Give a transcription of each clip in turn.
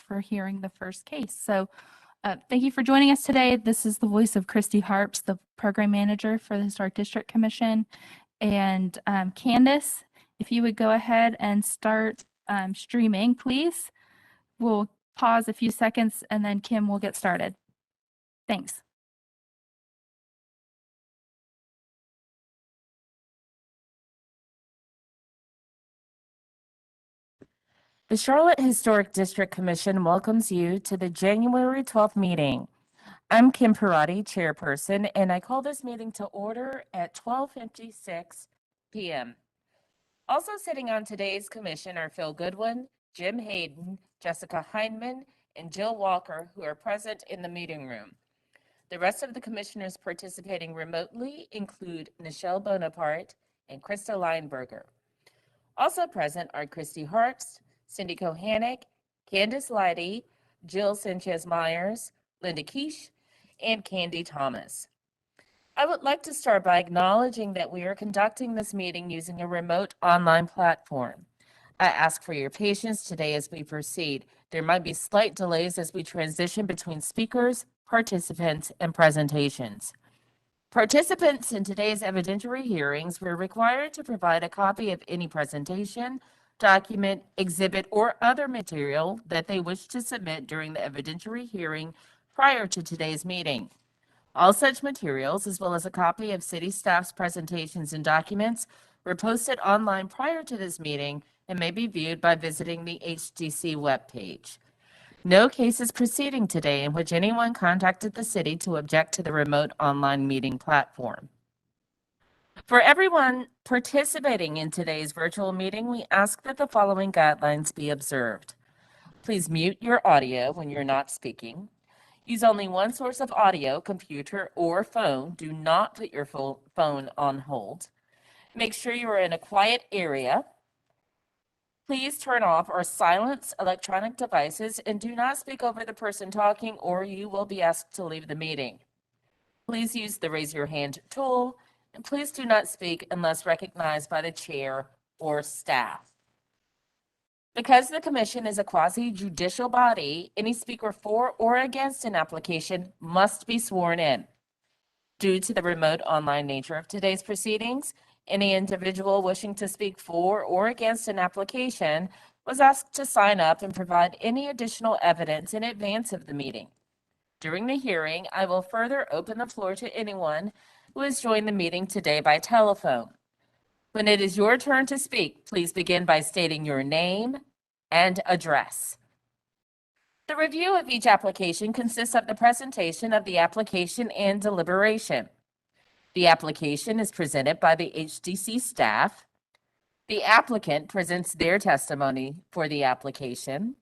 for hearing the first case. So thank you for joining us today. This is the voice of Christy Harps, the program manager for the Historic District Commission. And Candace, if you would go ahead and start streaming, please. We'll pause a few seconds and then Kim will get started. Thanks. The Charlotte Historic District Commission welcomes you to the January 12th meeting. I'm Kim Parati, chairperson, and I call this meeting to order at 12:56 p.m. Also sitting on today's commission are Phil Goodwin, Jim Hayden, Jessica Heineman, and Jill Walker, who are present in the meeting room. The rest of the commissioners participating remotely include Nichelle Bonaparte and Krista Lineberger. Also present are Christy Harps, Cindy Kohanic, Candace Leidy, Jill Sanchez-Myers, Linda Keish, and Candy Thomas. I would like to start by acknowledging that we are conducting this meeting using a remote online platform. I ask for your patience today as we proceed. There might be slight delays as we transition between speakers, participants, and presentations. Participants in today's evidentiary hearings were required to provide a copy of any presentation, document, exhibit, or other material that they wish to submit during the evidentiary hearing prior to today's meeting. All such materials, as well as a copy of city staff's presentations and documents, were posted online prior to this meeting and may be viewed by visiting the HDC webpage. No case is proceeding today in which anyone contacted the city to object to the remote online meeting platform. For everyone participating in today's virtual meeting, we ask that the following guidelines be observed. Please mute your audio when you're not speaking. Use only one source of audio, computer, or phone. Do not put your phone on hold. Make sure you are in a quiet area. Please turn off or silence electronic devices and do not speak over the person talking or you will be asked to leave the meeting. Please use the raise your hand tool and please do not speak unless recognized by the chair or staff. Because the commission is a quasi-judicial body, any speaker for or against an application must be sworn in. Due to the remote online nature of today's proceedings, any individual wishing to speak for or against an application was asked to sign up and provide any additional evidence in advance of the meeting. During the hearing, I will further open the floor to anyone who has joined the meeting today by telephone. When it is your turn to speak, please begin by stating your name and address. The review of each application consists of the presentation of the application and deliberation. The application is presented by the HDC staff. The applicant presents their testimony for the application.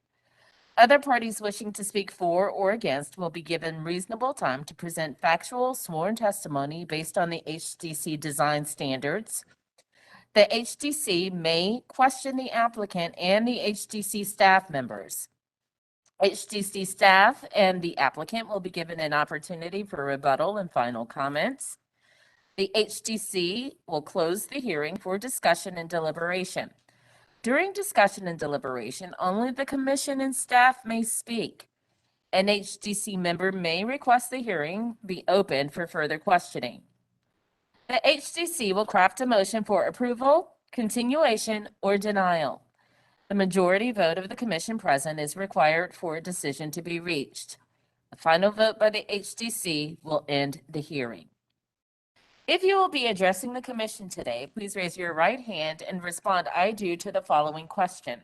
Other parties wishing to speak for or against will be given reasonable time to present factual sworn testimony based on the HDC design standards. The HDC may question the applicant and the HDC staff members. HDC staff and the applicant will be given an opportunity for rebuttal and final comments. The HDC will close the hearing for discussion and deliberation. During discussion and deliberation, only the commission and staff may speak. An HDC member may request the hearing be open for further questioning. The HDC will craft a motion for approval, continuation, or denial. The majority vote of the commission present is required for a decision to be reached. A final vote by the HDC will end the hearing. If you will be addressing the commission today, please raise your right hand and respond "I do" to the following question.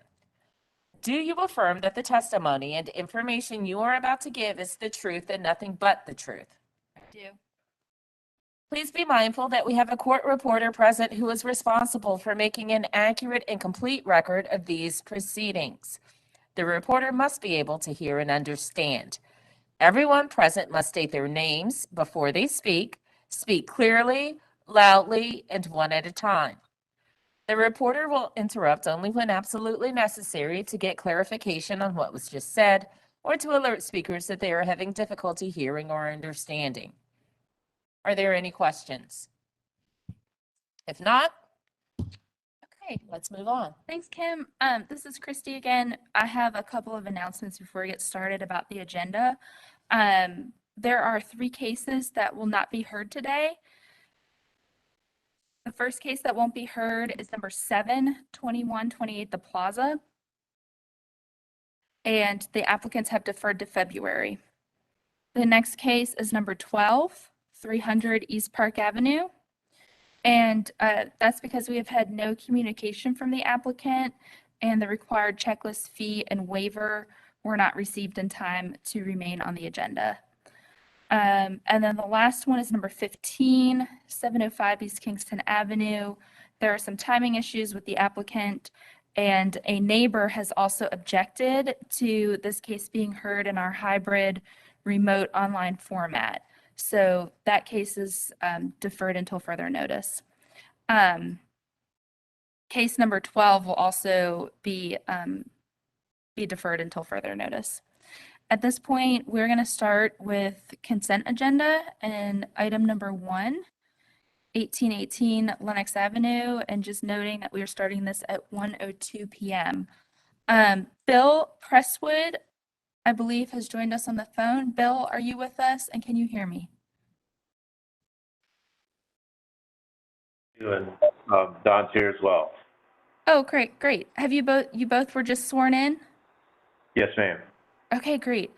Do you affirm that the testimony and information you are about to give is the truth and nothing but the truth? I do. Please be mindful that we have a court reporter present who is responsible for making an accurate and complete record of these proceedings. The reporter must be able to hear and understand. Everyone present must state their names before they speak clearly, loudly, and one at a time. The reporter will interrupt only when absolutely necessary to get clarification on what was just said or to alert speakers that they are having difficulty hearing or understanding. Are there any questions? If not, okay. Okay, Let's move on. thanks, Kim. This is Christy again. I have a couple of announcements before we get started about the agenda. There are 3 cases that will not be heard today. The first case that won't be heard is number 7, 2128 The Plaza. And the applicants have deferred to February. The next case is number 12, 300 East Park Avenue. And that's because we have had no communication from the applicant and the required checklist fee and waiver were not received in time to remain on the agenda. And then the last one is number 15, 705 East Kingston Avenue. There are some timing issues with the applicant, and a neighbor has also objected to this case being heard in our hybrid remote online format. So that case is deferred until further notice. Case number 12 will also be deferred until further notice. At this point, we're going to start with consent agenda and item number 1, 1818 Lenox Avenue, and just noting that we are starting this at 1:02 p.m. Bill Presswood, I believe, has joined us on the phone. Bill, are you with us and can you hear me? And Don's here as well. Oh, great, great. Have you both were just sworn in? Yes, ma'am. Okay, great.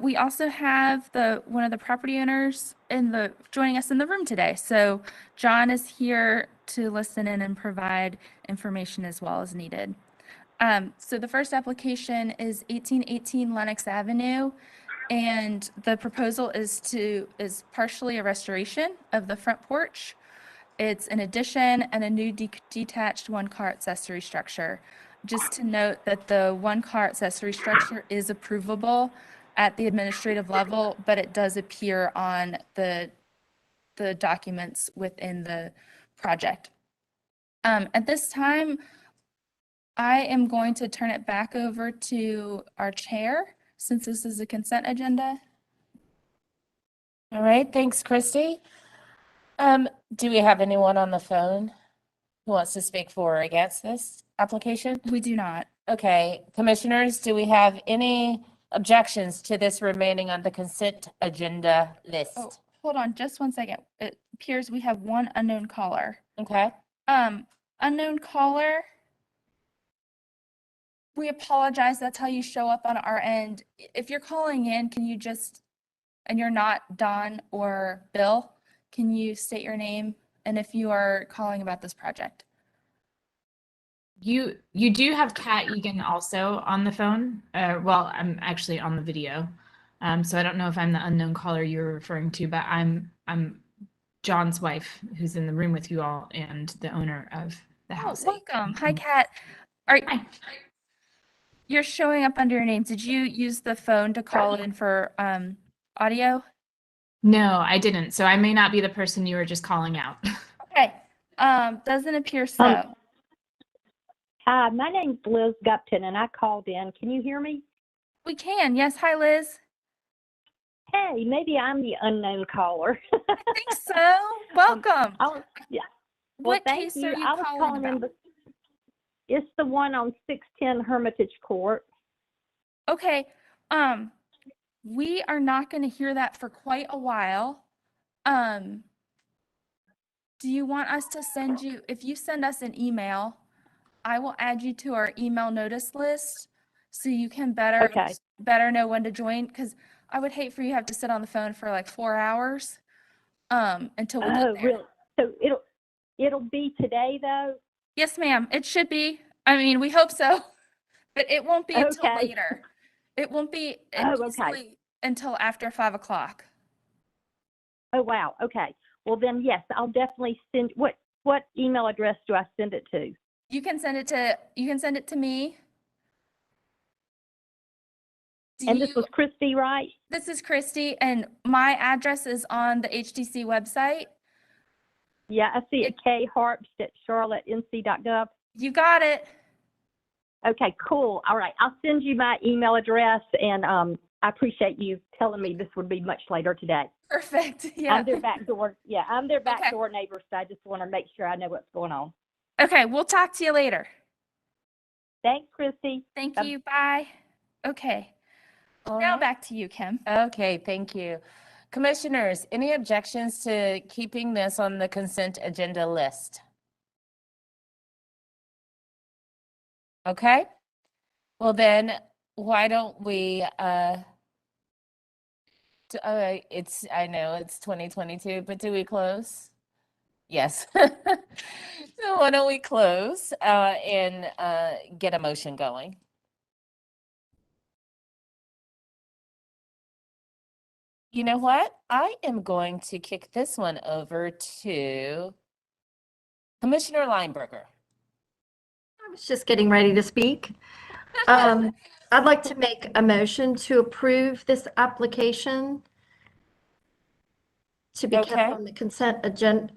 We also have one of the property owners joining us in the room today. So John is here to listen in and provide information as well as needed. So the first application is 1818 Lenox Avenue, and the proposal is partially a restoration of the front porch. It's an addition and a new detached one-car accessory structure. Just to note that the one-car accessory structure is approvable at the administrative level, but it does appear on the documents within the project. At this time, I am going to turn it back over to our chair, since this is a consent agenda. All right, thanks, Christy. Do we have anyone on the phone who wants to speak for or against this application? We do not. Okay, commissioners, do we have any objections to this remaining on the consent agenda list? Oh, hold on just one second. It appears we have one unknown caller. Okay, Unknown caller. We apologize. That's how you show up on our end. If you're calling in, can you and you're not Don or Bill, can you state your name and if you are calling about this project? You do have Kat Egan also on the phone. Well, I'm actually on the video. So I don't know if I'm the unknown caller you're referring to, but I'm John's wife who's in the room with you all and the owner of the house. Welcome. Hi, Kat. Hi. You're showing up under your name. Did you use the phone to call in for audio? No, I didn't. So I may not be the person you were just calling out. Okay. Doesn't appear so. Hi, my name's Liz Gupton, and I called in. Can you hear me? We can. Yes. Hi, Liz. Hey, maybe I'm the unknown caller. I think so. Welcome. Yeah. What Well, thank case you. are you I was calling in. about? It's the one on 610 Hermitage Court. Okay. We are not going to hear that for quite a while. Do you want us to send you, if you send us an email, I will add you to our email notice list so you can better know when to join, because I would hate for you to have to sit on the phone for like 4 hours until we get there. Really? So it'll be today though? Yes, ma'am. It should be. I mean, we hope so, but it won't be until Okay. later. It won't be Okay. easily until after 5 o'clock. Oh, wow. Okay. Well, then, yes, I'll definitely send. What email address do I send it to? You can send it to me. And this was Christy, right? This is Christy, and my address is on the HTC website. Yeah, I see it. kharps@charlottenc.gov. You got it. Okay, cool. All right. I'll send you my email address, and I appreciate you telling me this would be much later today. Perfect. Yeah. I'm their back door. Yeah, I'm their back Okay. door neighbor, so I just want to make sure I know what's going on. Okay, we'll talk to you later. Thanks, Christy. Thank Bye- you. Bye. Okay, All now right. back to you, Kim. Okay, thank you. Commissioners, any objections to keeping this on the consent agenda list? Okay, well then, why don't we, I know it's 2022, but do we close? Yes. So why don't we close, and, get a motion going? You know what? I am going to kick this one over to Commissioner Lineberger. I was just getting ready to speak. I'd like to make a motion to approve this application to be kept Okay. on the consent agenda,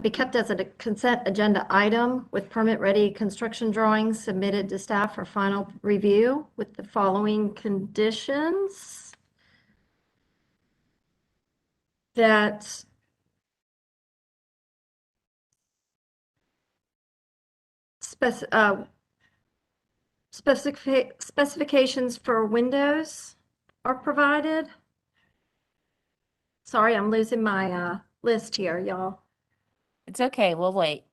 be kept as a consent agenda item with permit-ready construction drawings submitted to staff for final review with the following conditions. That specifications for windows are provided. Sorry, I'm losing my list here, y'all. It's okay, we'll wait.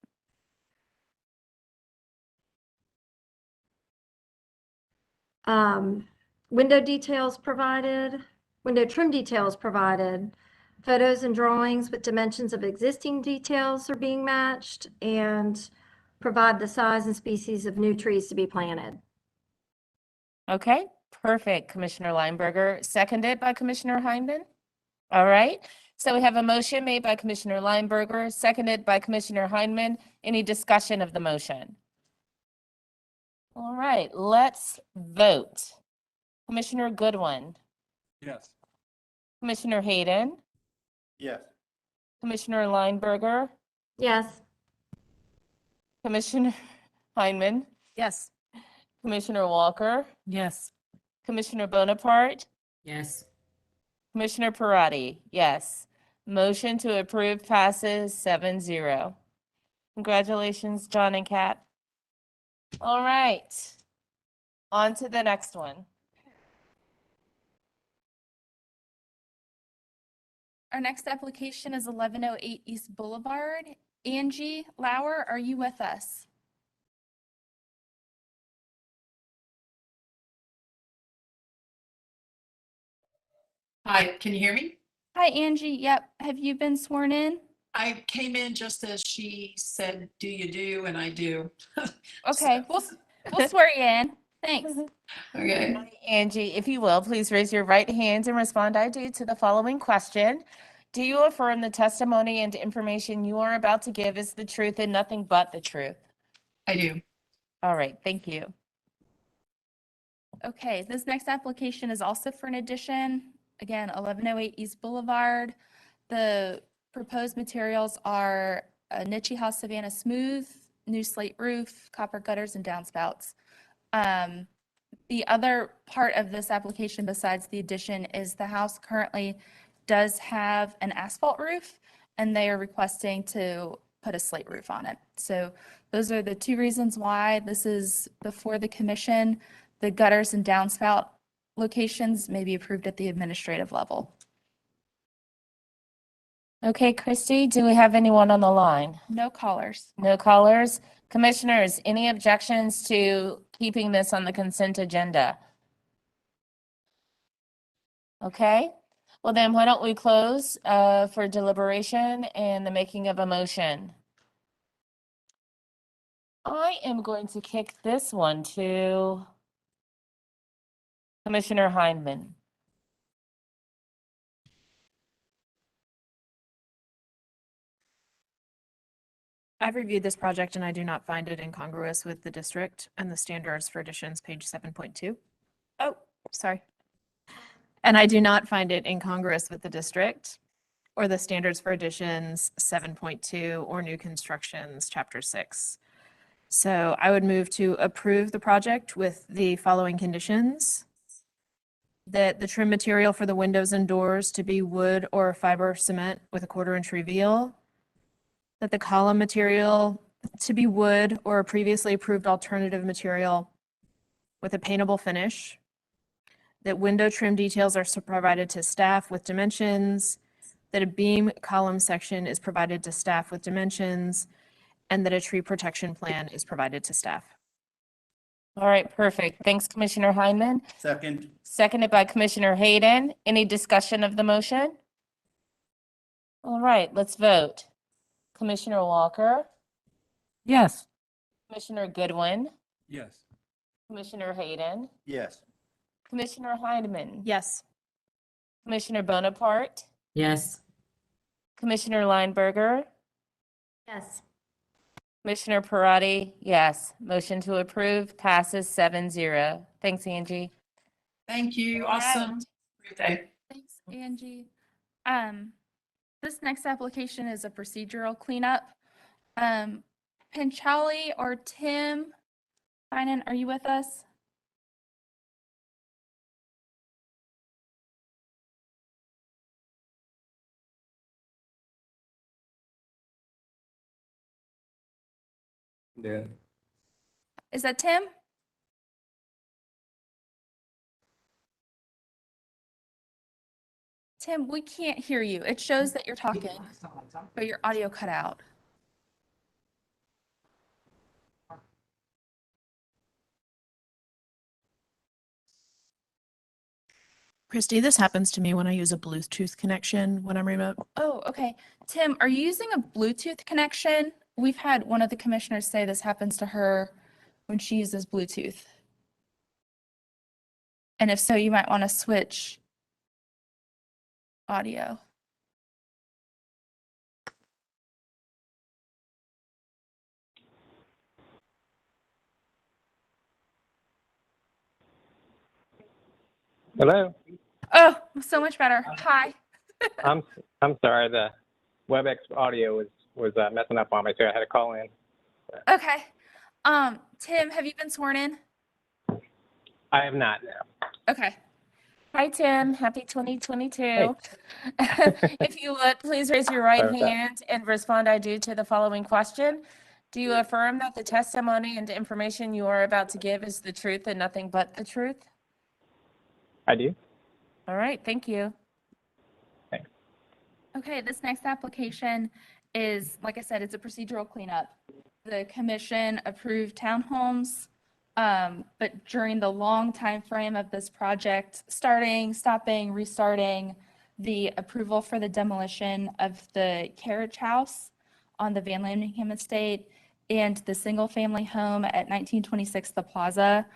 Window details provided, window trim details provided, photos and drawings with dimensions of existing details are being matched, and provide the size and species of new trees to be planted. Okay, perfect, Commissioner Lineberger, seconded by Commissioner Heineman. All right, so we have a motion made by Commissioner Lineberger, seconded by Commissioner Heineman. Any discussion of the motion? All right, let's vote. Commissioner Goodwin, Yes. Commissioner Hayden, Yes. Commissioner Lineberger, Yes. Commissioner Heineman, Yes. Commissioner Walker, Yes. Commissioner Bonaparte, Yes. Commissioner Parati, yes. Motion to approve passes 7-0. Congratulations, John and Kat. All right. On to the next one. Our next application is 1108 East Boulevard. Angie Lauer, are you with us? Hi, can you hear me? Hi, Angie. Yep. Have you been sworn in? I came in just as she said, do you do? And I do. Okay, So- we'll swear you in. Thanks. Okay. Angie, if you will, please raise your right hand and respond I do to the following question. Do you affirm the testimony and information you are about to give is the truth and nothing but the truth? I do. All right, thank you. Okay, this next application is also for an addition. Again, 1108 East Boulevard. The proposed materials are a Niche House Savannah Smooth, new slate roof, copper gutters, and downspouts. The other part of this application besides the addition is the house currently does have an asphalt roof, and they are requesting to put a slate roof on it. So those are the two reasons why this is before the commission. The gutters and downspout locations may be approved at the administrative level. Okay, Christy, do we have anyone on the line? No callers. No callers? Commissioners, any objections to keeping this on the consent agenda? Okay, well then why don't we close for deliberation and the making of a motion? I am going to kick this one to Commissioner Heineman. I've reviewed this project and I do not find it incongruous with the district and the standards for additions, page 7.2. Oh, sorry. And I do not find it incongruous with the district or the standards for additions 7.2 or new constructions, chapter 6. So I would move to approve the project with the following conditions. That the trim material for the windows and doors to be wood or fiber cement with a 1/4 inch reveal. That the column material to be wood or a previously approved alternative material with a paintable finish. That window trim details are provided to staff with dimensions. That a beam column section is provided to staff with dimensions. And that a tree protection plan is provided to staff. All right, perfect. Thanks, Commissioner Heineman. Second. Seconded by Commissioner Hayden. Any discussion of the motion? All right, let's vote. Commissioner Walker, Yes. Commissioner Goodwin, Yes. Commissioner Hayden, Yes. Commissioner Heineman, Yes. Commissioner Bonaparte, Yes. Commissioner Lineberger, Yes. Commissioner Parati, yes. Motion to approve passes 7-0. Thanks, Angie. Thank you. All Awesome. right. Okay. Thanks, Angie. This next application is a procedural cleanup. Pinchali or Tim Finan, are you with us? Yeah. Is that Tim? Tim, we can't hear you. It shows that you're talking, but your audio cut out. Christy, this happens to me when I use a Bluetooth connection when I'm remote. Oh, okay. Tim, are you using a Bluetooth connection? We've had one of the commissioners say this happens to her when she uses Bluetooth. And if so, you might want to switch audio. Hello. Oh, so much better. Hi. I'm sorry. The WebEx audio was messing up on me, so I had to call in. Okay. Tim, have you been sworn in? I have not now. Okay. Hi, Tim. Happy 2022. Hey. If you would, please raise your right Sorry about that. hand and respond I do to the following question. Do you affirm that the testimony and information you are about to give is the truth and nothing but the truth? I do. All right, thank you. Thanks. Okay, this next application is, like I said, it's a procedural cleanup. The commission approved townhomes, but during the long time frame of this project, starting, stopping, restarting, the approval for the demolition of the carriage house on the Van Landingham estate and the single-family home at 1926 The Plaza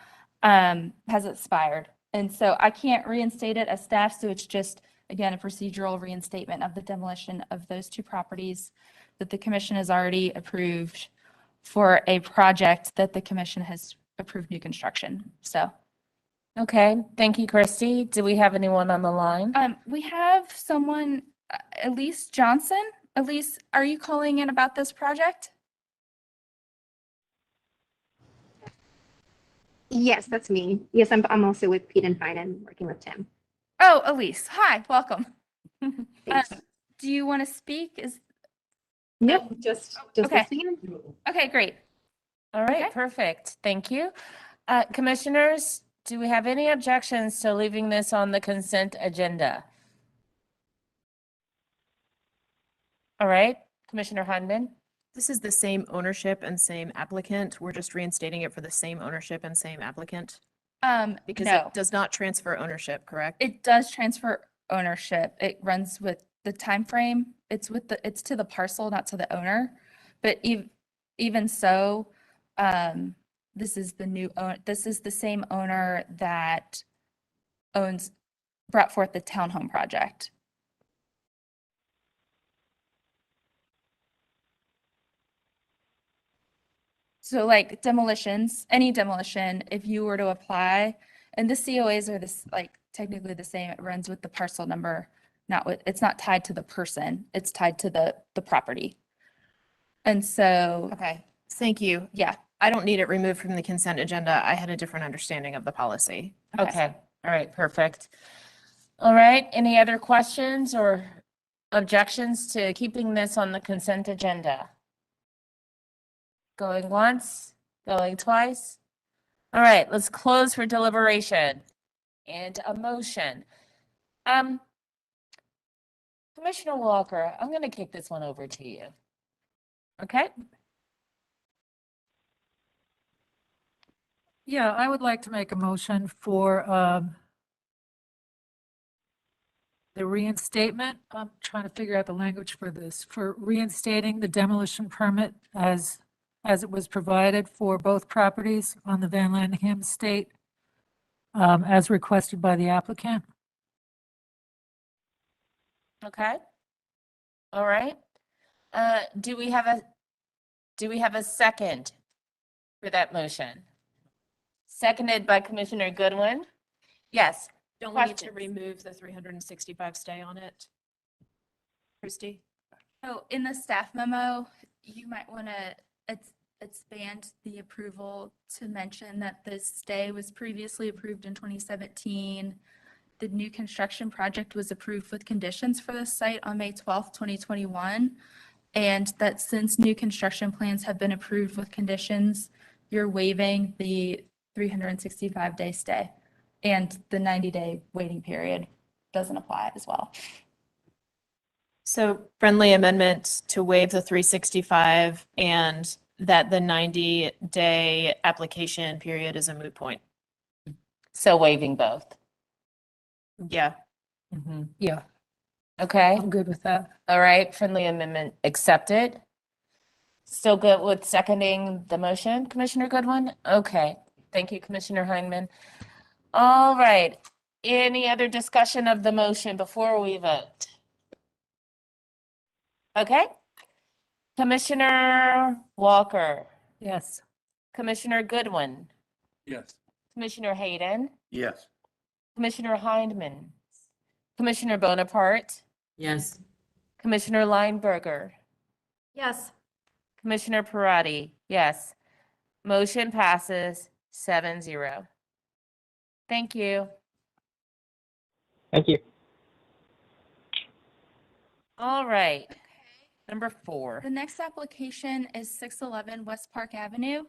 has expired. And so I can't reinstate it as staff, so it's just, again, a procedural reinstatement of the demolition of those two properties that the commission has already approved for a project that the commission has approved new construction. So Okay, thank you, Christy. Do we have anyone on the line? we have someone, Elise Johnson. Elise, are you calling in about this project? Yes, that's me. Yes, I'm also with Pete and Finan, working with Tim. Oh, Elise, hi, welcome. Thanks. Do you want to speak? Nope, just okay. listening. Okay, great. All right, Okay. perfect. Thank you. Commissioners, do we have any objections to leaving this on the consent agenda? All right, Commissioner Heineman. This is the same ownership and same applicant. We're just reinstating it for the same ownership and same applicant. Because No, it does not transfer ownership, correct? it does transfer ownership. It runs with the time frame. It's to the parcel, not to the owner. But even so, this is the same owner that brought forth the townhome project. So like demolitions, any demolition, if you were to apply, and the COAs are technically the same, it runs with the parcel number, it's not tied to the person, it's tied to the property. And so, Okay, thank you. yeah, I don't need it removed from the consent agenda. I had a different understanding of the policy. Okay, all right, perfect. All right, any other questions or objections to keeping this on the consent agenda? Going once, going twice. All right, let's close for deliberation and a motion. Commissioner Walker, I'm going to kick this one over to you. Okay? Yeah, I would like to make a motion for the reinstatement. I'm trying to figure out the language for this, for reinstating the demolition permit as it was provided for both properties on the Van Landingham estate, as requested by the applicant. Okay. All right. Do we have a second for that motion? Seconded by Commissioner Goodwin. Yes. Don't we need to Questions? remove the 365 stay on it? Christie? So in the staff memo, you might want to expand the approval to mention that this stay was previously approved in 2017. The new construction project was approved with conditions for this site on May 12th, 2021. And that since new construction plans have been approved with conditions, you're waiving the 365-day stay. And the 90-day waiting period doesn't apply as well. So friendly amendment to waive the 365 and that the 90-day application period is a moot point. So waiving both. Yeah. Yeah, Okay. I'm good with that. All right. Friendly amendment accepted. Still good with seconding the motion, Commissioner Goodwin? Okay. Thank you, Commissioner Heineman. All right. Any other discussion of the motion before we vote? Okay. Commissioner Walker, Yes. Commissioner Goodwin, Yes. Commissioner Hayden, Yes. Commissioner Heineman, Commissioner Bonaparte, Yes. Commissioner Lineberger, Yes. Commissioner Parati, yes. Motion passes 7-0. Thank you. Thank you. All right. Number 4. The next application is 611 West Park Avenue.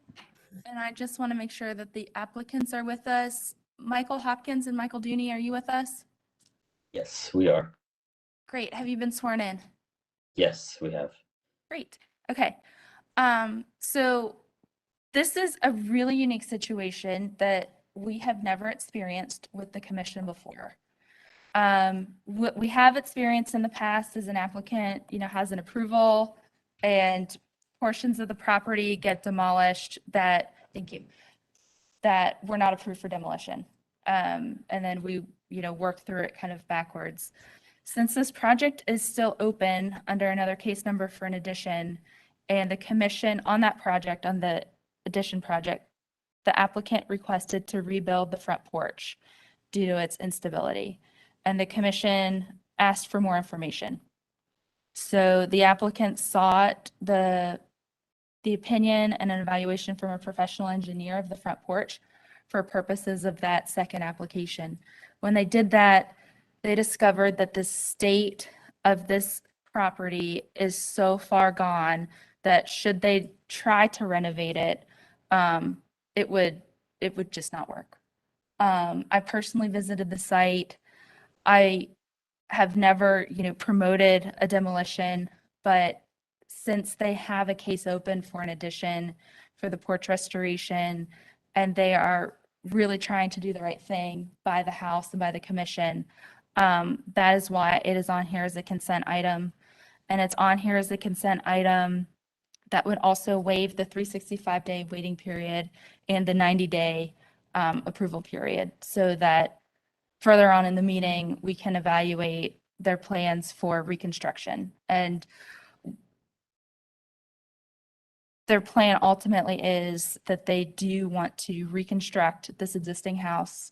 And I just want to make sure that the applicants are with us. Michael Hopkins and Michael Dooney, are you with us? Yes, we are. Great. Have you been sworn in? Yes, we have. Great. Okay. So this is a really unique situation that we have never experienced with the commission before. What we have experienced in the past is an applicant, has an approval and portions of the property get demolished that were not approved for demolition. And then we, work through it kind of backwards. Since this project is still open under another case number for an addition, and the commission on that project, on the addition project, the applicant requested to rebuild the front porch due to its instability. And the commission asked for more information. So the applicant sought the opinion and an evaluation from a professional engineer of the front porch for purposes of that second application. When they did that, they discovered that the state of this property is so far gone that should they try to renovate it, it would just not work. I personally visited the site. I have never, promoted a demolition, but since they have a case open for an addition for the porch restoration, and they are really trying to do the right thing by the house and by the commission, that is why it is on here as a consent item. And it's on here as a consent item that would also waive the 365-day waiting period and the 90-day approval period, so that further on in the meeting, we can evaluate their plans for reconstruction. And their plan ultimately is that they do want to reconstruct this existing house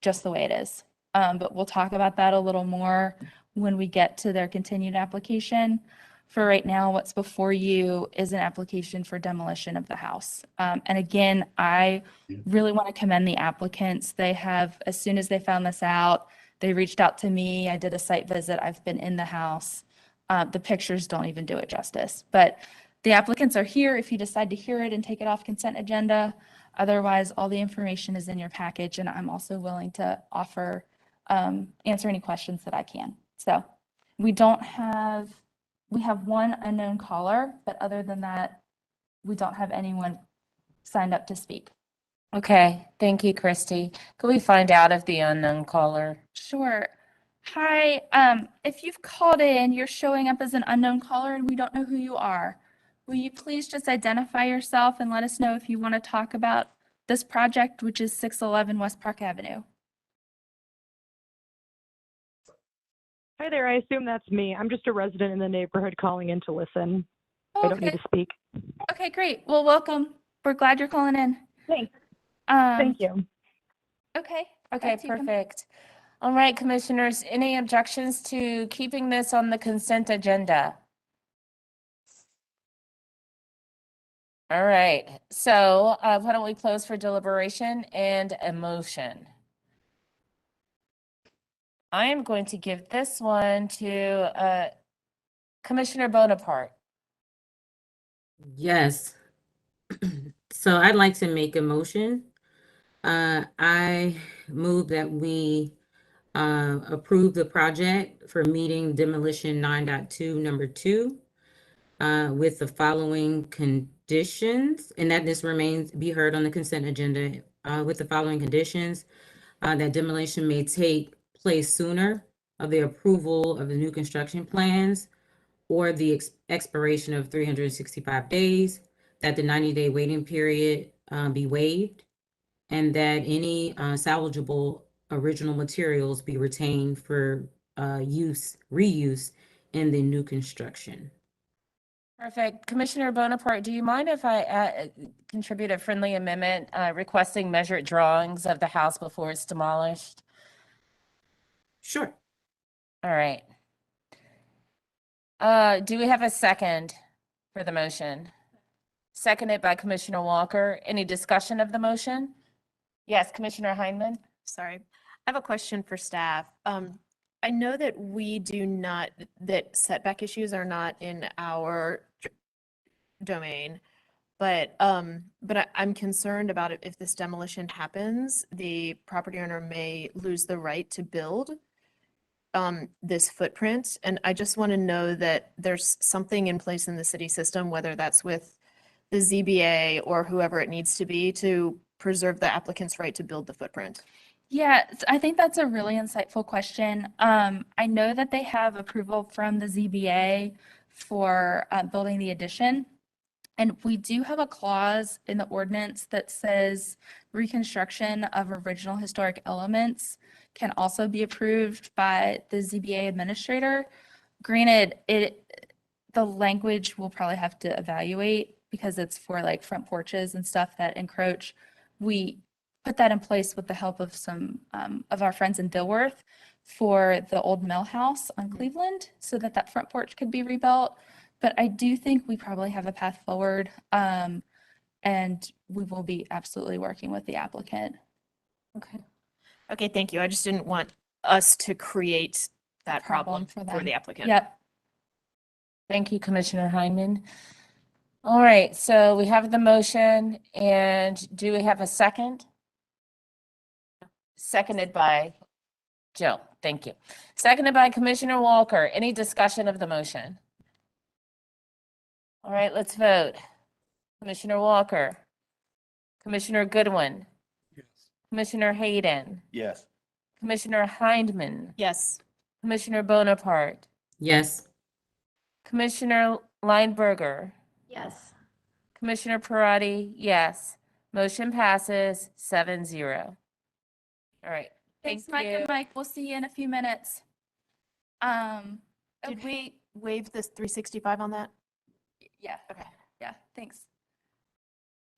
just the way it is. But we'll talk about that a little more when we get to their continued application. For right now, what's before you is an application for demolition of the house. And again, I really want to commend the applicants. They have, as soon as they found this out, they reached out to me. I did a site visit. I've been in the house. The pictures don't even do it justice. But The applicants are here if you decide to hear it and take it off consent agenda. Otherwise, all the information is in your package, and I'm also willing to offer, answer any questions that I can. So we have one unknown caller, but other than that, we don't have anyone signed up to speak. Okay, thank you, Christy. Could we find out if the unknown caller? Sure. Hi, if you've called in, you're showing up as an unknown caller and we don't know who you are. Will you please just identify yourself and let us know if you want to talk about this project, which is 611 West Park Avenue? Hi there, I assume that's me. I'm just a resident in the neighborhood calling in to listen. I don't need Okay. to speak. Okay, great. Well, welcome. We're glad you're calling in. Thanks. Thank you. Okay. Okay, back to you, perfect. All right, commissioners, any objections to keeping this on the consent agenda? All right, so why don't we close for deliberation and a motion? I am going to give this one to Commissioner Bonaparte. Yes. So I'd like to make a motion. I move that we approve the project for meeting demolition 9.2 number 2 with the following conditions, and that this remains be heard on the consent agenda with the following conditions, that demolition may take place sooner of the approval of the new construction plans or the expiration of 365 days, that the 90-day waiting period be waived, and that any salvageable original materials be retained for reuse in the new construction. Perfect. Commissioner Bonaparte, do you mind if I contribute a friendly amendment requesting measured drawings of the house before it's demolished? Sure. All right. Do we have a second for the motion? Seconded by Commissioner Walker. Any discussion of the motion? Yes, Commissioner Heineman. Sorry. I have a question for staff. I know that that setback issues are not in our domain, but I'm concerned about if this demolition happens, the property owner may lose the right to build this footprint. And I just want to know that there's something in place in the city system, whether that's with the ZBA or whoever it needs to be, to preserve the applicant's right to build the footprint. Yeah, I think that's a really insightful question. I know that they have approval from the ZBA for building the addition. And we do have a clause in the ordinance that says reconstruction of original historic elements can also be approved by the ZBA administrator. Granted, the language we'll probably have to evaluate because it's for like front porches and stuff that encroach. We put that in place with the help of some of our friends in Dilworth for the old mill house on Cleveland so that that front porch could be rebuilt. But I do think we probably have a path forward, and we will be absolutely working with the applicant. Okay. Okay, thank you. I just didn't want us to create that problem for them. the applicant. Yep. Thank you, Commissioner Heineman. All right, so we have the motion, and do we have a second? Seconded by Jill. Thank you. Seconded by Commissioner Walker. Any discussion of the motion? All right, let's vote. Commissioner Walker. Commissioner Goodwin. Yes. Commissioner Hayden. Yes. Commissioner Heineman. Yes. Commissioner Bonaparte. Yes. Commissioner Lineberger. Yes. Commissioner Parati, yes. Motion passes 7-0. All right. Thanks, Thank Mike you. and Mike. We'll see you in a few minutes. Did we waive this 365 on that? Yeah. Okay. Yeah, thanks.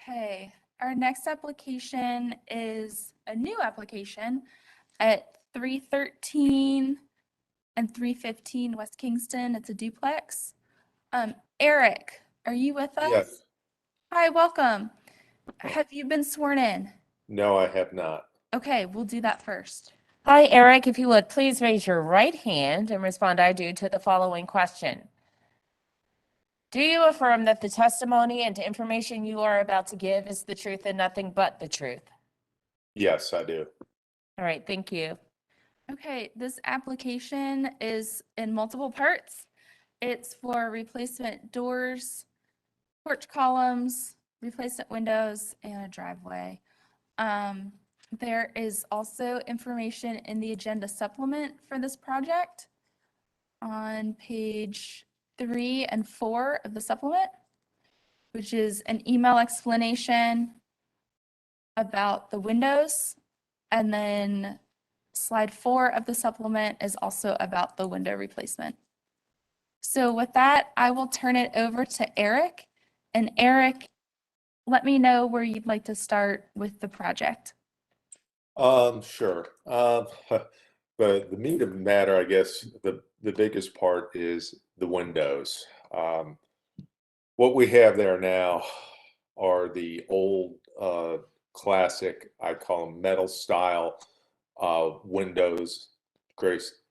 Okay, our next application is a new application at 313 and 315 West Kingston. It's a duplex. Eric, are you with us? Yes. Hi, welcome. Have you been sworn in? No, I have not. Okay, we'll do that first. Hi, Eric. If you would, please raise your right hand and respond I do to the following question. Do you affirm that the testimony and information you are about to give is the truth and nothing but the truth? Yes, I do. All right, thank you. Okay, this application is in multiple parts. It's for replacement doors, porch columns, replacement windows, and a driveway. There is also information in the agenda supplement for this project on page 3 and 4 of the supplement, which is an email explanation about the windows. And then slide 4 of the supplement is also about the window replacement. So with that, I will turn it over to Eric. And Eric, let me know where you'd like to start with the project. Sure. The meat of the matter, I guess, the biggest part is the windows. What we have there now are the old classic, I call them metal style windows,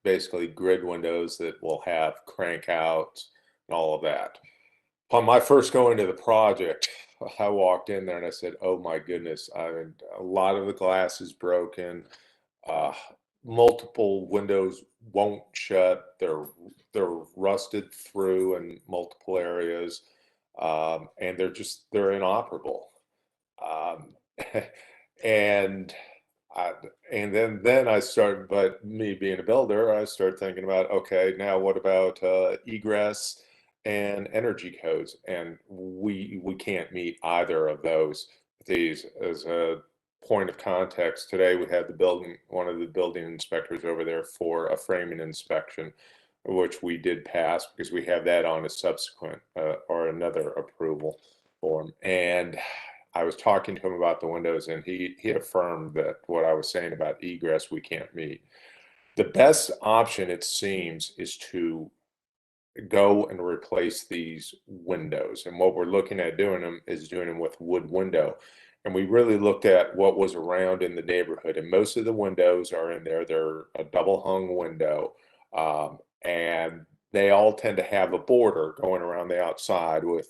basically grid windows that will have crank outs and all of that. Upon my first going to the project, I walked in there and I said, "Oh my goodness! A lot of the glass is broken. Multiple windows won't shut. They're rusted through in multiple areas, and they're inoperable." And then I started, but me being a builder, I started thinking about, okay, now what about egress and energy codes? And we can't meet either of those. These, as a point of context, today we had one of the building inspectors over there for a framing inspection, which we did pass because we have that on a subsequent or another approval form. And I was talking to him about the windows, and he affirmed that what I was saying about egress we can't meet. The best option, it seems, is to go and replace these windows. And what we're looking at doing them with wood window. And we really looked at what was around in the neighborhood, and most of the windows are in there. They're a double hung window, and they all tend to have a border going around the outside with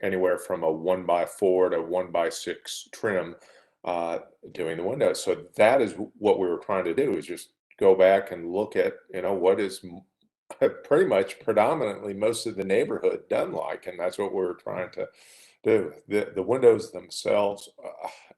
anywhere from a 1x4 to 1x6 trim doing the windows. So that is what we were trying to do, is just go back and look at, what is pretty much predominantly most of the neighborhood done like, and that's what we're trying to do. The windows themselves,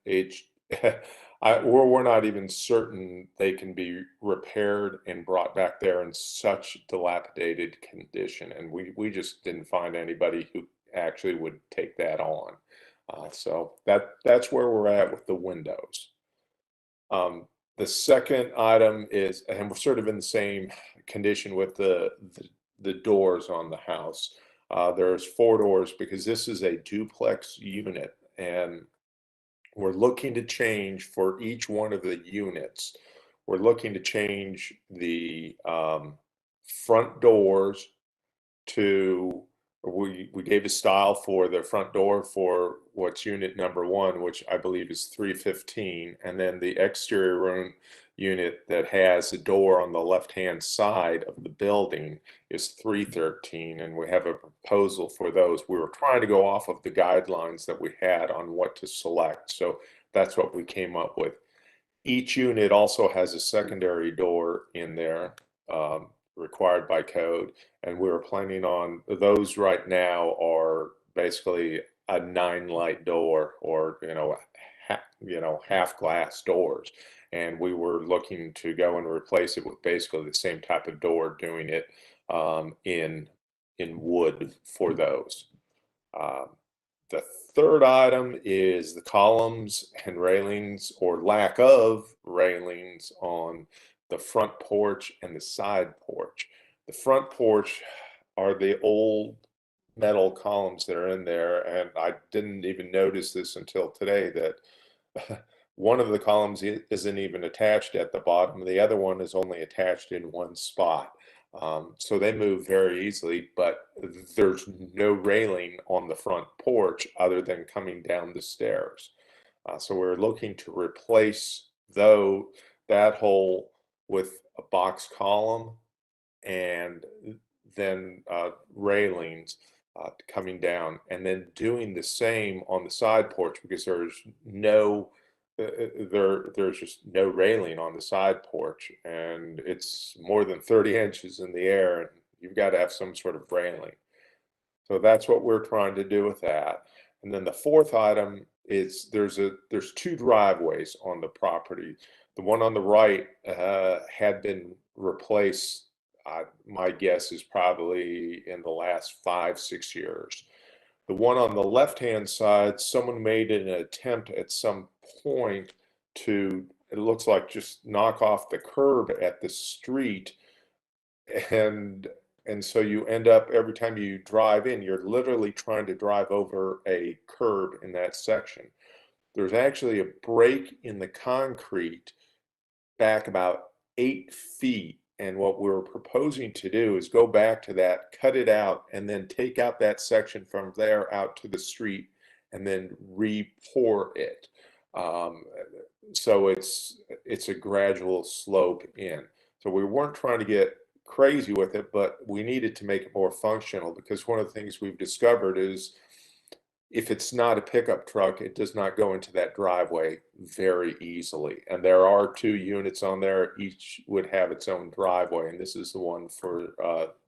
we're not even certain they can be repaired and brought back there in such dilapidated condition, and we just didn't find anybody who actually would take that on. So that's where we're at with the windows. The second item is, and we're sort of in the same condition with the doors on the house. There's 4 doors because this is a duplex unit, and we're looking to change for each one of the units. We're looking to change the front doors to, we gave a style for the front door for what's unit number 1, which I believe is 315, and then the exterior room unit that has a door on the left-hand side of the building is 313, and we have a proposal for those. We were trying to go off of the guidelines that we had on what to select, so that's what we came up with. Each unit also has a secondary door in there, required by code, and we were planning on those. Right now are basically a 9-light door, or half glass doors, and we were looking to go and replace it with basically the same type of door, doing it in wood for those. The third item is the columns and railings, or lack of railings, on the front porch and the side porch. The front porch are the old metal columns that are in there, and I didn't even notice this until today, that one of the columns isn't even attached at the bottom. The other one is only attached in one spot. So they move very easily, but there's no railing on the front porch other than coming down the stairs. So we're looking to replace that hole with a box column and then railings. coming down, and then doing the same on the side porch because there's just no railing on the side porch, and it's more than 30 inches in the air, and you've got to have some sort of railing. So that's what we're trying to do with that. And then the fourth item is there's two driveways on the property. The one on the right had been replaced. My guess is probably in the last 5-6 years. The one on the left-hand side, someone made an attempt at some point to, it looks like, just knock off the curb at the street, and so you end up, every time you drive in, you're literally trying to drive over a curb in that section. There's actually a break in the concrete back about 8 feet. And what we're proposing to do is go back to that, cut it out, and then take out that section from there out to the street and then re-pour it. So it's a gradual slope in. So we weren't trying to get crazy with it, but we needed to make it more functional, because one of the things we've discovered is if it's not a pickup truck, it does not go into that driveway very easily. And there are 2 units on there. Each would have its own driveway, and this is the one for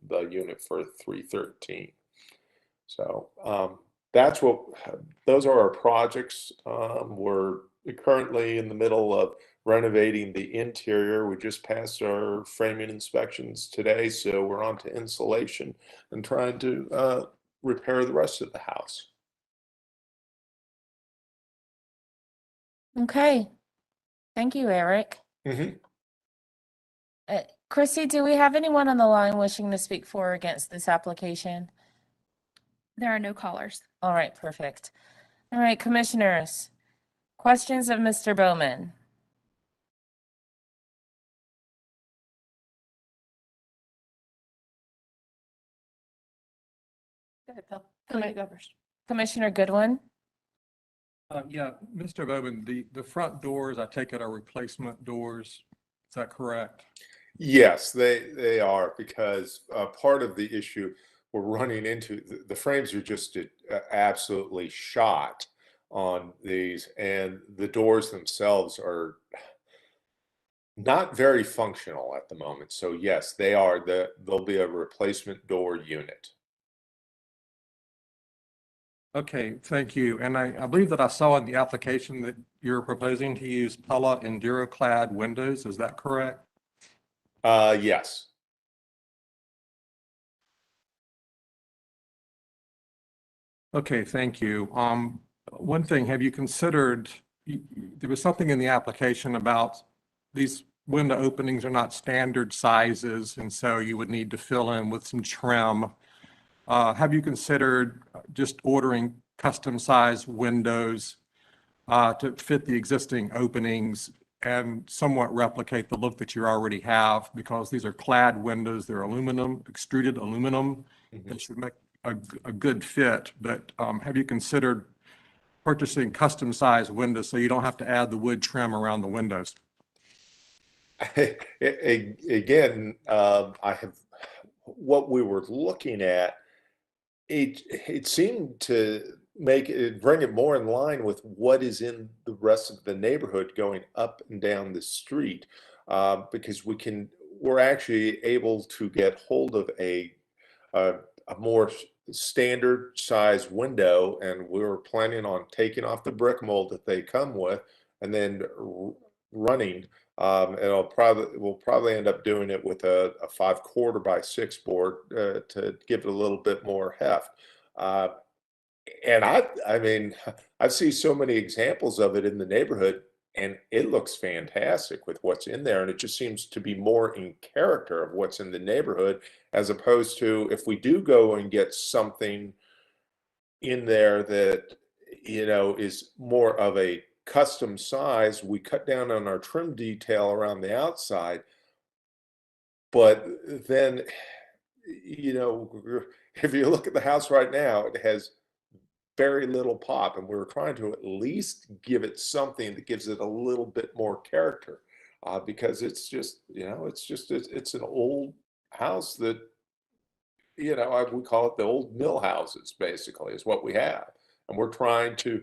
the unit for 313. So those are our projects. We're currently in the middle of renovating the interior. We just passed our framing inspections today, so we're on to insulation and trying to repair the rest of the house. Okay. Thank you, Eric. Chrissy, do we have anyone on the line wishing to speak for or against this application? There are no callers. All right, perfect. All right, commissioners, questions of Mr. Bowman? Go ahead, Phil. Phil, you go first. Commissioner Goodwin? Yeah, Mr. Bowman, the front doors, I take it, are replacement doors. Is that correct? Yes, they are, because part of the issue we're running into, the frames are just absolutely shot on these, and the doors themselves are not very functional at the moment. So yes, there'll be a replacement door unit. Okay, thank you. And I believe that I saw in the application that you're proposing to use Pella EnduroClad windows. Is that correct? Yes. Okay, thank you. One thing, have you considered, there was something in the application about these window openings are not standard sizes, and so you would need to fill in with some trim. Have you considered just ordering custom size windows to fit the existing openings and somewhat replicate the look that you already have? Because these are clad windows, they're aluminum, extruded aluminum. They should make a good fit, but have you considered purchasing custom size windows so you don't have to add the wood trim around the windows? Again, what we were looking at, it seemed to bring it more in line with what is in the rest of the neighborhood going up and down the street, because we're actually able to get hold of a more standard size window, and we were planning on taking off the brick mold that they come with and then running. And we'll probably end up doing it with a 5/4 by 6 board to give it a little bit more heft. And I mean, I've seen so many examples of it in the neighborhood, and it looks fantastic with what's in there. And it just seems to be more in character of what's in the neighborhood, as opposed to if we do go and get something in there that, is more of a custom size, we cut down on our trim detail around the outside. But then, if you look at the house right now, it has very little pop, and we were trying to at least give it something that gives it a little bit more character, because it's just, it's an old house that we call it the old mill houses, basically, is what we have. And we're trying to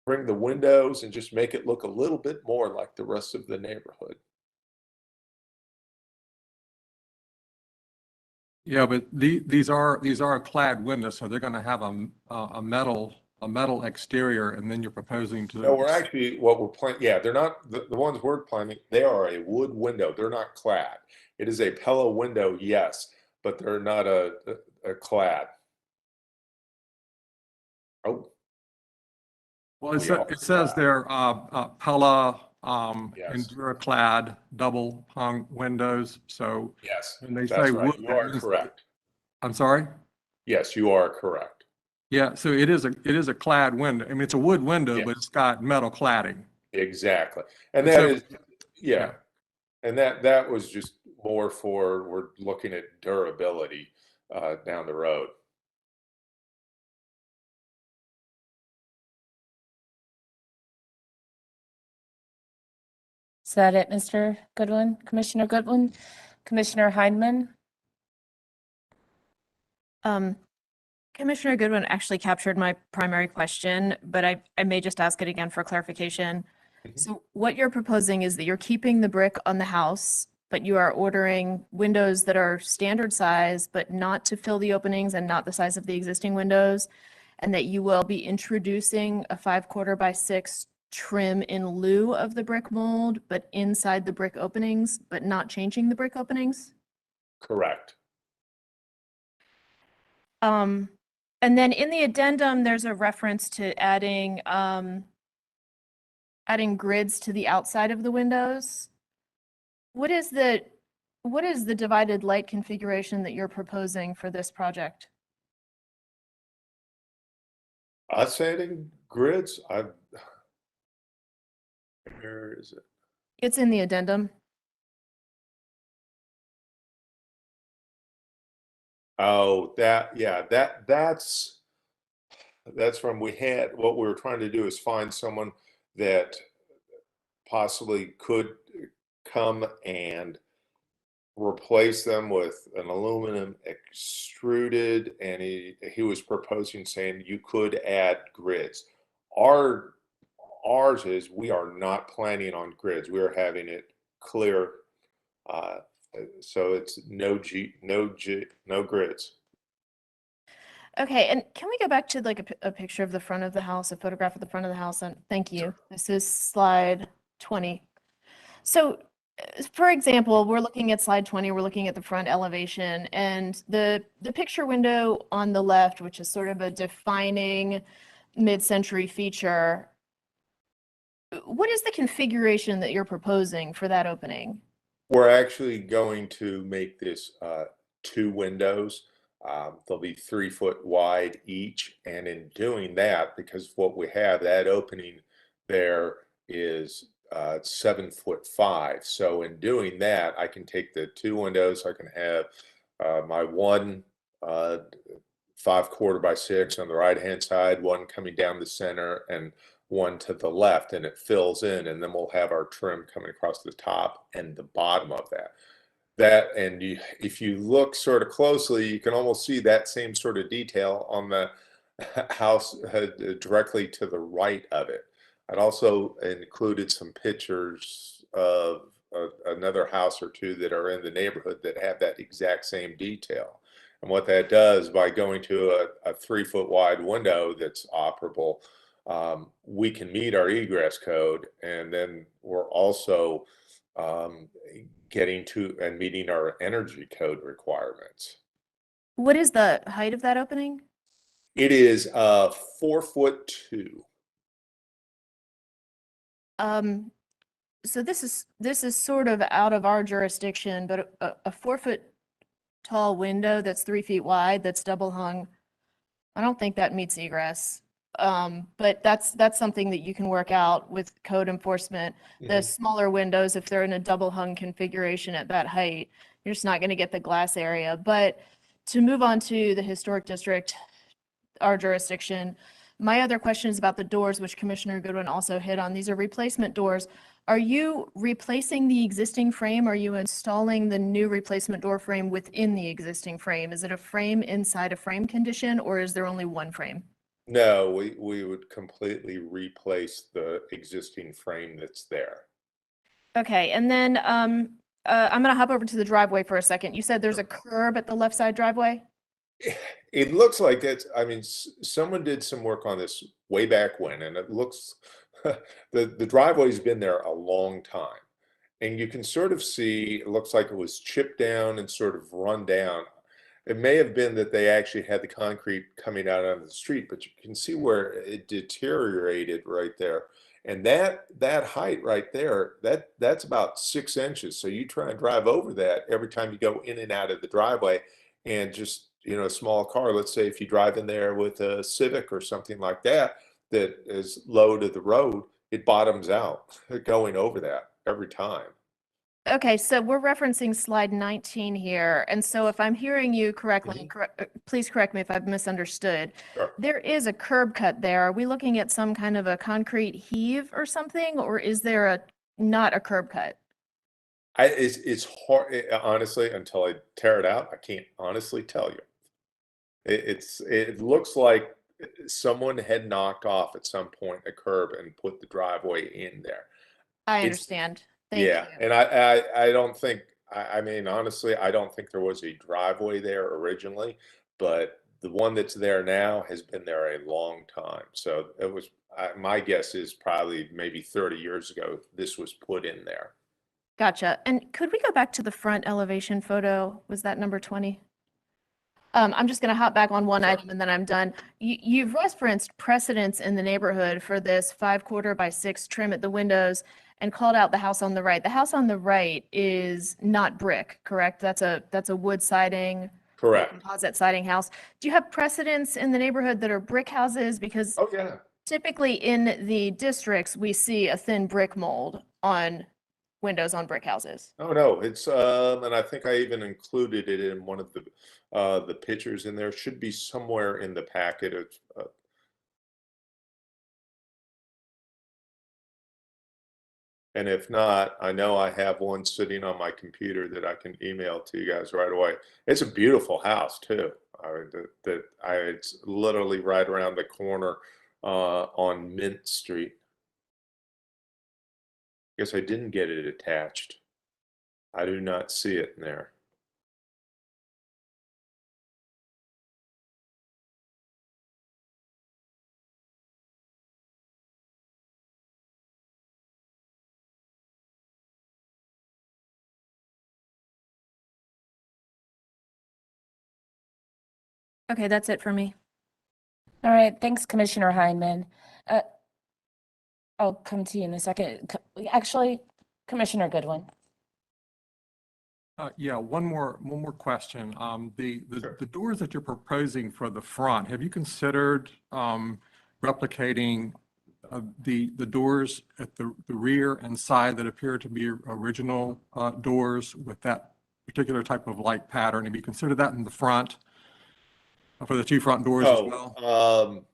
bring the windows and just make it look a little bit more like the rest of the neighborhood. Yeah, but these are clad windows, so they're going to have a metal exterior, and then you're proposing to. No, we're actually, what we're planning, yeah, they're not, the ones we're planning, they are a wood window. They're not clad. It is a Pella window, yes, but they're not a clad. Oh. Well, it says they're Pella Yes. EnduraClad double hung windows. So Yes, when they that's say right. wood, You that are means- correct. I'm sorry? Yes, you are correct. Yeah, so it is a clad window. I mean, it's a wood window, but Yes. it's got metal cladding. Exactly. And And that so- is, yeah. And that was just more for, we're looking at durability down the road. Is that it, Mr. Goodwin? Commissioner Goodwin? Commissioner Heineman? Commissioner Goodwin actually captured my primary question, but I may just ask it again for clarification. So what you're proposing is that you're keeping the brick on the house, but you are ordering windows that are standard size, but not to fill the openings and not the size of the existing windows, and that you will be introducing a 5/4 by 6 trim in lieu of the brick mold, but inside the brick openings, but not changing the brick openings? Correct. And then in the addendum, there's a reference to adding grids to the outside of the windows. What is the divided light configuration that you're proposing for this project? Us adding grids, where is it? It's in the addendum. Oh, that's from, what we were trying to do is find someone that possibly could come and replace them with an aluminum extruded, and he was proposing, saying you could add grids. Ours is, we are not planning on grids. We are having it clear, so it's no grids. Okay, and can we go back to like a picture of the front of the house, a photograph of the front of the house? And thank you. This is slide 20. So, for example, we're looking at slide 20, we're looking at the front elevation, and the picture window on the left, which is sort of a defining mid-century feature. What is the configuration that you're proposing for that opening? We're actually going to make this 2 windows. They'll be 3 foot wide each. And in doing that, because what we have, that opening there is 7'5". So in doing that, I can take the 2 windows. I can have my one 5/4 by 6 on the right hand side, one coming down the center, and one to the left, and it fills in, and then we'll have our trim coming across the top and the bottom of that. And if you look sort of closely, you can almost see that same sort of detail on the house directly to the right of it. I'd also included some pictures of another house or 2 that are in the neighborhood that have that exact same detail. And what that does, by going to a 3 foot wide window that's operable, we can meet our egress code, and then we're also getting to and meeting our energy code requirements. What is the height of that opening? It is 4'2". So this is sort of out of our jurisdiction, but a 4 foot tall window that's 3 feet wide, that's double hung, I don't think that meets egress. But that's something that you can work out with code enforcement. The smaller windows, if they're in a double hung configuration at that height, you're just not going to get the glass area. But to move on to the historic district, our jurisdiction, my other question is about the doors, which Commissioner Goodwin also hit on. These are replacement doors. Are you replacing the existing frame? Are you installing the new replacement door frame within the existing frame? Is it a frame inside a frame condition, or is there only one frame? No, we would completely replace the existing frame that's there. Okay, and then I'm gonna hop over to the driveway for a second. You said there's a curb at the left side driveway? It looks like it's, I mean, someone did some work on this way back when, and it looks, the driveway's been there a long time. And you can sort of see, it looks like it was chipped down and sort of run down. It may have been that they actually had the concrete coming out onto the street, but you can see where it deteriorated right there. And that height right there, that's about 6 inches. So you try and drive over that every time you go in and out of the driveway, and just, you know, a small car, let's say if you drive in there with a Civic or something like that, that is low to the road, it bottoms out going over that every time. Okay, so we're referencing slide 19 here. And so if I'm hearing you correctly, please correct me if I've misunderstood. Sure. There is a curb cut there. Are we looking at some kind of a concrete heave or something, or is there not a curb cut? It's hard, honestly, until I tear it out, I can't honestly tell you. It looks like someone had knocked off at some point a curb and put the driveway in there. I It's- understand. Thank Yeah, you. and I don't think, I mean, honestly, I don't think there was a driveway there originally, but the one that's there now has been there a long time. So it was, my guess is probably maybe 30 years ago, this was put in there. Gotcha. And could we go back to the front elevation photo? Was that number 20? I'm just going to hop back on one item and then I'm done. You've referenced precedents in the neighborhood for this 5/4 by 6 trim at the windows and called out the house on the right. The house on the right is not brick, correct? That's a wood siding, Correct. composite siding house. Do you have precedents in the neighborhood that are brick houses? Because Oh, yeah. typically in the districts, we see a thin brick mold on windows on brick houses. Oh, no, it's, and I think I even included it in one of the pictures in there. Should be somewhere in the packet. It's, and if not, I know I have one sitting on my computer that I can email to you guys right away. It's a beautiful house too. It's literally right around the corner on Mint Street. Guess I didn't get it attached. I do not see it in there. Okay, that's it for me. All right, thanks, Commissioner Heineman. I'll come to you in a second. Actually, Commissioner Goodwin. Yeah, one more question. The doors that you're proposing for the front, have you considered replicating the doors at the rear and side that appear to be original doors with that particular type of light pattern? Have you considered that in the front for the 2 front doors as well?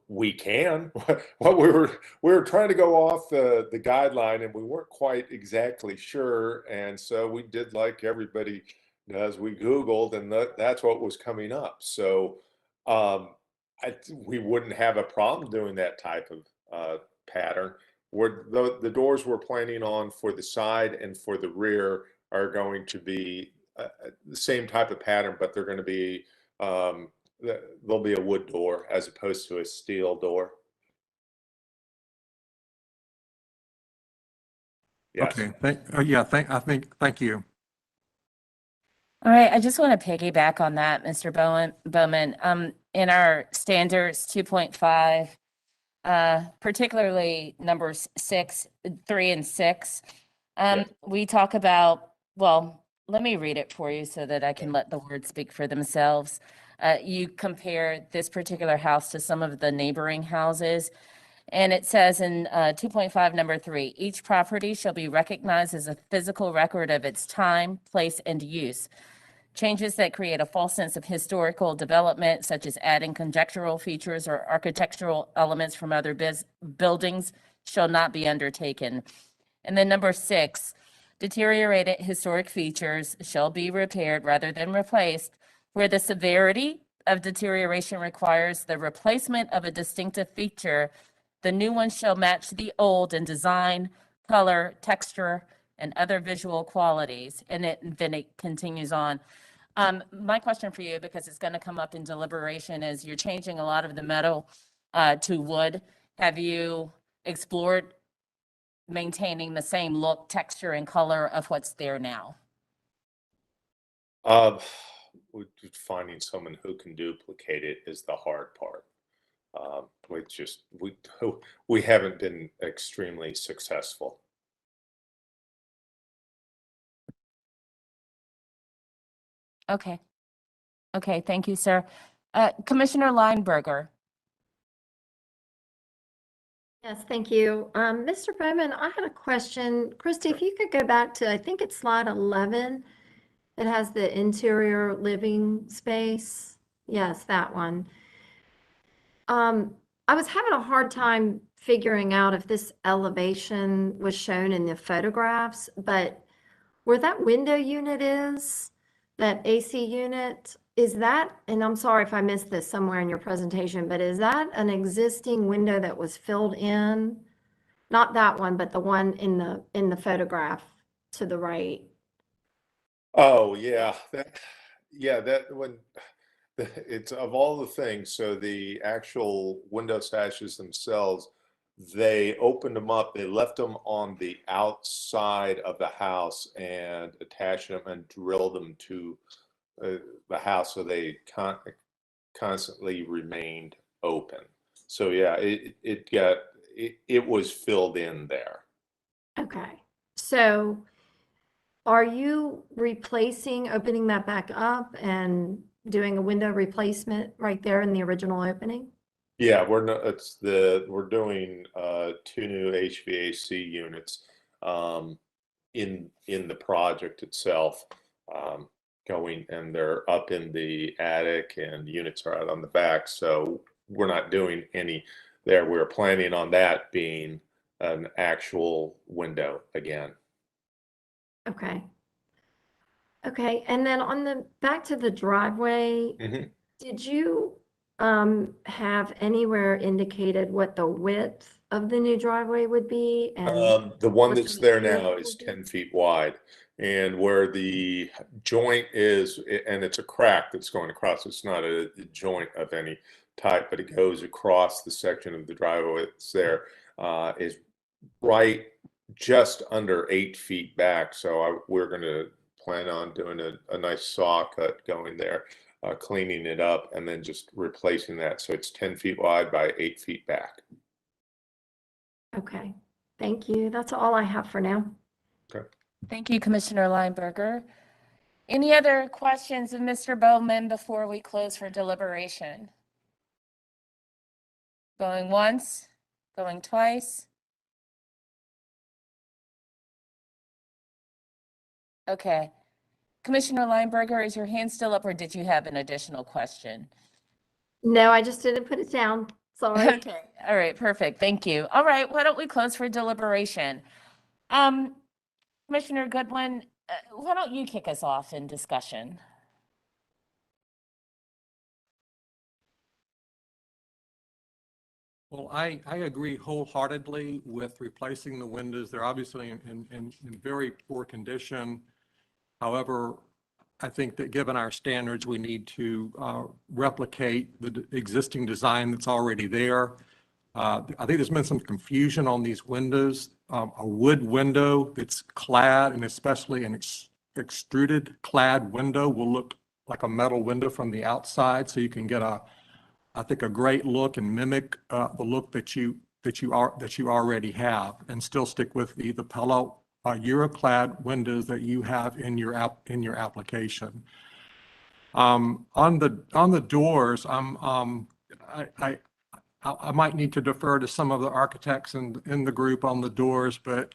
We can. What we were trying to go off the guideline, and we weren't quite exactly sure, and so we did like everybody does. We Googled, and that's what was coming up. So we wouldn't have a problem doing that type of pattern. Where the doors we're planning on for the side and for the rear are going to be the same type of pattern, but they're going to be there'll be a wood door as opposed to a steel door. Yes. Okay, thank you. All right, I just want to piggyback on that, Mr. Bowman. In our standards 2.5, particularly numbers 6, 3, and 6, we talk about, well, let me read it for you so that I can let the words speak for themselves. You compare this particular house to some of the neighboring houses, and it says in 2.5, number 3, each property shall be recognized as a physical record of its time, place, and use. Changes that create a false sense of historical development, such as adding conjectural features or architectural elements from other buildings, shall not be undertaken. And then number 6, deteriorated historic features shall be repaired rather than replaced where the severity of deterioration requires the replacement of a distinctive feature. The new one shall match the old in design, color, texture, and other visual qualities. And then it continues on. My question for you, because it's going to come up in deliberation, is you're changing a lot of the metal to wood. Have you explored maintaining the same look, texture, and color of what's there now? Finding someone who can duplicate it is the hard part. We haven't been extremely successful. Okay. Okay, thank you, sir. Commissioner Lineberger. Yes, thank you. Mr. Bowman, I had a question. Christy, if you could go back to, I think it's slide 11. It has the interior living space. Yes, that one. I was having a hard time figuring out if this elevation was shown in the photographs, but where that window unit is, that AC unit, is that, and I'm sorry if I missed this somewhere in your presentation, but is that an existing window that was filled in? Not that one, but the one in the photograph to the right. Oh, yeah, that one, it's of all the things, so the actual window sashes themselves, they opened them up, they left them on the outside of the house and attached them and drilled them to the house, so they constantly remained open. So yeah, it was filled in there. Okay, so are you opening that back up and doing a window replacement right there in the original opening? Yeah, we're doing 2 new HVAC units in the project itself, going, and they're up in the attic and units are out on the back. So we're not doing any there. We're planning on that being an actual window again. Okay. Okay, and then back to the driveway, did you have anywhere indicated what the width of the new driveway would be? And The one what that's the there material now is would be? 10 feet wide, and where the joint is, and it's a crack that's going across, it's not a joint of any type, but it goes across the section of the driveway that's there, is right just under 8 feet back. So we're going to plan on doing a nice saw cut going there, cleaning it up, and then just replacing that. So it's 10 feet wide by 8 feet back. Okay, thank you. That's all I have for now. Okay. Thank you, Commissioner Lineberger. Any other questions of Mr. Bowman before we close for deliberation? Going once, going twice. Okay. Commissioner Lineberger, is your hand still up, or did you have an additional question? No, I just didn't put it down. Sorry. Okay. All right. Perfect. Thank you. All right. Why don't we close for deliberation? Commissioner Goodwin, why don't you kick us off in discussion? Well, I agree wholeheartedly with replacing the windows. They're obviously in very poor condition. However, I think that given our standards, we need to replicate the existing design that's already there. I think there's been some confusion on these windows. A wood window that's clad, and especially an extruded clad window, will look like a metal window from the outside. So you can get I think a great look and mimic the look that you already have, and still stick with the Pella Euroclad windows that you have in your application. On the doors, I might need to defer to some of the architects in the group on the doors, but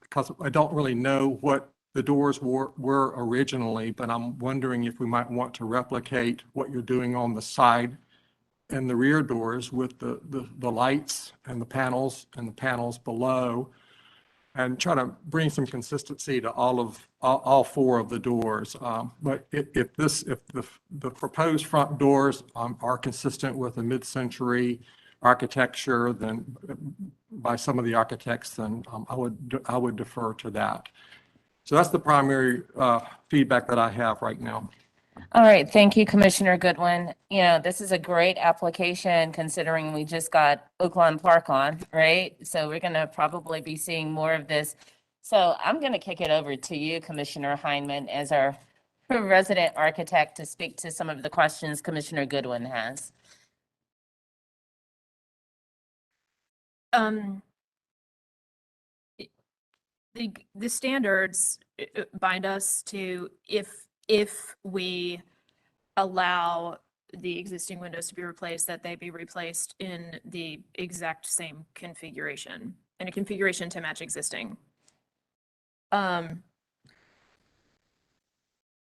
because I don't really know what the doors were originally, but I'm wondering if we might want to replicate what you're doing on the side and the rear doors with the lights and the panels below, and try to bring some consistency to all four of the doors. But if the proposed front doors are consistent with the mid-century architecture, then by some of the architects, then I would defer to that. So that's the primary feedback that I have right now. All right, thank you, Commissioner Goodwin. You know, this is a great application considering we just got Oaklawn Park on, right? So we're gonna probably be seeing more of this. So I'm gonna kick it over to you, Commissioner Heineman, as our resident architect to speak to some of the questions Commissioner Goodwin has. The standards bind us to if we allow the existing windows to be replaced, that they be replaced in the exact same configuration, in a configuration to match existing.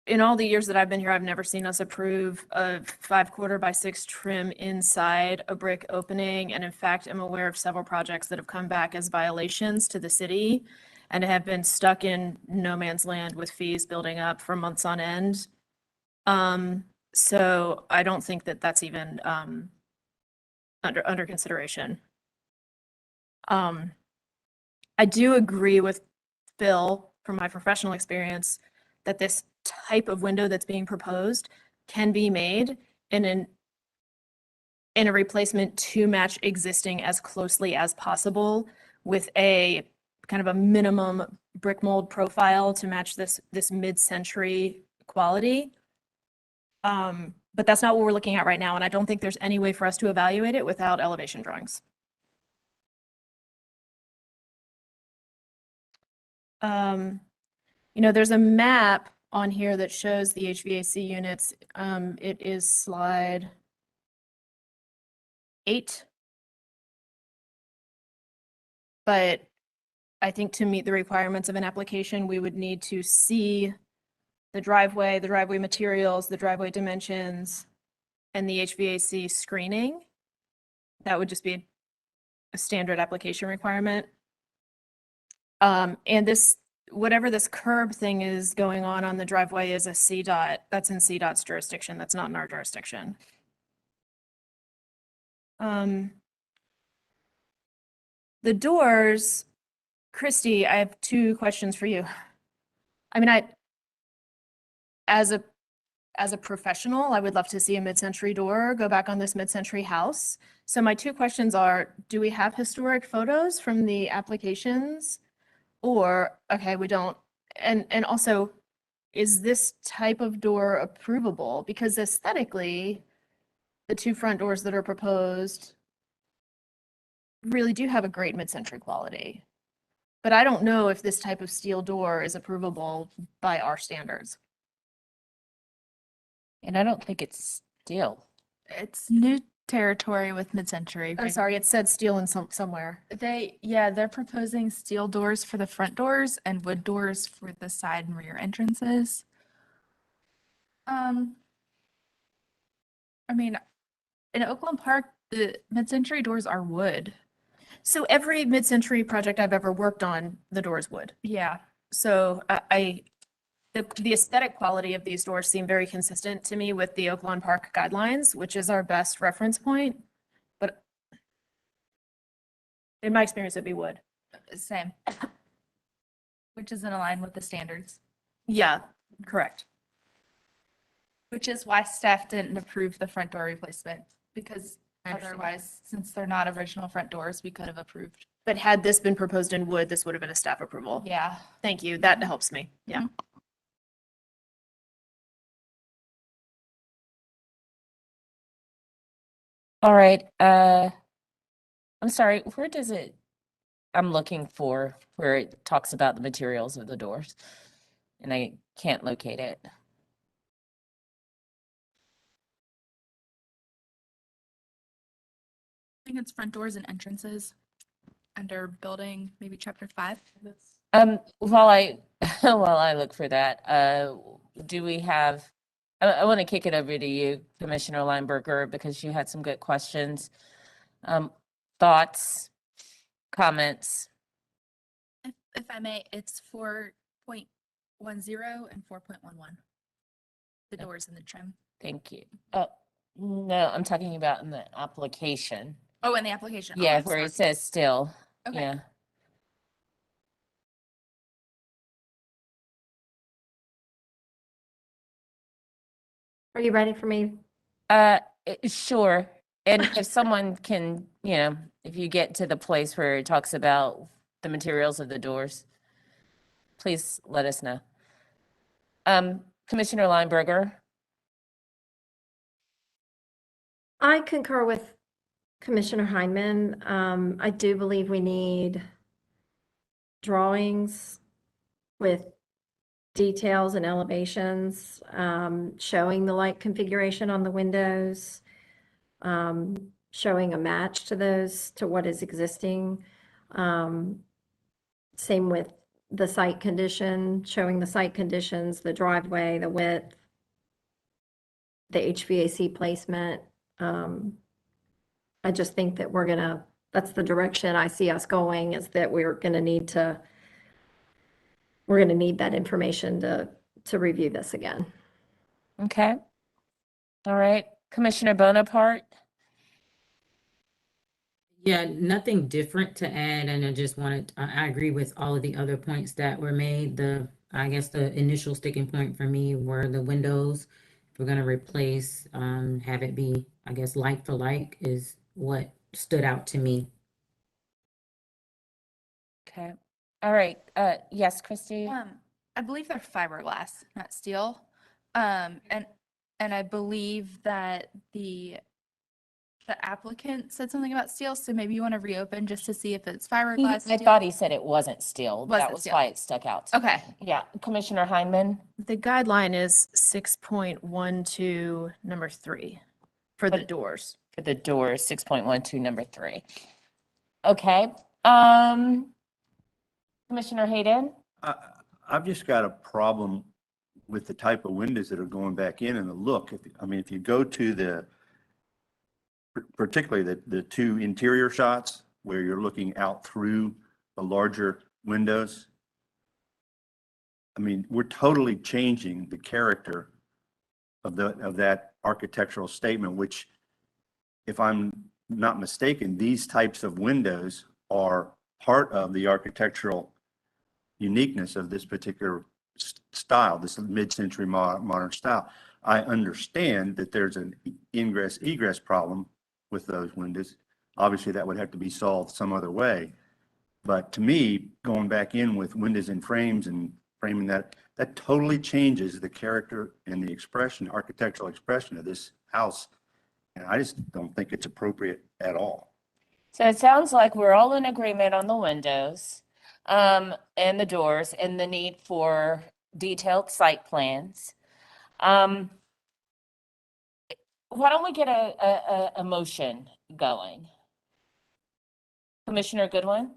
In all the years that I've been here, I've never seen us approve a 5/4 by 6 trim inside a brick opening. And in fact, I'm aware of several projects that have come back as violations to the city and have been stuck in no man's land with fees building up for months on end. So I don't think that that's even under consideration. I do agree with Bill from my professional experience that this type of window that's being proposed can be made in a replacement to match existing as closely as possible with a kind of a minimum brick mold profile to match this mid-century quality. But that's not what we're looking at right now, and I don't think there's any way for us to evaluate it without elevation drawings. You know, there's a map on here that shows the HVAC units. It is slide 8. But I think to meet the requirements of an application, we would need to see the driveway materials, the driveway dimensions, and the HVAC screening. That would just be a standard application requirement. And this, whatever this curb thing is going on the driveway is a CDOT, that's in CDOT's jurisdiction. That's not in our jurisdiction. The doors, Christy, I have 2 questions for you. I mean, as a professional, I would love to see a mid-century door go back on this mid-century house. So my 2 questions are, do we have historic photos from the applications? Or, okay, we don't. And also, is this type of door approvable? Because aesthetically, the 2 front doors that are proposed really do have a great mid-century quality. But I don't know if this type of steel door is approvable by our standards. And I don't think it's steel. It's new territory with mid-century. I'm sorry, it said steel in somewhere. They're proposing steel doors for the front doors and wood doors for the side and rear entrances. I mean, in Oaklawn Park, the mid-century doors are wood. So every mid-century project I've ever worked on, the doors wood. Yeah. So the aesthetic quality of these doors seem very consistent to me with the Oaklawn Park guidelines, which is our best reference point. But in my experience, it'd be wood. Same. Which is in line with the standards. Yeah, correct. Which is why staff didn't approve the front door replacement, because otherwise, since they're not original front doors, we could have approved. But had this been proposed in wood, this would have been a staff approval. Yeah. Thank you. That helps me. Yeah. All right, I'm sorry, where does it, I'm looking for where it talks about the materials of the doors, and I can't locate it. I think it's front doors and entrances under building, maybe chapter 5. While I while I look for that, do we have I want to kick it over to you, Commissioner Lineberger, because you had some good questions. Thoughts, comments? If I may, it's 4.10 and 4.11. The doors and the trim. Thank you. Oh, no, I'm talking about in the application. Oh, in the application. Oh, Yeah, I'm where sorry. it says still. Okay. Yeah. Are you ready for me? Sure. And if someone can, if you get to the place where it talks about the materials of the doors, please let us know. Commissioner Lineberger? I concur with Commissioner Heineman. I do believe we need drawings with details and elevations, showing the light configuration on the windows, showing a match to those, to what is existing. Same with the site condition, showing the site conditions, the driveway, the width, the HVAC placement. I just think that that's the direction I see us going, is that we're gonna need that information to review this again. Okay. All right. Commissioner Bonaparte? Yeah, nothing different to add, and I agree with all of the other points that were made. I guess the initial sticking point for me were the windows. If we're gonna replace, have it be, I guess, like for like is what stood out to me. Okay. All right. Yes, Christy? I believe they're fiberglass, not steel. And I believe that the applicant said something about steel, so maybe you want to reopen just to see if it's fiberglass. I thought he said it wasn't steel. That Wasn't was steel. why it stuck out to me. Okay. Yeah. Commissioner Heineman? The guideline is 6.12, number 3 for the doors. For the doors, 6.12, number 3. Okay. Commissioner Hayden? I've just got a problem with the type of windows that are going back in and the look. If you go to particularly the two interior shots where you're looking out through the larger windows, we're totally changing the character of that architectural statement, which, if I'm not mistaken, these types of windows are part of the architectural uniqueness of this particular style, this mid-century modern style. I understand that there's an ingress-egress problem with those windows. Obviously, that would have to be solved some other way. But to me, going back in with windows and frames and framing that totally changes the character and the architectural expression of this house. And I just don't think it's appropriate at all. So it sounds like we're all in agreement on the windows, and the doors, and the need for detailed site plans. Why don't we get a motion going? Commissioner Goodwin?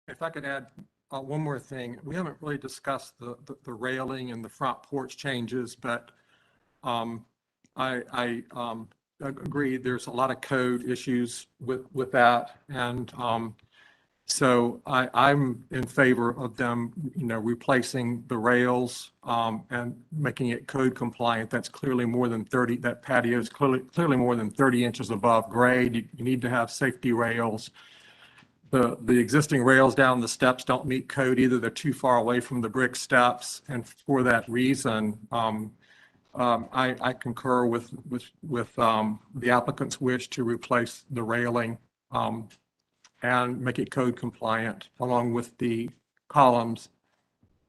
If I could add one more thing, we haven't really discussed the railing and the front porch changes, but I agree there's a lot of code issues with that, and so I'm in favor of them, replacing the rails and making it code compliant. That's clearly more than 30. That patio is clearly more than 30 inches above grade. You need to have safety rails. The existing rails down the steps don't meet code either. They're too far away from the brick steps, and for that reason, I concur with the applicant's wish to replace the railing and make it code compliant along with the columns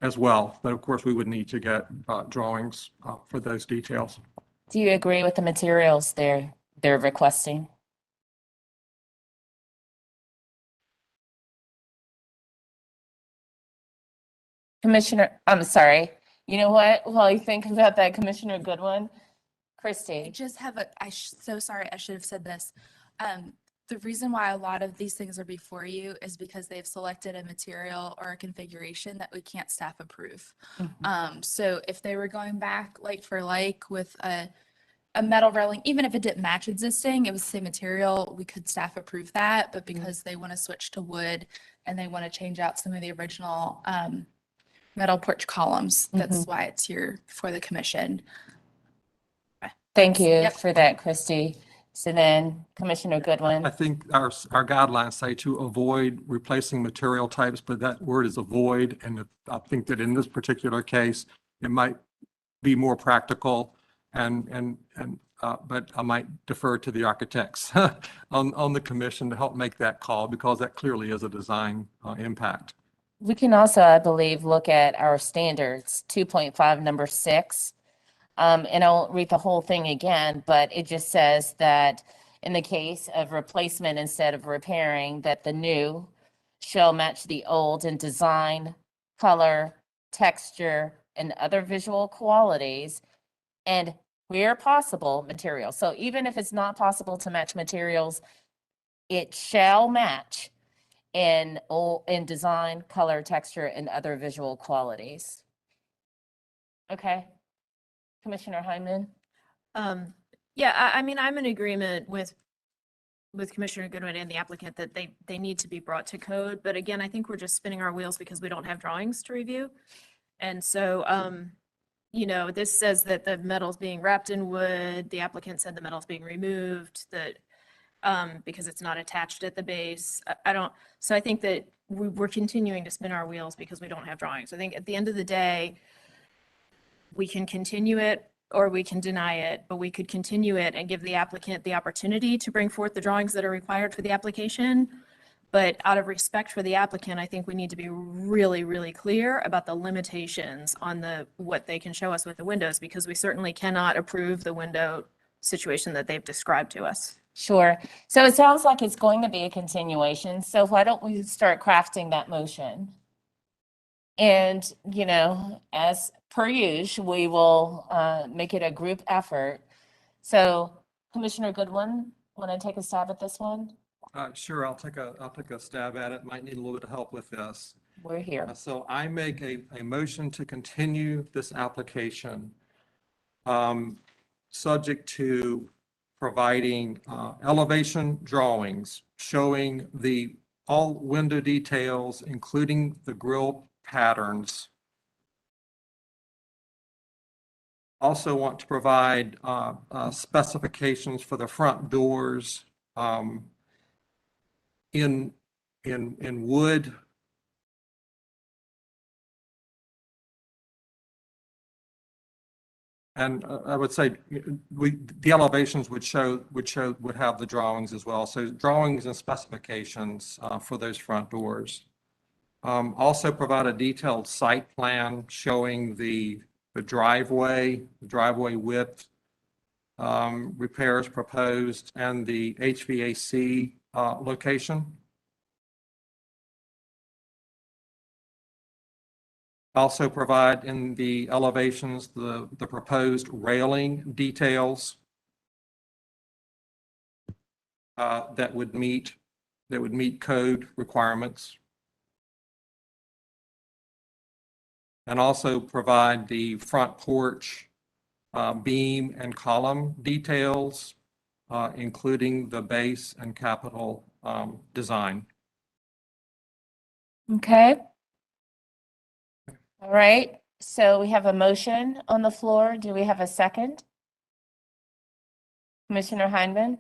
as well. But of course, we would need to get drawings for those details. Do you agree with the materials they're requesting? Commissioner, I'm sorry. You know what? While you think about that, Commissioner Goodwin, I Christy. just have so sorry, I should have said this. the reason why a lot of these things are before you is because they've selected a material or a configuration that we can't staff approve. So if they were going back like for like with a metal railing, even if it didn't match existing, it was the same material, we could staff approve that. But because they want to switch to wood and they want to change out some of the original metal porch columns, that's why it's here for the commission. Thank you Yep. for that, Christy. So then Commissioner Goodwin. I think our guidelines say to avoid replacing material types, but that word is avoid. And I think that in this particular case, it might be more practical but I might defer to the architects on the commission to help make that call, because that clearly is a design impact. We can also, I believe, look at our standards, 2.5, number 6. And I won't read the whole thing again, but it just says that in the case of replacement instead of repairing, that the new shall match the old in design, color, texture, and other visual qualities, and where possible, materials. So even if it's not possible to match materials, it shall match in design, color, texture, and other visual qualities. Okay. Commissioner Hyman? Yeah, I mean, I'm in agreement with Commissioner Goodwin and the applicant that they need to be brought to code. But again, I think we're just spinning our wheels because we don't have drawings to review. And so, you know, this says that the metal's being wrapped in wood. The applicant said the metal's being removed, that because it's not attached at the base. So I think that we're continuing to spin our wheels because we don't have drawings. I think at the end of the day, we can continue it or we can deny it, but we could continue it and give the applicant the opportunity to bring forth the drawings that are required for the application. But out of respect for the applicant, I think we need to be really, really clear about the limitations on what they can show us with the windows, because we certainly cannot approve the window situation that they've described to us. Sure. So it sounds like it's going to be a continuation. So why don't we start crafting that motion? And, you know, as per usual, we will make it a group effort. So Commissioner Goodwin, want to take a stab at this one? Sure, I'll take a stab at it. Might need a little bit of help with this. We're here. So I make a motion to continue this application, subject to providing elevation drawings showing all window details, including the grille patterns. Also want to provide specifications for the front doors in wood. And I would say the elevations would have the drawings as well. So drawings and specifications for those front doors. Also provide a detailed site plan showing the driveway width, repairs proposed, and the HVAC location. Also provide in the elevations the proposed railing details that would meet code requirements. And also provide the front porch beam and column details, including the base and capital design. Okay. All right. So we have a motion on the floor. Do we have a second? Commissioner Heineman?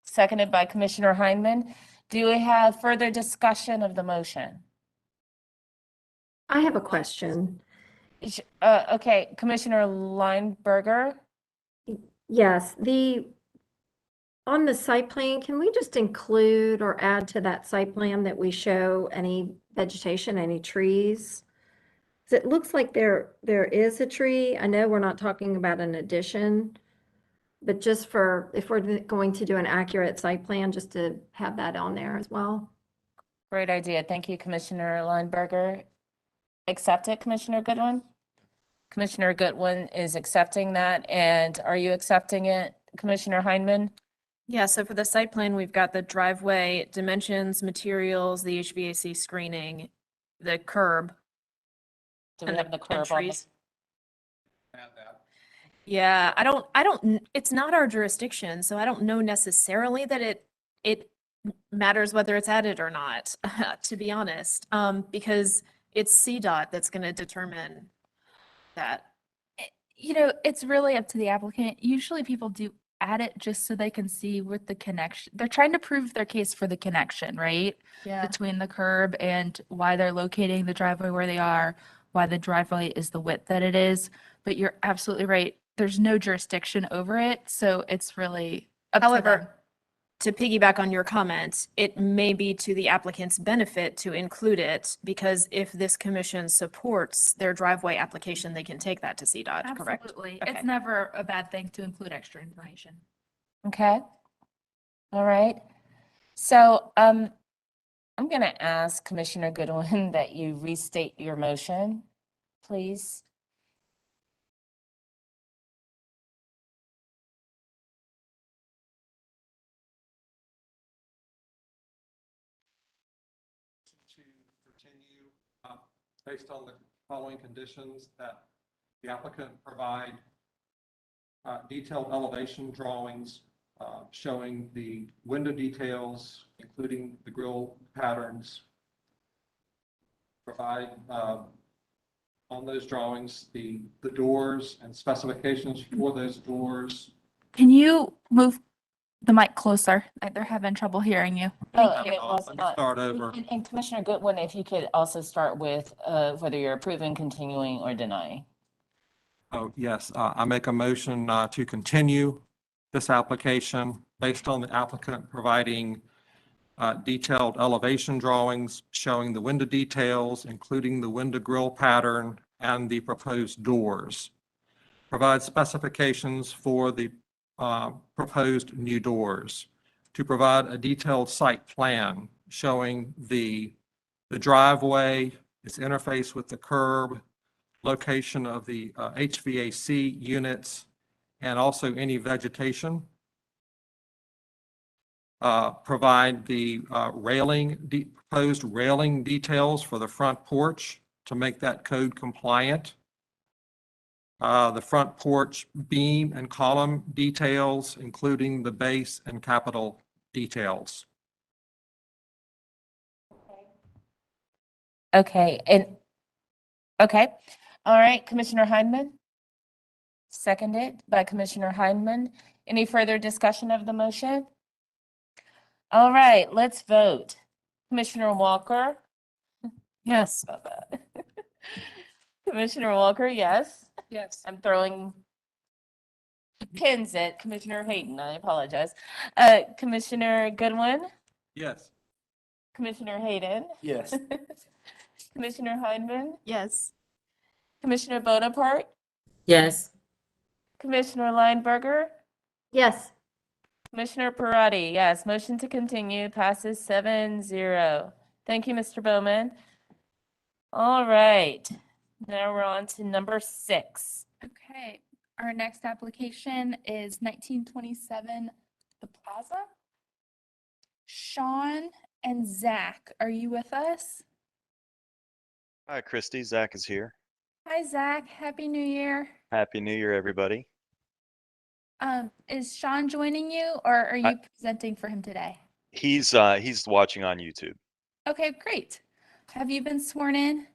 Seconded by Commissioner Heineman. Do we have further discussion of the motion? I have a question. Okay, Commissioner Lineberger. Yes, on the site plan, can we just include or add to that site plan that we show any vegetation, any trees? 'Cause it looks like there is a tree. I know we're not talking about an addition, but just if we're going to do an accurate site plan, just to have that on there as well. Great idea. Thank you, Commissioner Lineberger. Accept it, Commissioner Goodwin? Commissioner Goodwin is accepting that. And are you accepting it, Commissioner Heineman? Yeah, so for the site plan, we've got the driveway dimensions, materials, the HVAC screening, the curb. Do we and have the curb on the? entries. Yeah, it's not our jurisdiction, so I don't know necessarily that it matters whether it's added or not, to be honest, because it's CDOT that's gonna determine that. You know, it's really up to the applicant. Usually people do add it just so they can see with the connection. They're trying to prove their case for the connection, right? Yeah. Between the curb and why they're locating the driveway where they are, why the driveway is the width that it is. But you're absolutely right. There's no jurisdiction over it, so it's really up to them. However, to piggyback on your comment, it may be to the applicant's benefit to include it because if this commission supports their driveway application, they can take that to CDOT, correct? Absolutely. Okay. It's never a bad thing to include extra information. Okay. All right. So, I'm gonna ask Commissioner Goodwin that you restate your motion, please. To continue, based on the following conditions, that the applicant provide detailed elevation drawings showing the window details, including the grille patterns. Provide on those drawings the doors and specifications for those doors. Can you move the mic closer? They're having trouble hearing you. Oh, Thank you. it was, Let me start over. and Commissioner Goodwin, if you could also start with whether you're approving, continuing, or denying. Oh, yes, I make a motion to continue this application based on the applicant providing detailed elevation drawings showing the window details, including the window grille pattern and the proposed doors. Provide specifications for the proposed new doors. To provide a detailed site plan showing the driveway, its interface with the curb, location of the HVAC units, and also any vegetation. Provide the proposed railing details for the front porch to make that code compliant. The front porch beam and column details, including the base and capital details. Okay, all right, Commissioner Heineman. Seconded by Commissioner Heineman. Any further discussion of the motion? All right, let's vote. Commissioner Walker? Yes. Commissioner Walker, yes. Yes. I'm throwing pins at Commissioner Hayden. I apologize. Commissioner Goodwin? Yes. Commissioner Hayden? Yes. Commissioner Heineman? Yes. Commissioner Bonaparte? Yes. Commissioner Lineberger? Yes. Commissioner Parati, yes. Motion to continue passes 7-0. Thank you, Mr. Bowman. All right, now we're on to number 6. Okay, our next application is 1927 The Plaza. Sean and Zach, are you with us? Hi, Christy. Zach is here. Hi, Zach. Happy New Year. Happy New Year, everybody. Is Sean joining you or are you presenting for him today? He's watching on YouTube. Okay, great. Have you been sworn in?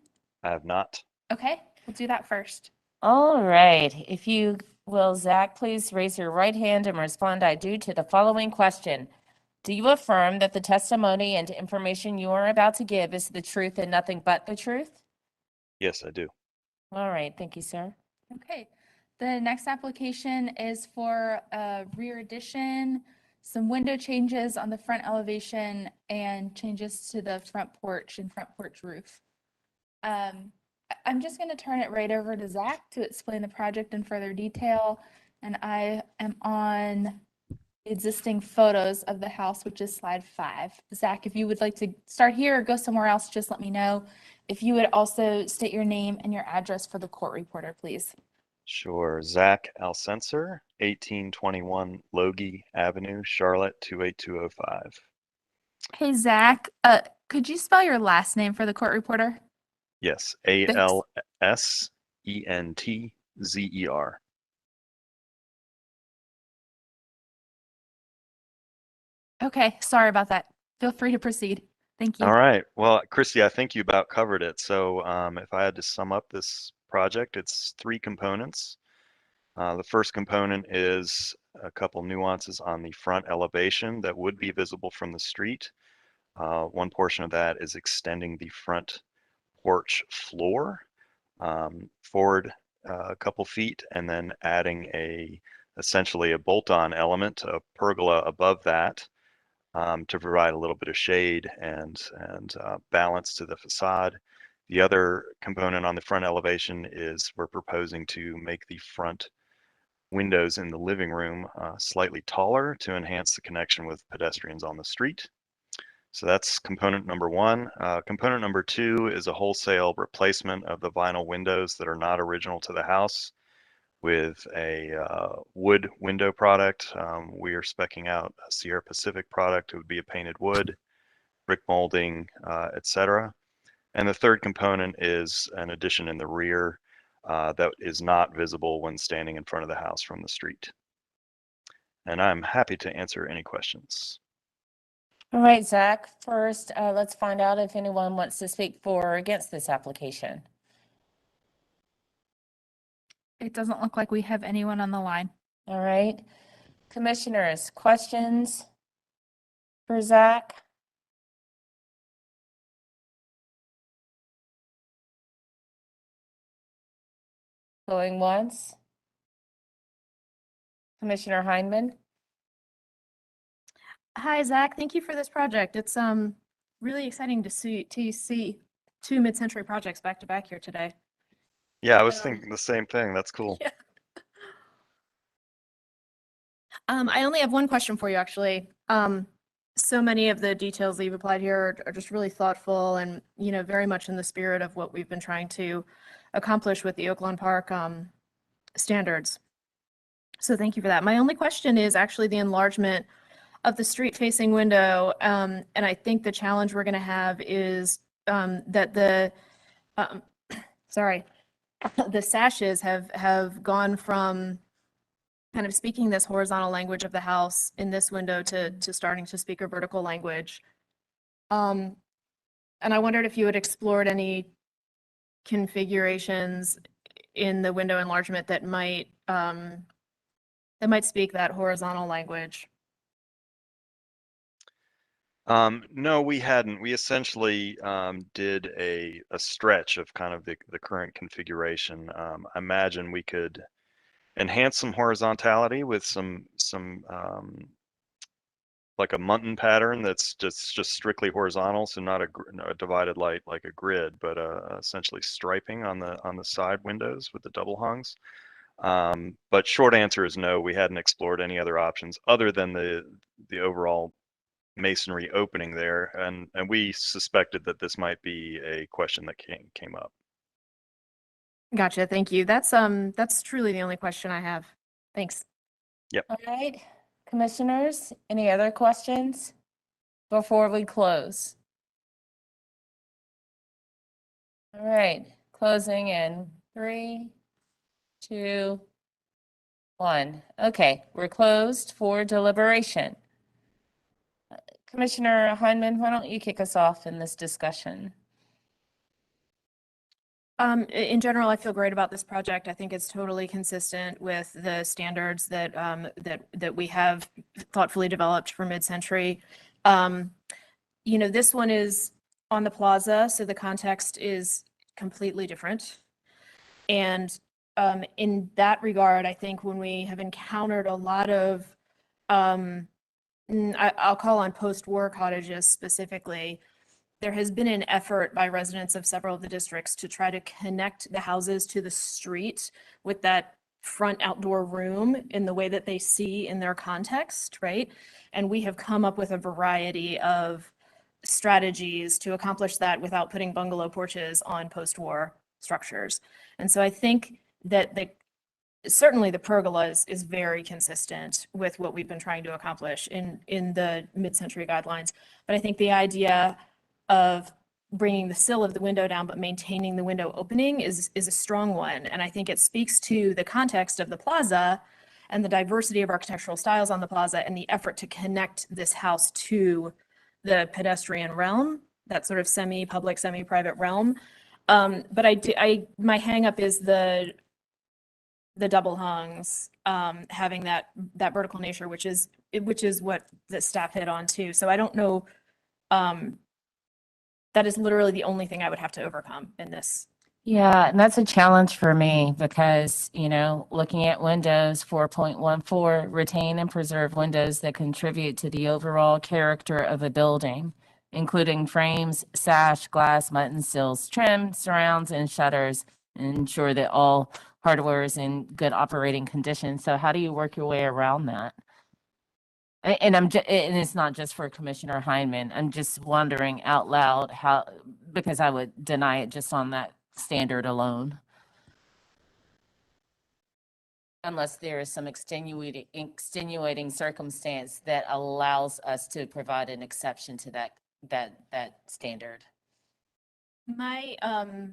I have not. Okay, we'll do that first. All right, if you will, Zach, please raise your right hand and respond, I do, to the following question. Do you affirm that the testimony and information you are about to give is the truth and nothing but the truth? Yes, I do. All right, thank you, sir. Okay, the next application is for a rear addition, some window changes on the front elevation, and changes to the front porch and front porch roof. I'm just going to turn it right over to Zach to explain the project in further detail, and I am on existing photos of the house, which is slide 5. Zach, if you would like to start here or go somewhere else, just let me know. If you would also state your name and your address for the court reporter, please. Sure. Zach Alcenser, 1821 Logie Avenue, Charlotte, 28205. Hey, Zach, could you spell your last name for the court reporter? Yes, Thanks. Alsentzer. Okay, sorry about that. Feel free to proceed. Thank you. All right. Well, Christy, I think you about covered it. So if I had to sum up this project, it's 3 components. The first component is a couple nuances on the front elevation that would be visible from the street. One portion of that is extending the front porch floor forward a couple feet and then adding essentially a bolt-on element, a pergola above that, to provide a little bit of shade and balance to the facade. The other component on the front elevation is we're proposing to make the front windows in the living room slightly taller to enhance the connection with pedestrians on the street. So that's component number 1. Component number 2 is a wholesale replacement of the vinyl windows that are not original to the house with a wood window product. We are speccing out a Sierra Pacific product. It would be a painted wood, brick molding, etc. And the third component is an addition in the rear that is not visible when standing in front of the house from the street. And I'm happy to answer any questions. All right, Zach, first, let's find out if anyone wants to speak for or against this application. It doesn't look like we have anyone on the line. All right. Commissioners, questions for Zach? Going once? Commissioner Heineman? Hi, Zach. Thank you for this project. It's really exciting to see 2 mid-century projects back to back here today. Yeah, I was thinking the same thing. That's cool. Yeah. I only have one question for you, actually. So many of the details that you've applied here are just really thoughtful and, very much in the spirit of what we've been trying to accomplish with the Oaklawn Park standards. So thank you for that. My only question is actually the enlargement of the street-facing window, and I think the challenge we're going to have is that the sashes have gone from kind of speaking this horizontal language of the house in this window to starting to speak a vertical language. And I wondered if you had explored any configurations in the window enlargement that might speak that horizontal language. No, we hadn't. We essentially did a stretch of kind of the current configuration. I imagine we could enhance some horizontality with some like a muntin pattern that's just strictly horizontal, so not a divided light like a grid, but essentially striping on the side windows with the double hungs. But short answer is no, we hadn't explored any other options other than the overall masonry opening there, and we suspected that this might be a question that came up. Gotcha. Thank you. That's truly the only question I have. Thanks. Yep. All right. Commissioners, any other questions before we close? All right. Closing in 3, 2, 1. Okay, we're closed for deliberation. Commissioner Heineman, why don't you kick us off in this discussion? In general, I feel great about this project. I think it's totally consistent with the standards that that we have thoughtfully developed for mid-century. This one is on the plaza, so the context is completely different. And in that regard, I think when we have encountered a lot of, I'll call on post-war cottages specifically, there has been an effort by residents of several of the districts to try to connect the houses to the street with that front outdoor room in the way that they see in their context, right? And we have come up with a variety of strategies to accomplish that without putting bungalow porches on post-war structures. And so I think that certainly the pergola is very consistent with what we've been trying to accomplish in the mid-century guidelines. But I think the idea of bringing the sill of the window down but maintaining the window opening is a strong one. And I think it speaks to the context of the plaza and the diversity of architectural styles on the plaza and the effort to connect this house to the pedestrian realm, that sort of semi-public, semi-private realm. But my hang up is the double hungs, having that vertical nature, which is what the staff hit on too. So I don't know, that is literally the only thing I would have to overcome in this. Yeah, and that's a challenge for me because, you know, looking at Windows 4.14, retain and preserve windows that contribute to the overall character of a building, including frames, sash, glass, mutton sills, trim, surrounds, and shutters, and ensure that all hardware is in good operating condition. So how do you work your way around that? And and it's not just for Commissioner Heineman. I'm just wondering out loud how, because I would deny it just on that standard alone. Unless there is some extenuating circumstance that allows us to provide an exception to that standard. We're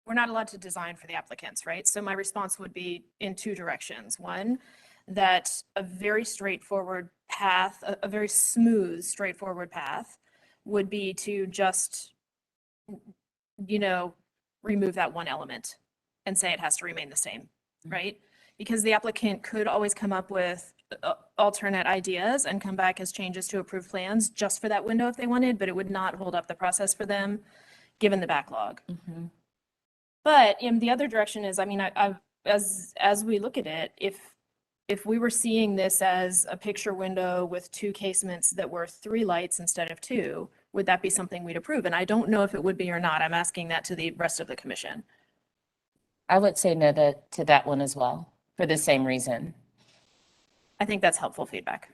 not allowed to design for the applicants, right? So my response would be in two directions. One, that a very straightforward path, a very smooth, straightforward path would be to just, you know, remove that one element and say it has to remain the same, right? Because the applicant could always come up with alternate ideas and come back as changes to approved plans just for that window if they wanted, but it would not hold up the process for them given the backlog. Mm-hmm. But in the other direction is, I mean, as we look at it, if we were seeing this as a picture window with two casements that were 3 lights instead of 2, would that be something we'd approve? And I don't know if it would be or not. I'm asking that to the rest of the commission. I would say no to that one as well, for the same reason. I think that's helpful feedback.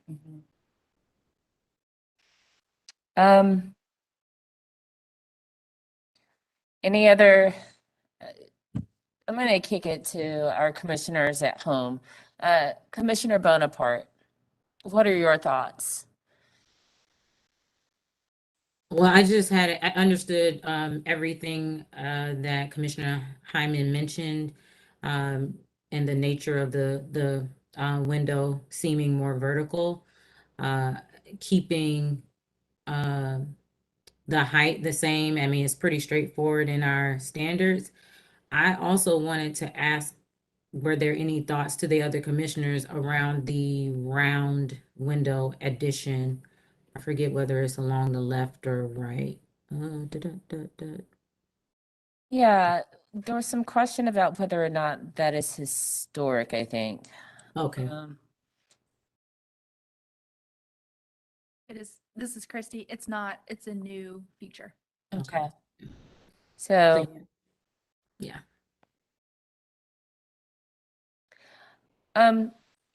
Any other, I'm going to kick it to our commissioners at home. Commissioner Bonaparte, what are your thoughts? Well, I understood everything that Commissioner Hyman mentioned, and the nature of the window seeming more vertical, keeping the height the same. I mean, it's pretty straightforward in our standards. I also wanted to ask, were there any thoughts to the other commissioners around the round window addition? I forget whether it's along the left or right. Yeah, there was some question about whether or not that is historic, I think. Okay. This is Christy. It's not, it's a new feature. Okay. So, yeah.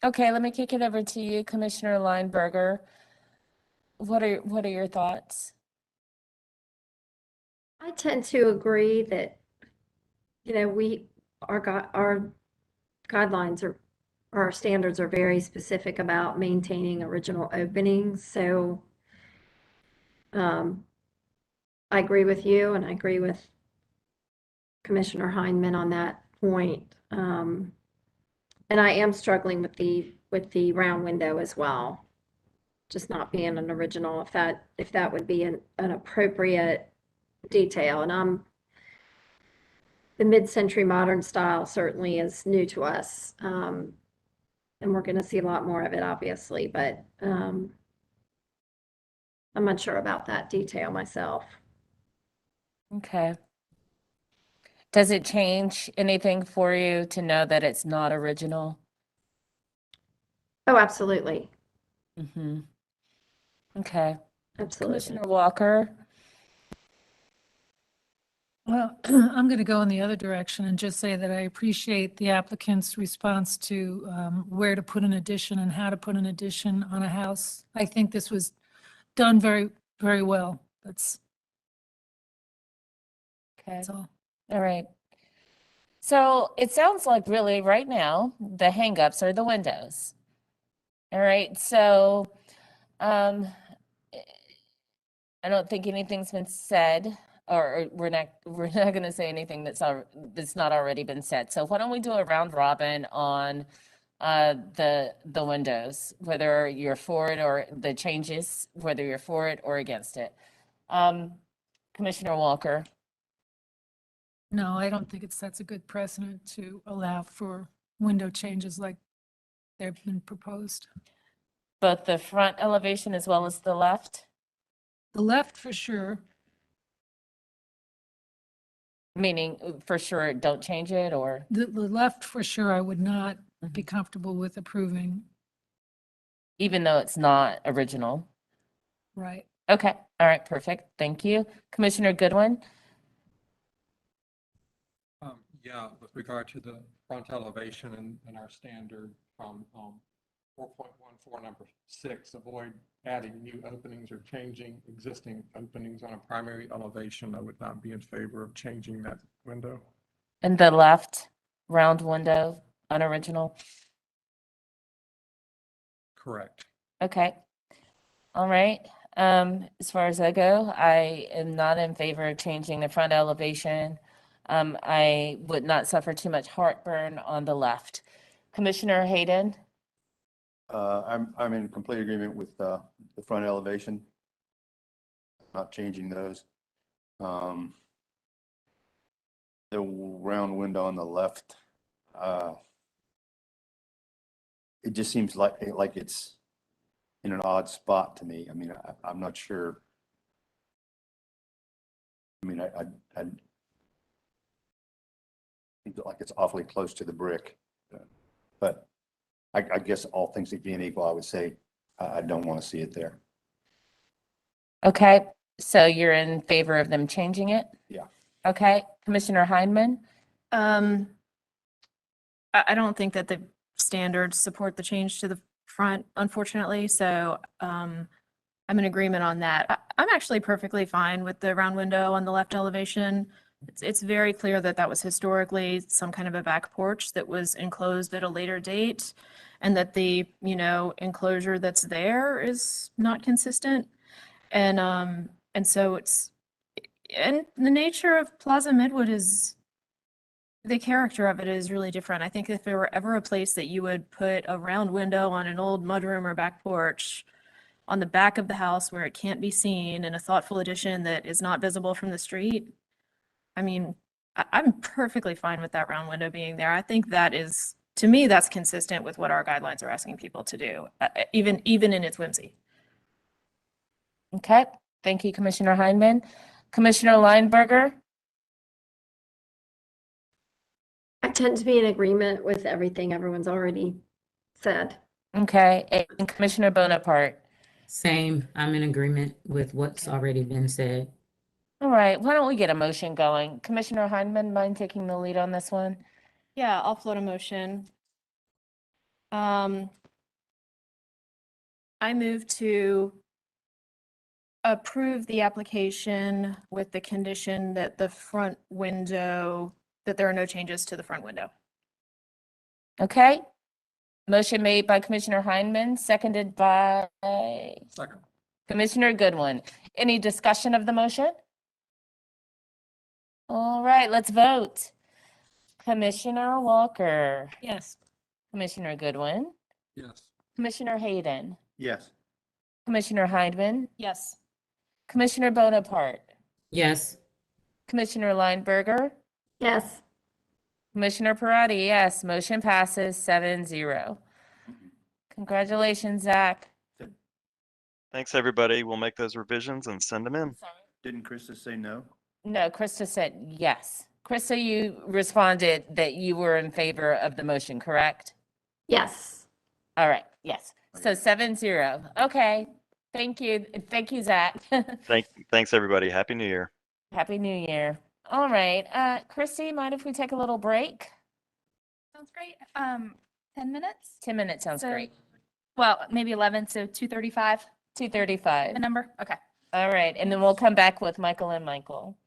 Okay, let me kick it over to you, Commissioner Lineberger. What are your thoughts? I tend to agree that, you know, our guidelines are, our standards are very specific about maintaining original openings. So I agree with you, and I agree with Commissioner Heineman on that point. And I am struggling with the round window as well, just not being an original, if that would be an appropriate detail. And the mid-century modern style certainly is new to us, and we're going to see a lot more of it, obviously, but I'm unsure about that detail myself. Okay. Does it change anything for you to know that it's not original? Oh, absolutely. Mm-hmm. Okay. Absolutely. Commissioner Walker? Well, I'm going to go in the other direction and just say that I appreciate the applicant's response to where to put an addition and how to put an addition on a house. I think this was done very, very well. Okay. That's all. All right. So it sounds like really right now, the hangups are the windows. All right, so um, I don't think anything's been said, or we're not gonna say anything that's not already been said. So why don't we do a round robin on the windows, whether you're for it or the changes, whether you're for it or against it. Commissioner Walker. No, I don't think it sets a good precedent to allow for window changes like they've been proposed. Both the front elevation as well as the left? The left for sure. Meaning for sure, don't change it, or? The left for sure, I would not be comfortable with approving. Even though it's not original? Right. Okay, all right, perfect. Thank you. Commissioner Goodwin? Yeah, with regard to the front elevation and our standard from 4.14 number 6, avoid adding new openings or changing existing openings on a primary elevation. I would not be in favor of changing that window. And the left round window, unoriginal? Correct. Okay. All right. As far as I go, I am not in favor of changing the front elevation. I would not suffer too much heartburn on the left. Commissioner Hayden? I'm in complete agreement with the front elevation. Not changing those. The round window on the left, it just seems like it's in an odd spot to me. I mean, I'm not sure. I mean, I think like it's awfully close to the brick, but I guess all things being equal, I would say I don't want to see it there. Okay, so you're in favor of them changing it? Yeah. Okay, Commissioner Heineman? I don't think that the standards support the change to the front, unfortunately, so I'm in agreement on that. I'm actually perfectly fine with the round window on the left elevation. It's very clear that that was historically some kind of a back porch that was enclosed at a later date, and that the, enclosure that's there is not consistent. And so and the nature of Plaza Midwood is, the character of it is really different. I think if there were ever a place that you would put a round window on an old mudroom or back porch on the back of the house where it can't be seen, in a thoughtful addition that is not visible from the street, I mean, I'm perfectly fine with that round window being there. I think that is, to me, that's consistent with what our guidelines are asking people to do, even in its whimsy. Okay, thank you, Commissioner Heineman. Commissioner Lineberger? I tend to be in agreement with everything everyone's already said. Okay, and Commissioner Bonaparte? Same. I'm in agreement with what's already been said. All right, why don't we get a motion going? Commissioner Heineman, mind taking the lead on this one? Yeah, I'll float a motion. I move to approve the application with the condition that the front window, that there are no changes to the front window. Okay. Motion made by Commissioner Heineman, seconded by Second. Commissioner Goodwin. Any discussion of the motion? All right, let's vote. Commissioner Walker? Yes. Commissioner Goodwin? Yes. Commissioner Hayden? Yes. Commissioner Heineman? Yes. Commissioner Bonaparte? Yes. Commissioner Lineberger? Yes. Commissioner Parati, yes. Motion passes 7-0. Congratulations, Zach. Thanks, everybody. We'll make those revisions and send them in. Didn't Krista say no? No, Krista said yes. Krista, you responded that you were in favor of the motion, correct? Yes. All right, yes. So 7-0. Okay, thank you. Thank you, Zach. Thanks, everybody. Happy New Year. Happy New Year. All right, Christy, mind if we take a little break? Sounds great. 10 minutes? 10 minutes sounds So- great. Well, maybe 11, so 2:35, 2:35. the number? Okay. All right, and then we'll come back with Michael and Michael.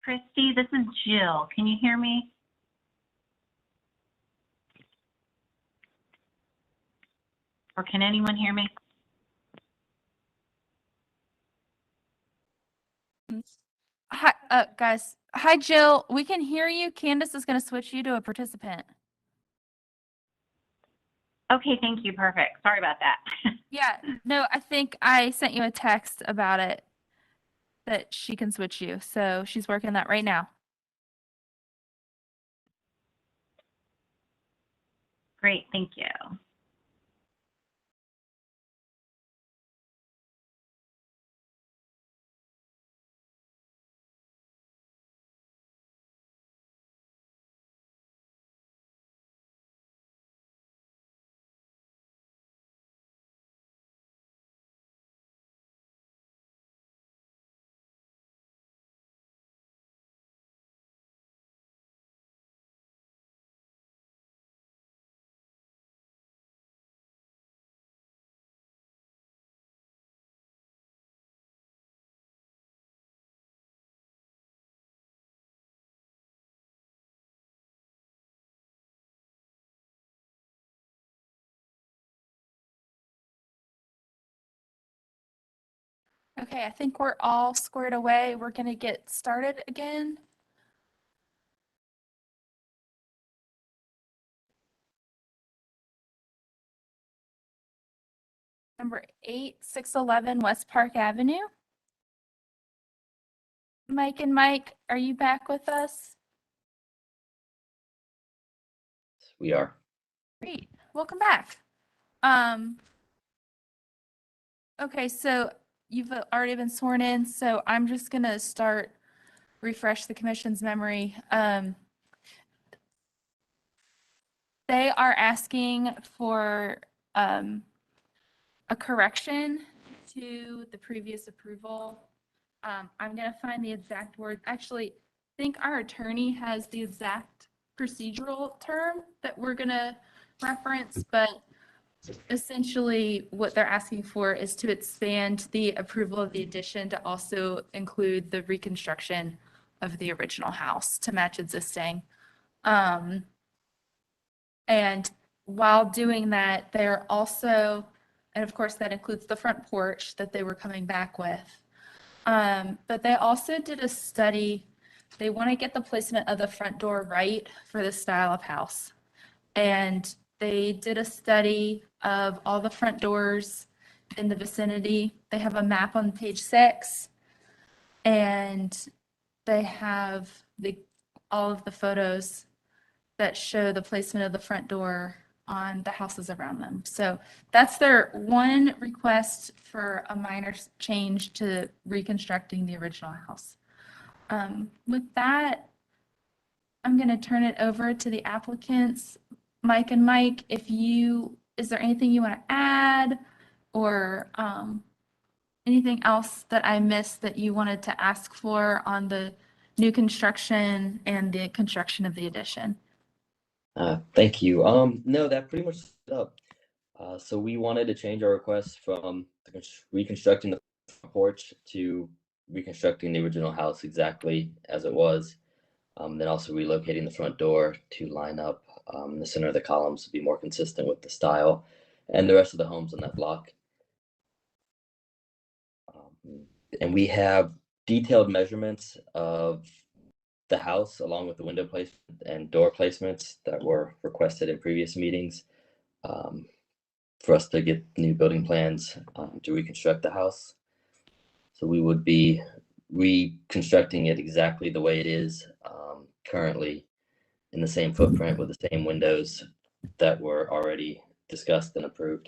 Christy, this is Jill. Can you hear me? Or can anyone hear me? Hi, guys. Hi, Jill. We can hear you. Candace is going to switch you to a participant. Okay, thank you. Perfect. Sorry about that. Yeah, no, I think I sent you a text about it that she can switch you. So she's working that right now. Great, thank you. Okay, I think we're all squared away. We're going to get started again. Number 8611 West Park Avenue. Mike and Mike, are you back with us? We are. Great. Welcome back. Okay, so you've already been sworn in, so I'm just going to refresh the commission's memory. They are asking for a correction to the previous approval. I'm going to find the exact word. Actually, I think our attorney has the exact procedural term that we're going to reference, but essentially what they're asking for is to expand the approval of the addition to also include the reconstruction of the original house to match existing. And while doing that, they're also, and of course that includes the front porch that they were coming back with. But they also did a study. They want to get the placement of the front door right for this style of house. And they did a study of all the front doors in the vicinity. They have a map on page 6, and they have all of the photos that show the placement of the front door on the houses around them. So that's their one request for a minor change to reconstructing the original house. With that, I'm going to turn it over to the applicants. Mike and Mike, is there anything you want to add or anything else that I missed that you wanted to ask for on the new construction and the construction of the addition? Thank you. No, that pretty much sums it up. So we wanted to change our request from reconstructing the porch to reconstructing the original house exactly as it was. Then also relocating the front door to line up the center of the columns to be more consistent with the style and the rest of the homes on that block. And we have detailed measurements of the house along with the window placement and door placements that were requested in previous meetings for us to get new building plans to reconstruct the house. So we would be reconstructing it exactly the way it is currently in the same footprint with the same windows that were already discussed and approved,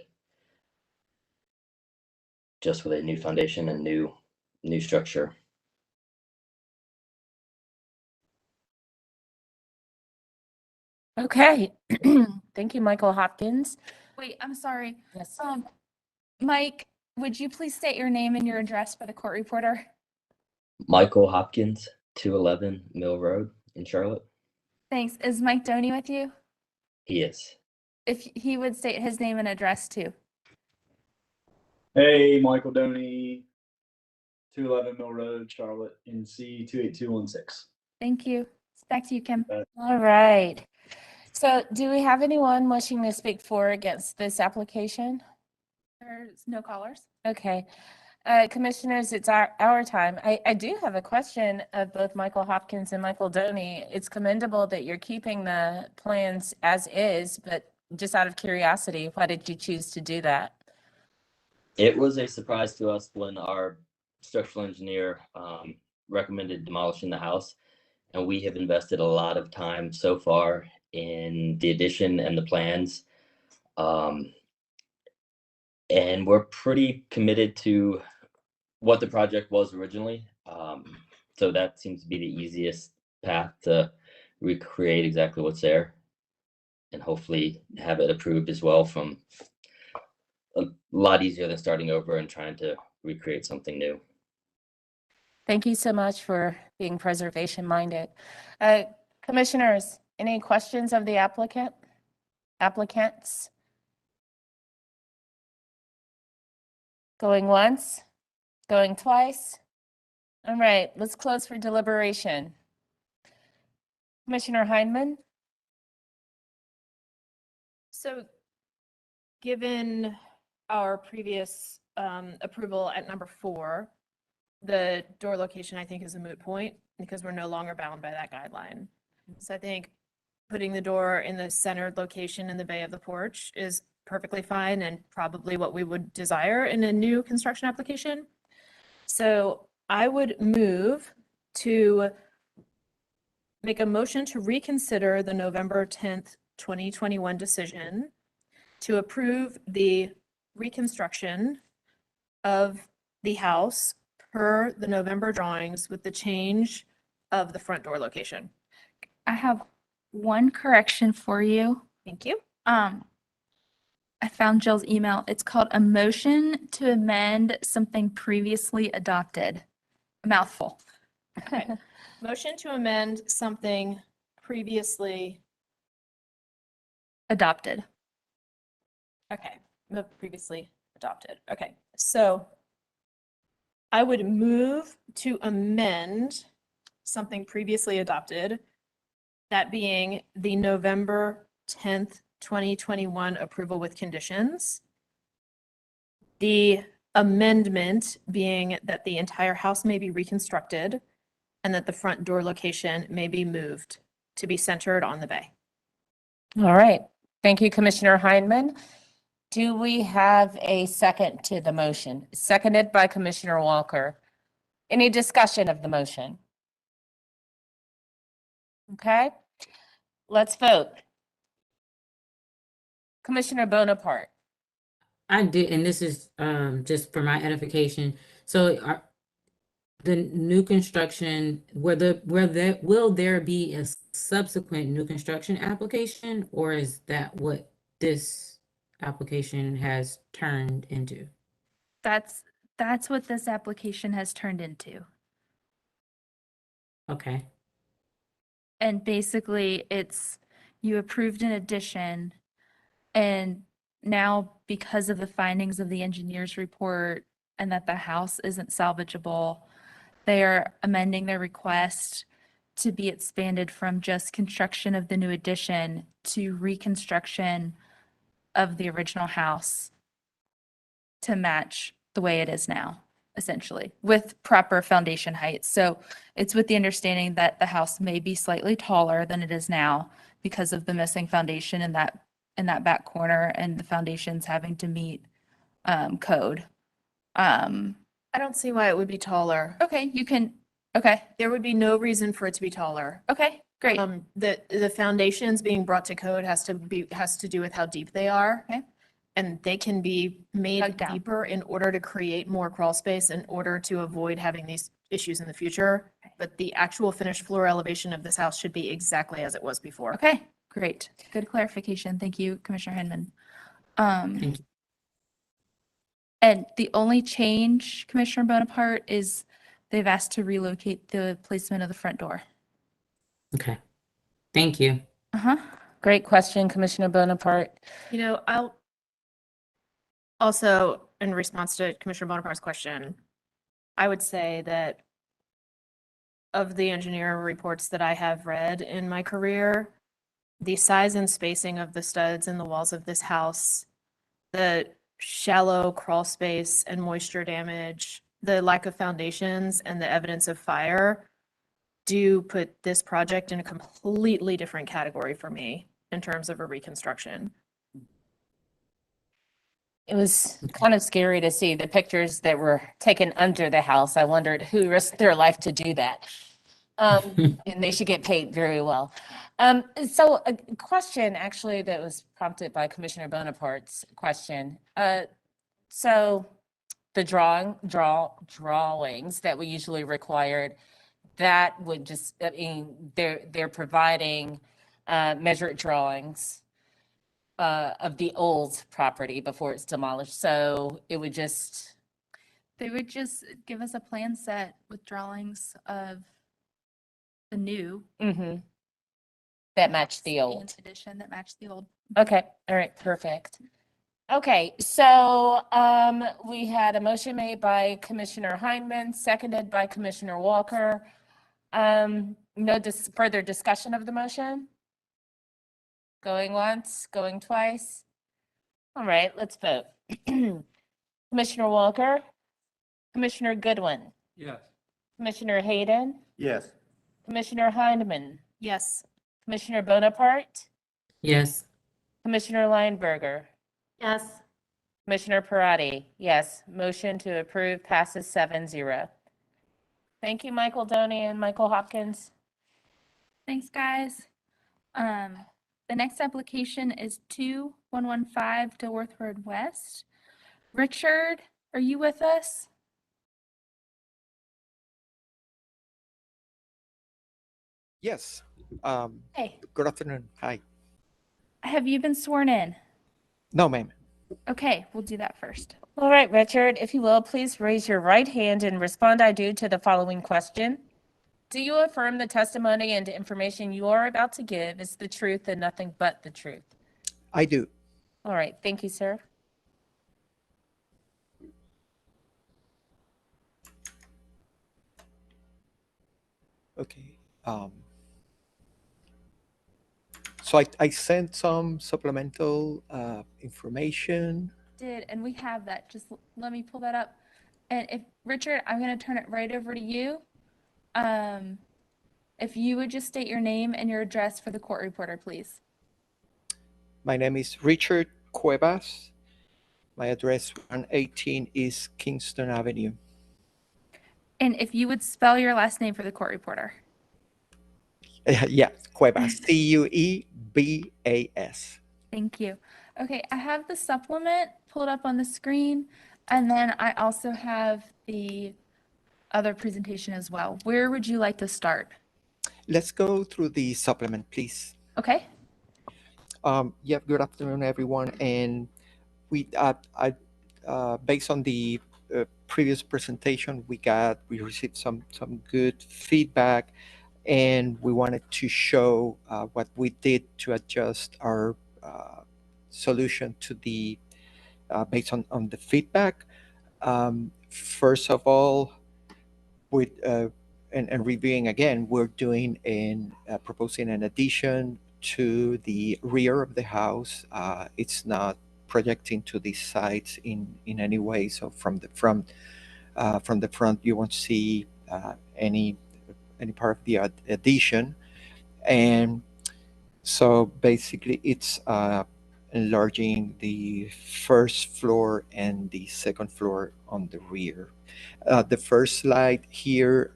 just with a new foundation and new structure. Okay. Thank you, Michael Hopkins. Wait, I'm sorry. Yes. Mike, would you please state your name and your address for the court reporter? Michael Hopkins, 211 Mill Road in Charlotte. Thanks. Is Mike Doney with you? He is. If he would state his name and address too. Hey, Michael Doney, 211 Mill Road, Charlotte, NC 28216. Thank you. Back to you, Kim. All right. So do we have anyone wishing to speak for or against this application? There's no callers. Okay. Commissioners, it's our time. I do have a question of both Michael Hopkins and Michael Doney. It's commendable that you're keeping the plans as is, but just out of curiosity, why did you choose to do that? It was a surprise to us when our structural engineer recommended demolishing the house. And we have invested a lot of time so far in the addition and the plans. And we're pretty committed to what the project was originally. So that seems to be the easiest path to recreate exactly what's there and hopefully have it approved as well, from a lot easier than starting over and trying to recreate something new. Thank you so much for being preservation minded. Commissioners, any questions of the applicants? Going once, going twice. All right, let's close for deliberation. Commissioner Heineman? So given our previous approval at number 4, the door location, I think, is a moot point because we're no longer bound by that guideline. So I think putting the door in the centered location in the bay of the porch is perfectly fine and probably what we would desire in a new construction application. So I would move to make a motion to reconsider the November 10th, 2021 decision to approve the reconstruction of the house per the November drawings with the change of the front door location. I have one correction for you. Thank you. I found Jill's email. It's called a motion to amend something previously adopted. A mouthful. Okay. Motion to amend something previously Adopted. Okay, previously adopted. Okay, so I would move to amend something previously adopted, that being the November 10th, 2021 approval with conditions. The amendment being that the entire house may be reconstructed and that the front door location may be moved to be centered on the bay. All right. Thank you, Commissioner Heineman. Do we have a second to the motion? Seconded by Commissioner Walker. Any discussion of the motion? Okay, let's vote. Commissioner Bonaparte. I did, and this is just for my edification. So the new construction, will there be a subsequent new construction application, or is that what this application has turned into? That's what this application has turned into. Okay. And basically it's, you approved an addition and now because of the findings of the engineer's report and that the house isn't salvageable, they are amending their request to be expanded from just construction of the new addition to reconstruction of the original house to match the way it is now, essentially, with proper foundation height. So it's with the understanding that the house may be slightly taller than it is now because of the missing foundation in that back corner and the foundations having to meet code. I don't see why it would be taller. Okay, you can, okay, There would be no reason for it to be taller. okay, great. The foundations being brought to code has to do with how deep they are. Okay. And they can be made Dug down. deeper in order to create more crawl space in order to avoid having these issues in the future. But the actual finished floor elevation of this house should be exactly as it was before. Okay, great. Good clarification. Thank you, Commissioner Hinman. Thank you. And the only change, Commissioner Bonaparte, is they've asked to relocate the placement of the front door. Okay. Thank you. Uh-huh. Great question, Commissioner Bonaparte. You know, I'll also, in response to Commissioner Bonaparte's question, I would say that of the engineer reports that I have read in my career, the size and spacing of the studs in the walls of this house, the shallow crawl space and moisture damage, the lack of foundations, and the evidence of fire do put this project in a completely different category for me in terms of a reconstruction. It was kind of scary to see the pictures that were taken under the house. I wondered who risked their life to do that. And they should get paid very well. So a question actually that was prompted by Commissioner Bonaparte's question. So the drawings that we usually required, that would just, I mean, they're providing measured drawings of the old property before it's demolished. So it would just. They would just give us a plan set with drawings of the new. That match the and old. Addition that match the old. Okay, all right, perfect. Okay, so we had a motion made by Commissioner Heineman, seconded by Commissioner Walker. No further discussion of the motion? Going once, going twice? All right, let's vote. Commissioner Walker, Commissioner Goodwin, Yes. Commissioner Hayden, Yes. Commissioner Heineman, Yes. Commissioner Bonaparte, Yes. Commissioner Lineberger, Yes. Commissioner Parati, yes. Motion to approve passes 7-0. Thank you, Michael Doney and Michael Hopkins. Thanks, guys. The next application is 2115 Dilworth Road West. Richard, are you with us? Yes. Hey, Good afternoon. Hi. have you been sworn in? No, ma'am. Okay, we'll do that first. All right, Richard, if you will, please raise your right hand and respond I do to the following question. Do you affirm the testimony and information you are about to give is the truth and nothing but the truth? I do. All right, thank you, sir. Okay. So I sent some supplemental information. Did, and we have that. Just let me pull that up. And if, Richard, I'm going to turn it right over to you. If you would just state your name and your address for the court reporter, please. My name is Richard Cuevas. My address 118 East Kingston Avenue. And if you would spell your last name for the court reporter. Yeah, Cuevas. Cuebas. Thank you. Okay, I have the supplement pulled up on the screen, and then I also have the other presentation as well. Where would you like to start? Let's go through the supplement, please. Okay. Yeah, good afternoon, everyone. And we, based on the previous presentation, we received some good feedback, and we wanted to show what we did to adjust our solution to the based on the feedback. First of all, with and reviewing again, we're doing proposing an addition to the rear of the house. It's not projecting to the sides in any way. So from the front, you won't see any part of the addition. And so basically, it's enlarging the first floor and the second floor on the rear. The first slide here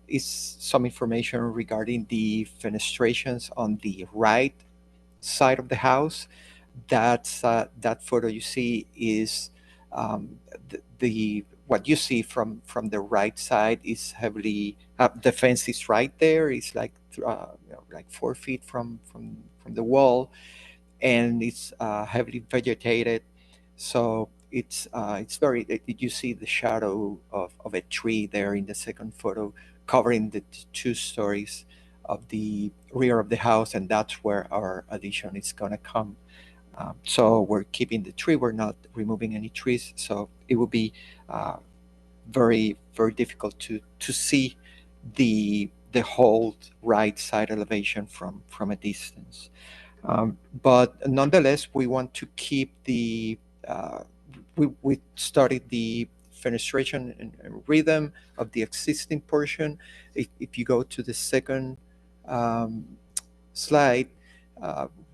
is some information regarding the fenestrations on the right side of the house. That photo you see is what you see from the right side is heavily the fence is right there. It's like like 4 feet from the wall, and it's heavily vegetated. So it's very, you see the shadow of a tree there in the second photo covering the 2 stories of the rear of the house, and that's where our addition is going to come. So we're keeping the tree, we're not removing any trees, so it will be very, very difficult to see the whole right side elevation from a distance. But nonetheless, we want to keep the, we studied the fenestration and rhythm of the existing portion. If you go to the second slide,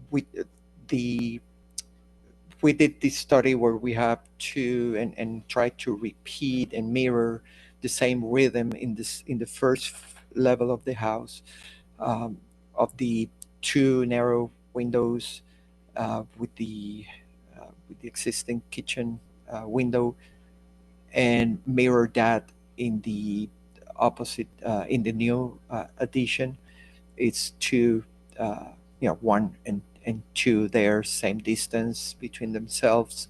we did this study where we have to and try to repeat and mirror the same rhythm in the first level of the house, of the two narrow windows with the existing kitchen window, and mirror that in the opposite in the new addition. It's two, one and two there, same distance between themselves,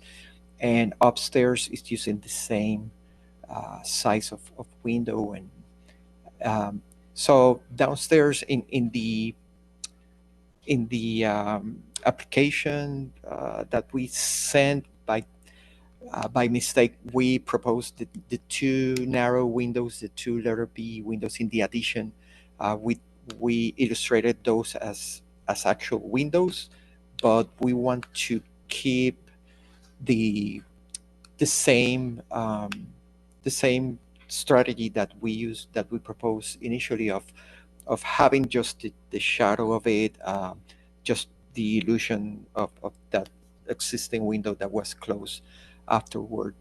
and upstairs is using the same size of window. And so downstairs in the application that we sent by mistake, we proposed the two narrow windows, the two letter B windows in the addition. We illustrated those as actual windows, but we want to keep the same strategy that we proposed initially of having just the shadow of it, just the illusion of that existing window that was closed afterward.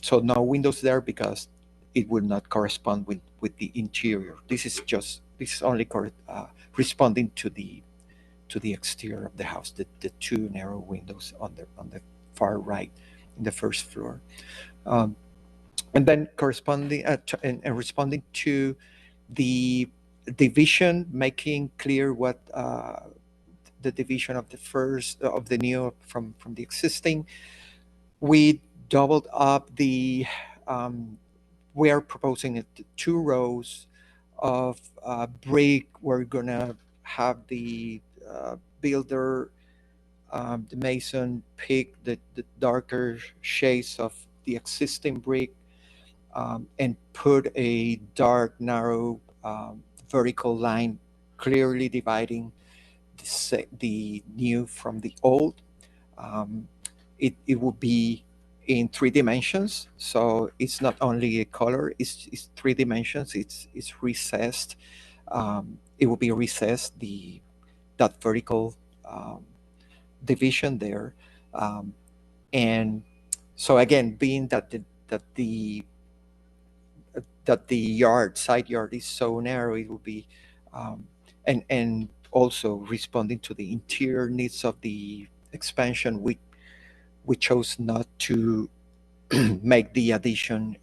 So no windows there because it would not correspond with the interior. This is only responding to the exterior of the house, the two narrow windows on the far right in the first floor. And then corresponding and responding to the division, making clear what the division of the new from the existing. We doubled up the we are proposing 2 rows of brick. We're gonna have the builder, the mason, pick the darker shades of the existing brick, and put a dark, narrow vertical line clearly dividing the new from the old. It will be in 3 dimensions, so it's not only a color, it's 3 dimensions. It's recessed. It will be recessed, that vertical division there. And so again, being that the side yard is so narrow, it will be and also responding to the interior needs of the expansion, we chose not to make the addition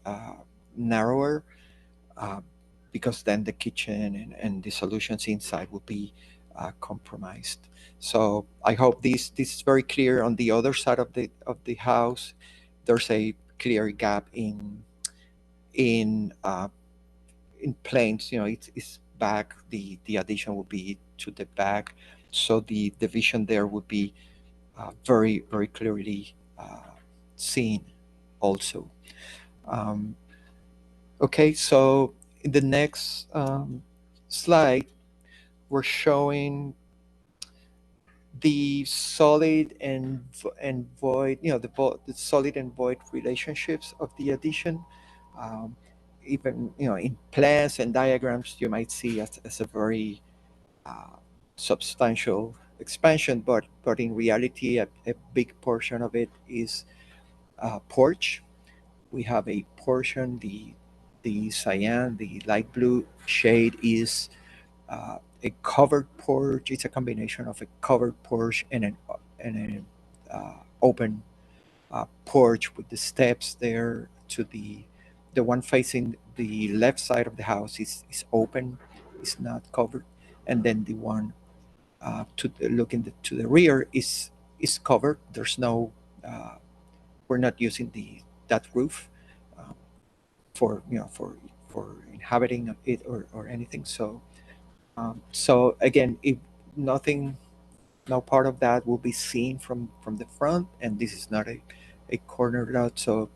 narrower, because then the kitchen and the solutions inside will be compromised. So I hope this is very clear. On the other side of the house, there's a clear gap in planes. It's back. The addition will be to the back, so the division there would be very, very clearly seen also. Okay, so in the next slide, we're showing the solid and void, the solid and void relationships of the addition. Even in plans and diagrams, you might see as a very substantial expansion, but in reality, a big portion of it is porch. We have a portion, the cyan, the light blue shade is a covered porch. It's a combination of a covered porch and an open porch with the steps there. To the one facing the left side of the house is open, it's not covered, and then the one looking to the rear is covered. There's no we're not using that roof for inhabiting it or anything. So so again, no part of that will be seen from the front, and this is not a corner lot. So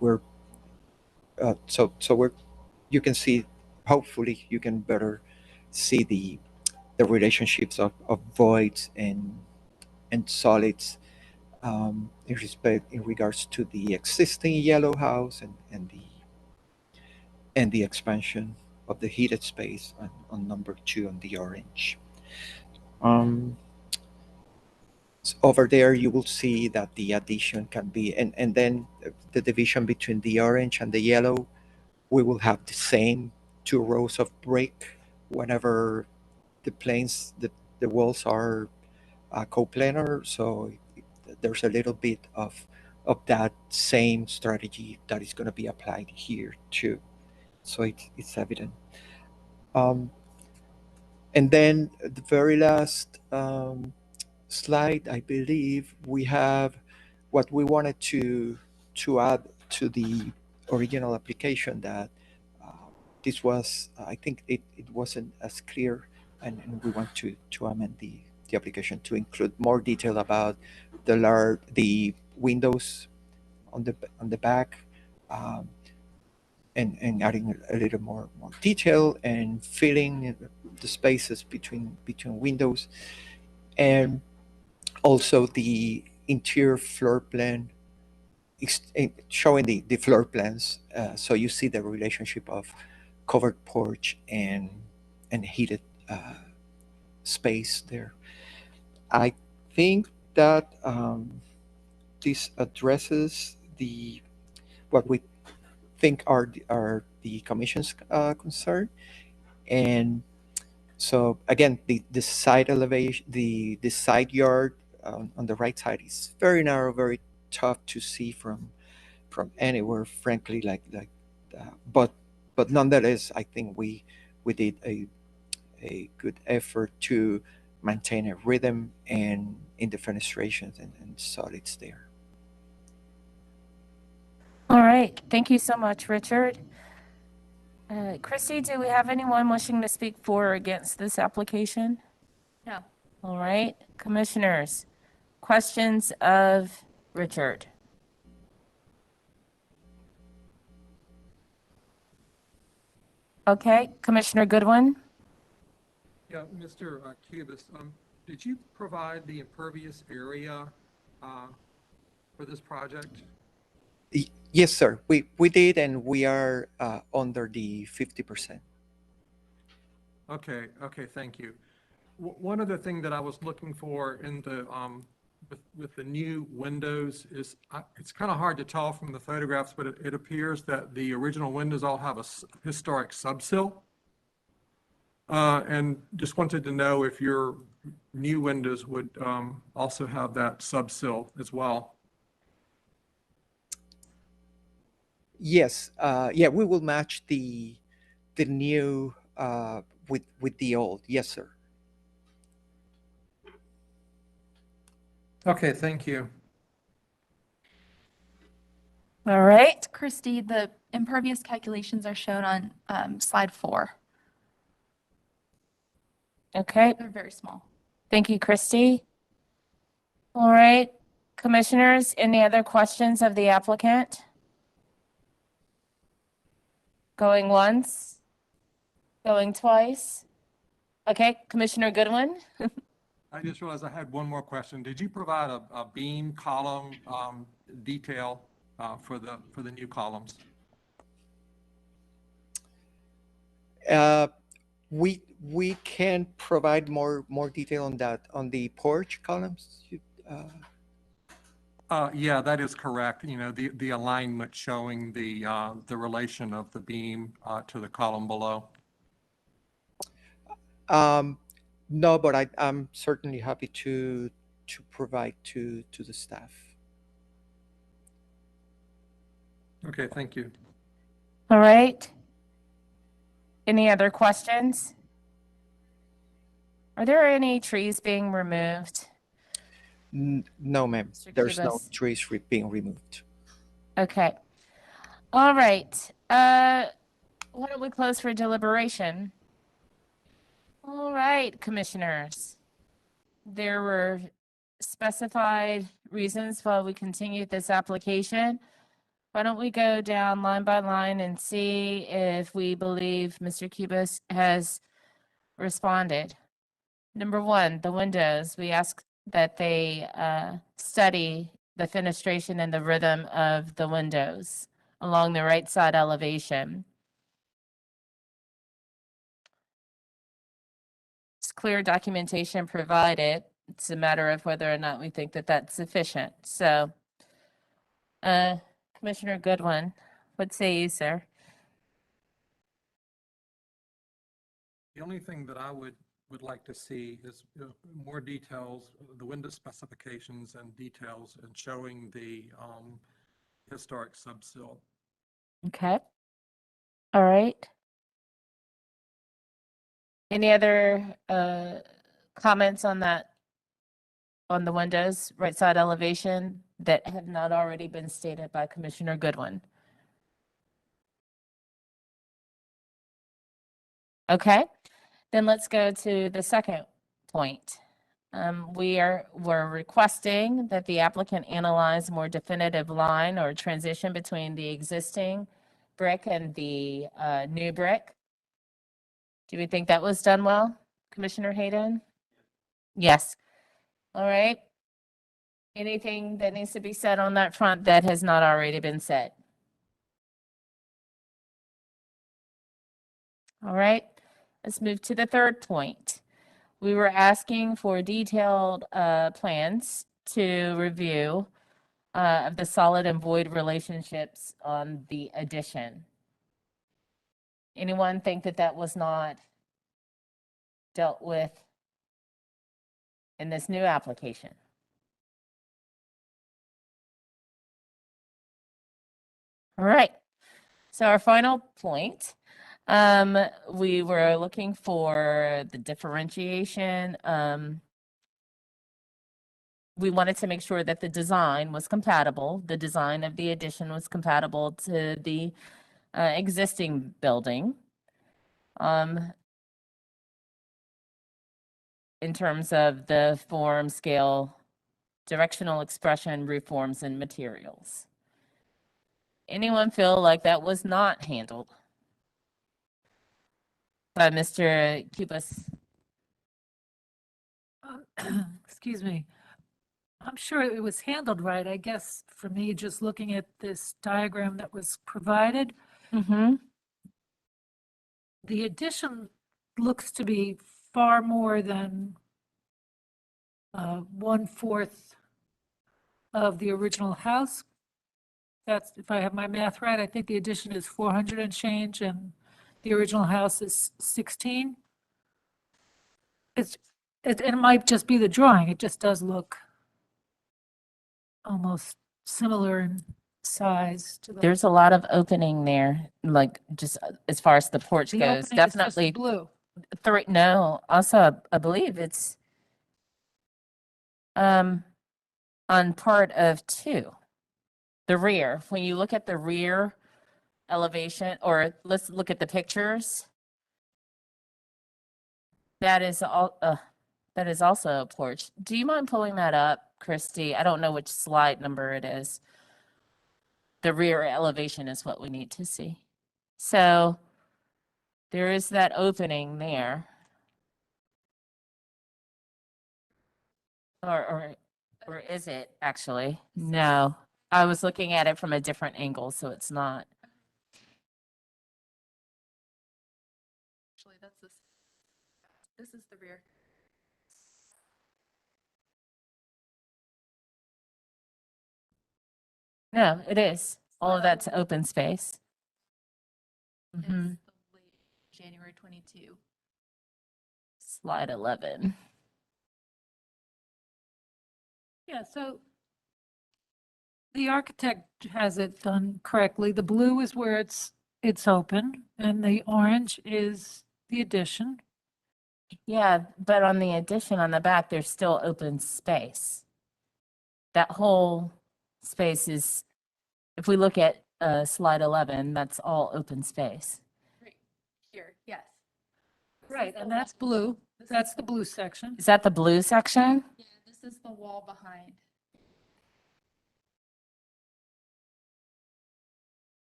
we're you can see, hopefully you can better see the relationships of voids and solids in regards to the existing yellow house and the expansion of the heated space on number 2 on the orange. So over there, you will see that the addition can be, and then the division between the orange and the yellow, we will have the same 2 rows of brick whenever the planes, the walls are coplanar. So there's a little bit of that same strategy that is going to be applied here too. So it's evident. And then the very last slide, I believe we have what we wanted to add to the original application, that this was, I think it wasn't as clear, and we want to amend the application to include more detail about the windows on the back, and adding a little more detail and filling the spaces between windows, and also the interior floor plan, showing the floor plans, so you see the relationship of covered porch and heated space there. I think that this addresses what we think are the commission's concern. And so again, the side elevation, the side yard on the right side is very narrow, very tough to see from anywhere, frankly. But nonetheless, I think we did a good effort to maintain a rhythm and in the fenestrations and solids there. All right, thank you so much, Richard. Christy, do we have anyone wishing to speak for or against this application? No. All right, commissioners, questions of Richard? Okay, Commissioner Goodwin? Yeah, Mr. Cubis, did you provide the impervious area for this project? Yes, sir. We did, and we are under the 50%. Okay, thank you. One other thing that I was looking for in the with the new windows is it's kind of hard to tell from the photographs, but it appears that the original windows all have a historic subsill. And just wanted to know if your new windows would also have that subsill as well. Yes, yeah, we will match the new with the old. Yes, sir. Okay, thank you. All right. Christy, the impervious calculations are shown on slide 4. Okay, They're very small. thank you, Christy. All right, commissioners, any other questions of the applicant? Going once, going twice. Okay, Commissioner Goodwin? I just realized I had one more question. Did you provide a beam column detail for the new columns? We can provide more detail on that on the porch columns. Yeah, that is correct. You know, the alignment showing the relation of the beam to the column below. No, but I'm certainly happy to provide to the staff. Okay, thank you. All right. Any other questions? Are there any trees being removed? No, ma'am. Mr. There's no Cubis? trees being removed. Okay. All right. Why don't we close for deliberation? All right, commissioners. There were specified reasons why we continued this application. Why don't we go down line by line and see if we believe Mr. Cubis has responded? Number one, the windows. We ask that they study the fenestration and the rhythm of the windows along the right side elevation. It's clear documentation provided. It's a matter of whether or not we think that that's sufficient. So, Commissioner Goodwin, what say you, sir? The only thing that I would like to see is more details, the window specifications and details, and showing the historic subsill. Okay. All right. Any other comments on that, on the windows, right side elevation, that have not already been stated by Commissioner Goodwin? Okay, then let's go to the second point. We're requesting that the applicant analyze more definitive line or transition between the existing brick and the new brick. Do we think that was done well, Commissioner Hayden? Yes. All right. Anything that needs to be said on that front that has not already been said? All right, let's move to the third point. We were asking for detailed plans to review of the solid and void relationships on the addition. Anyone think that that was not dealt with in this new application? All right, so our final point, we were looking for the differentiation. We wanted to make sure that the design was compatible. The design of the addition was compatible to the existing building. In terms of the form, scale, directional expression, roof forms, and materials. Anyone feel like that was not handled by Mr. Cubis? Excuse me. I'm sure it was handled right. I guess for me, just looking at this diagram that was provided, the addition looks to be far more than 1/4 of the original house. That's, if I have my math right, I think the addition is 400 and change, and the original house is 16. It might just be the drawing. It just does look almost similar in size to the. There's a lot of opening there, like just as far as the porch The goes. opening is just Definitely blue. three. No, also I believe it's on part of 2, the rear. When you look at the rear elevation, or let's look at the pictures, that is all. That is also a porch. Do you mind pulling that up, Christy? I don't know which slide number it is. The rear elevation is what we need to see. So there is that opening there. Or is it actually? No, I was looking at it from a different angle, so it's not. Actually, that's this. This is the rear. No, it is. All of that's open space. It's the late January 22. Slide 11. Yeah, so the architect has it done correctly. The blue is where it's open, and the orange is the addition. Yeah, but on the addition on the back, there's still open space. That whole space is, if we look at slide 11, that's all open space. Right here, yes. Right, and that's blue. That's the blue section. Is that the blue section? Yeah, this is the wall behind.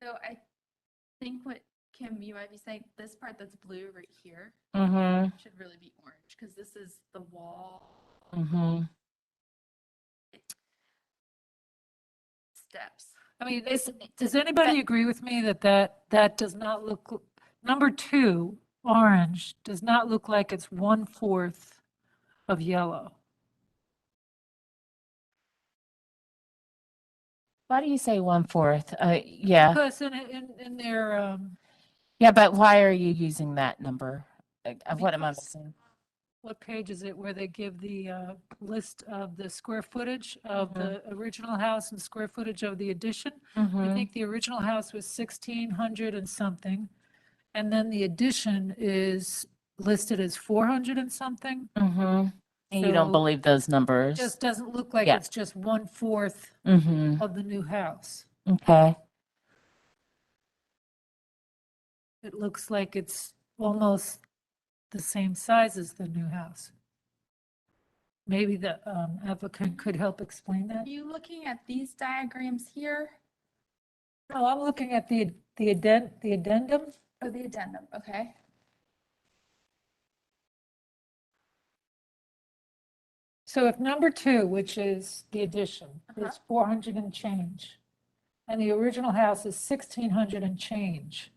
So I think what Kim, you might be saying, this part that's blue right here Mm-hmm. should really be orange because this is the wall Mm-hmm. steps. I mean, does anybody agree with me that that does not look, number 2, orange, does not look like it's 1/4 of yellow? Why do you say 1/4? Yeah. Because in their, Yeah, but why are you using that number? What am I Because- missing? what page is it where they give the list of the square footage of the original house and square footage of the addition? I Mhm. think the original house was 1,600 and something, and then the addition is listed as 400 and something. Mm-hmm. And you don't So believe those it numbers? just doesn't look like Yeah. it's just 1/4 Mm-hmm. of the new house. Okay. It looks like it's almost the same size as the new house. Maybe the applicant could help explain Are that. you looking at these diagrams here? No, I'm looking at the addendum. Oh, the addendum, okay. So if number 2, which is the addition, Uh-huh. is 400 and change, and the original house is 1,600 and change,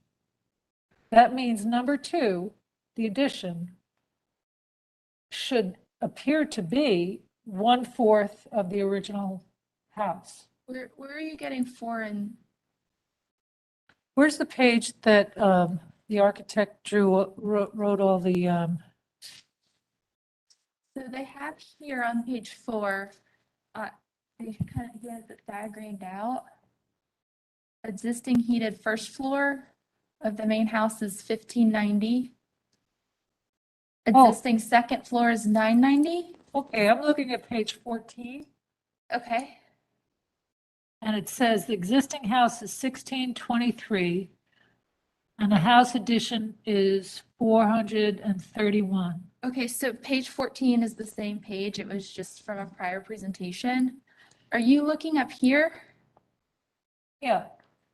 that means number 2, the addition, should appear to be 1/4 of the original house. Where are you getting 4 and Where's the page that the architect wrote all the, so they have here on page 4, they kind of, he has it diagrammed out. Existing heated first floor of the main house is 1,590. Oh. Existing second floor is 990. okay, I'm looking at page 14, Okay, and it says the existing house is 1,623, and the house addition is 431. okay, so page 14 is the same page. It was just from a prior presentation. Are you looking up here? Yeah.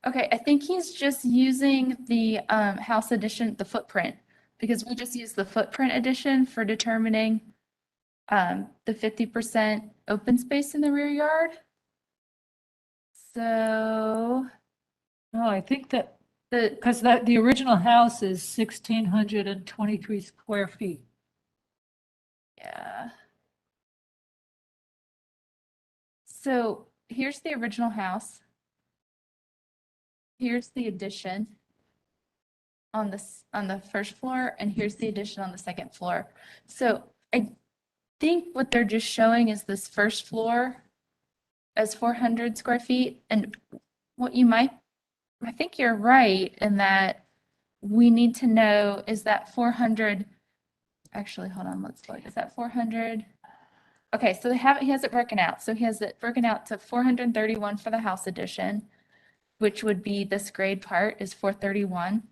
Okay, I think he's just using the house addition, the footprint, because we just use the footprint addition for determining the 50% open space in the rear yard. So No, I think that, the, because the original house is 1,623 square feet. yeah. So here's the original house. Here's the addition on the first floor, and here's the addition on the second floor. So I think what they're just showing is this first floor as 400 square feet. And what you might, I think you're right in that we need to know, is that 400, actually, hold on, let's look, is that 400? Okay, so he has it broken out. So he has it broken out to 431 for the house addition, which would be this grade part is 431.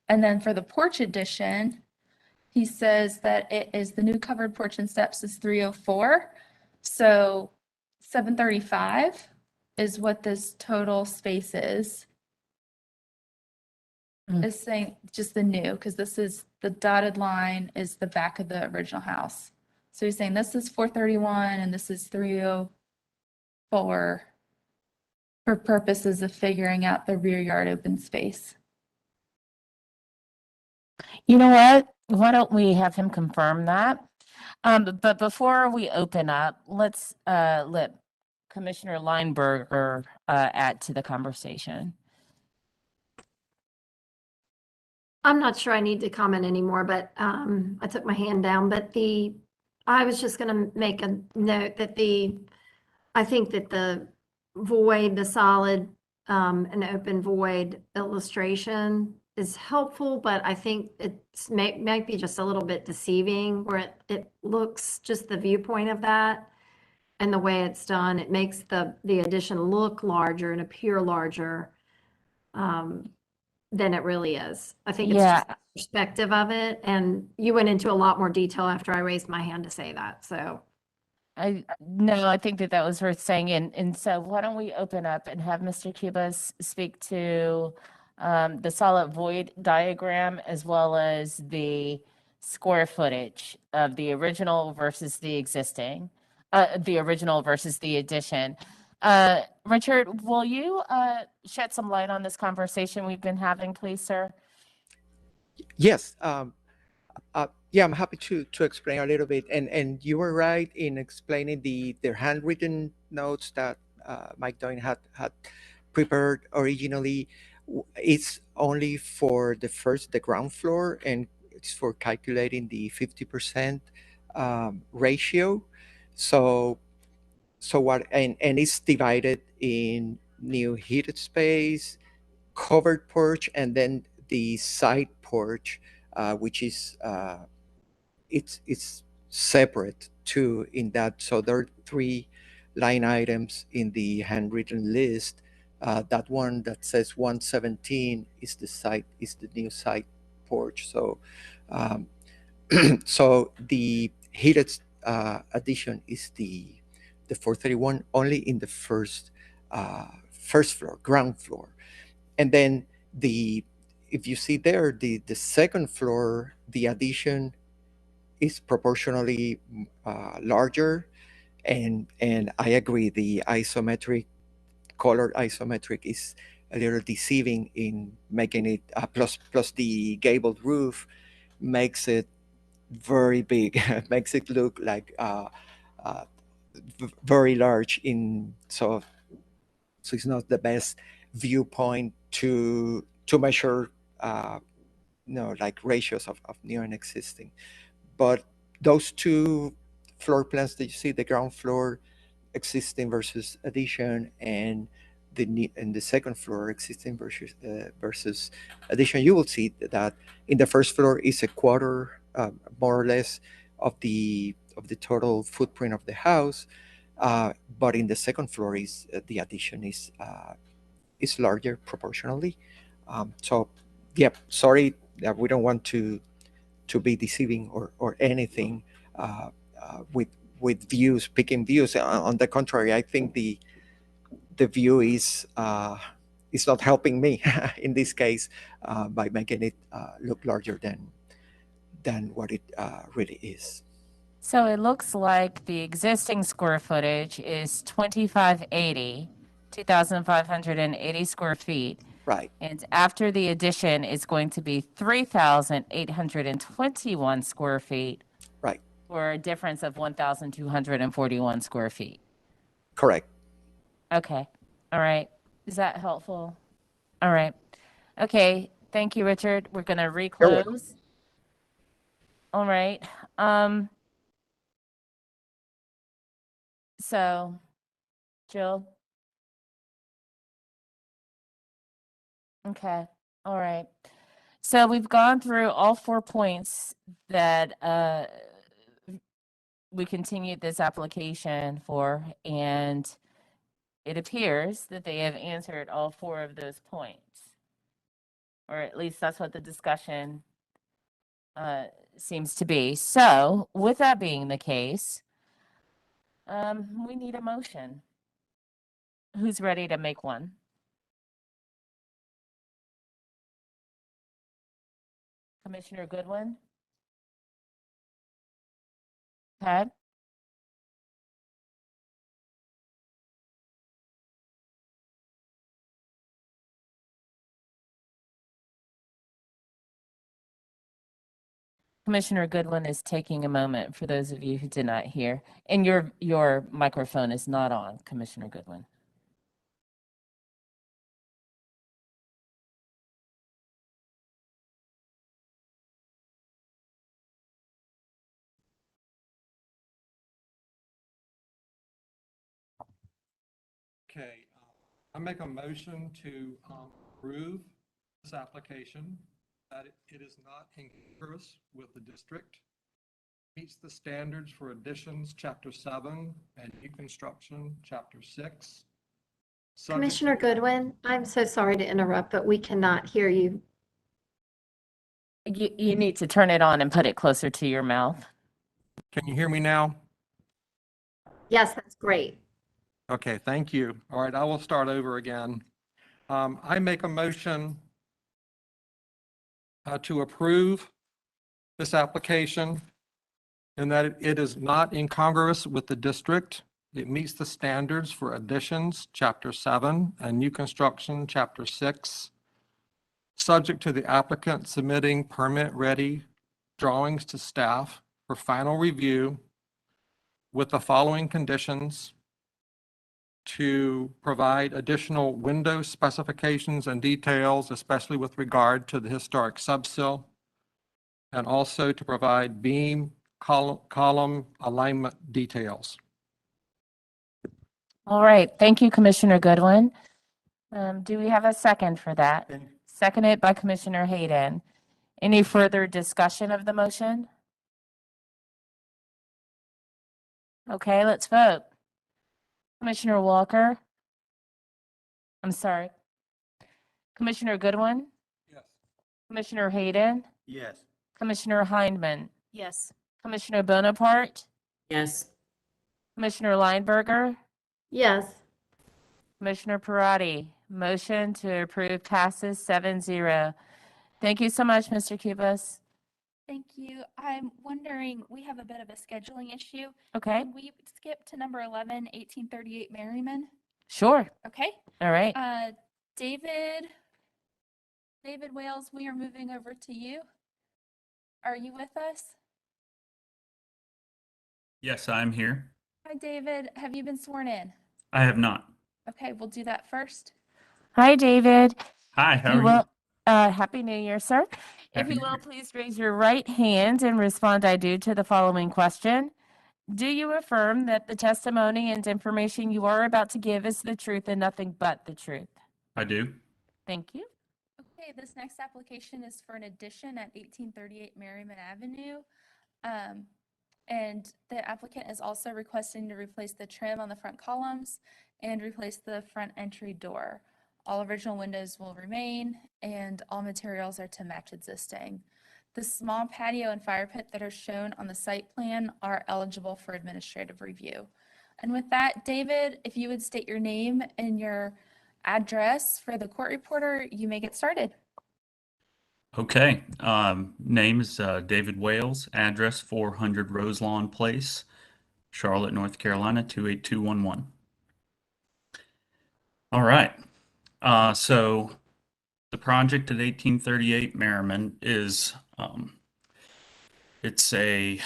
And then for the porch addition, he says that it is the new covered porch and steps is 304. So 735 is what this total space is. Is saying just the new, because this is the dotted line is the back of the original house. So he's saying this is 431 and this is 304 for purposes of figuring out the rear yard open space. You know what? Why don't we have him confirm that? But before we open up, let's let Commissioner Lineberger add to the conversation. I'm not sure I need to comment anymore, but I took my hand down, but I was just gonna make a note that I think that the void, the solid and open void illustration is helpful, but I think it's might be just a little bit deceiving where it looks just the viewpoint of that and the way it's done, it makes the addition look larger and appear larger than it really is. I think it's just the perspective of it, and you went into a lot more detail after I raised my hand to say that, so. No, I think that that was worth saying. And so why don't we open up and have Mr. Cubas speak to the solid void diagram as well as the square footage of the original versus the existing, the original versus the addition. Richard, will you shed some light on this conversation we've been having, please, sir? Yes. Yeah, I'm happy to explain a little bit. And you were right in explaining the handwritten notes that Mike Doyne had prepared originally. It's only for the ground floor, and it's for calculating the 50% ratio. So what, and it's divided in new heated space, covered porch, and then the side porch, which is it's separate too in that. So there are 3 line items in the handwritten list. That one that says 117 is the new side porch. So so the heated addition is the 431 only in the first floor, ground floor. And then if you see there, the second floor, the addition is proportionally larger, and I agree, the colored isometric is a little deceiving in making it plus the gabled roof makes it very big. Makes it look like very large so it's not the best viewpoint to measure like ratios of new and existing. But those 2 floor plans that you see, the ground floor existing versus addition, and the second floor existing versus addition, you will see that in the first floor is a quarter, more or less, of the total footprint of the house. But in the second floor is the addition is larger proportionally. So yeah, sorry that we don't want to be deceiving or anything with views, picking views. On the contrary, I think the view is not helping me in this case by making it look larger than what it really is. So it looks like the existing square footage is 2,580 square feet. Right. And after the addition is going to be 3,821 square feet. Right. For a difference of 1,241 square feet. Correct. Okay. All right. Is that helpful? All right. Okay. Thank you, Richard. We're going to reclose. All right. So, Jill. Okay. All right. So we've gone through all 4 points that we continued this application for, and it appears that they have answered all 4 of those points, or at least that's what the discussion seems to be. So with that being the case, we need a motion. Who's ready to make one? Commissioner Goodwin? Ted? Commissioner Goodwin is taking a moment for those of you who did not hear. And your microphone is not on, Commissioner Goodwin. Okay, I make a motion to approve this application, that it is not incongruous with the district, meets the standards for additions, Chapter 7, and new construction, Chapter 6. Commissioner Goodwin, I'm so sorry to interrupt, but we cannot hear you. You need to turn it on and put it closer to your mouth. Can you hear me now? Yes, that's great. Okay, thank you. All right, I will start over again. I make a motion to approve this application and that it is not incongruous with the district. It meets the standards for additions, Chapter 7, and new construction, Chapter 6, subject to the applicant submitting permit-ready drawings to staff for final review with the following conditions: to provide additional window specifications and details, especially with regard to the historic subsill, and also to provide beam column alignment details. All right, thank you, Commissioner Goodwin. Do we have a second for that? Seconded by Commissioner Hayden. Any further discussion of the motion? Okay, let's vote. Commissioner Walker? I'm sorry. Commissioner Goodwin? Yes. Commissioner Hayden? Yes. Commissioner Hindman? Yes. Commissioner Bonaparte? Yes. Commissioner Lineberger? Yes. Commissioner Parati? Motion to approve passes 7-0. Thank you so much, Mr. Cubas. Thank you. I'm wondering, we have a bit of a scheduling issue. Okay, Can we skip to number 11, 1838 Merriman? sure. Okay. All right. David Wales, we are moving over to you. Are you with us? Yes, I'm here. Hi, David. Have you been sworn in? I have not. Okay, we'll do that first. Hi, David. Hi, If how you are you? will, Happy New Year, sir. If Happy you New will, Year. please raise your right hand and respond I do to the following question. Do you affirm that the testimony and information you are about to give is the truth and nothing but the truth? I do. Thank you. Okay, this next application is for an addition at 1838 Merriman Avenue. And the applicant is also requesting to replace the trim on the front columns and replace the front entry door. All original windows will remain and all materials are to match existing. The small patio and fire pit that are shown on the site plan are eligible for administrative review. And with that, David, if you would state your name and your address for the court reporter, you may get started. Okay. Name is David Wales, address 400 Roselawn Place, Charlotte, North Carolina, 28211. All right. So the project at 1838 Merriman is it's a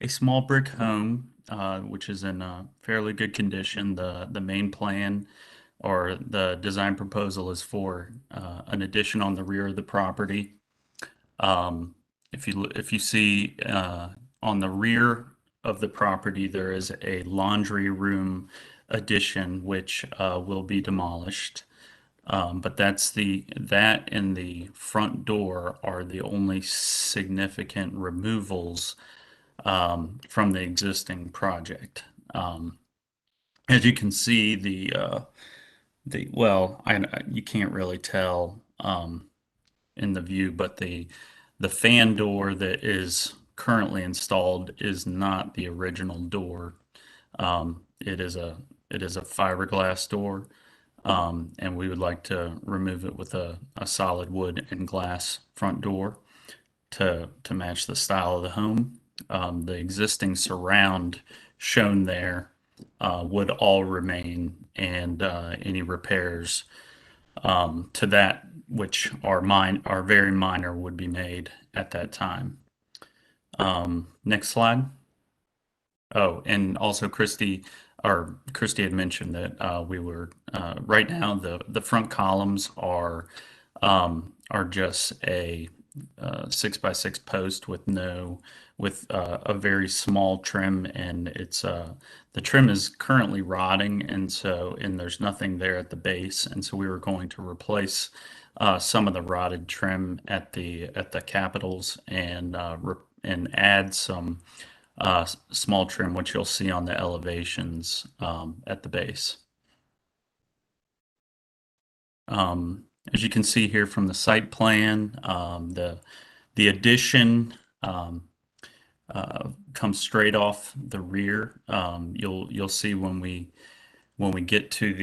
small brick home, which is in a fairly good condition. The main plan or the design proposal is for an addition on the rear of the property. If you see on the rear of the property, there is a laundry room addition which will be demolished. But that and the front door are the only significant removals from the existing project. As you can see, you can't really tell in the view, but the fan door that is currently installed is not the original door. It is a fiberglass door, and we would like to remove it with a solid wood and glass front door to match the style of the home. The existing surround shown there would all remain, and any repairs to that, which are very minor, would be made at that time. Next slide. Oh, and also Christy had mentioned that we were right now the front columns are just a 6x6 post with a very small trim, and the trim is currently rotting, and there's nothing there at the base, and so we were going to replace some of the rotted trim at the capitals and add some small trim, which you'll see on the elevations at the base. As you can see here from the site plan, the addition comes straight off the rear. You'll see when we get to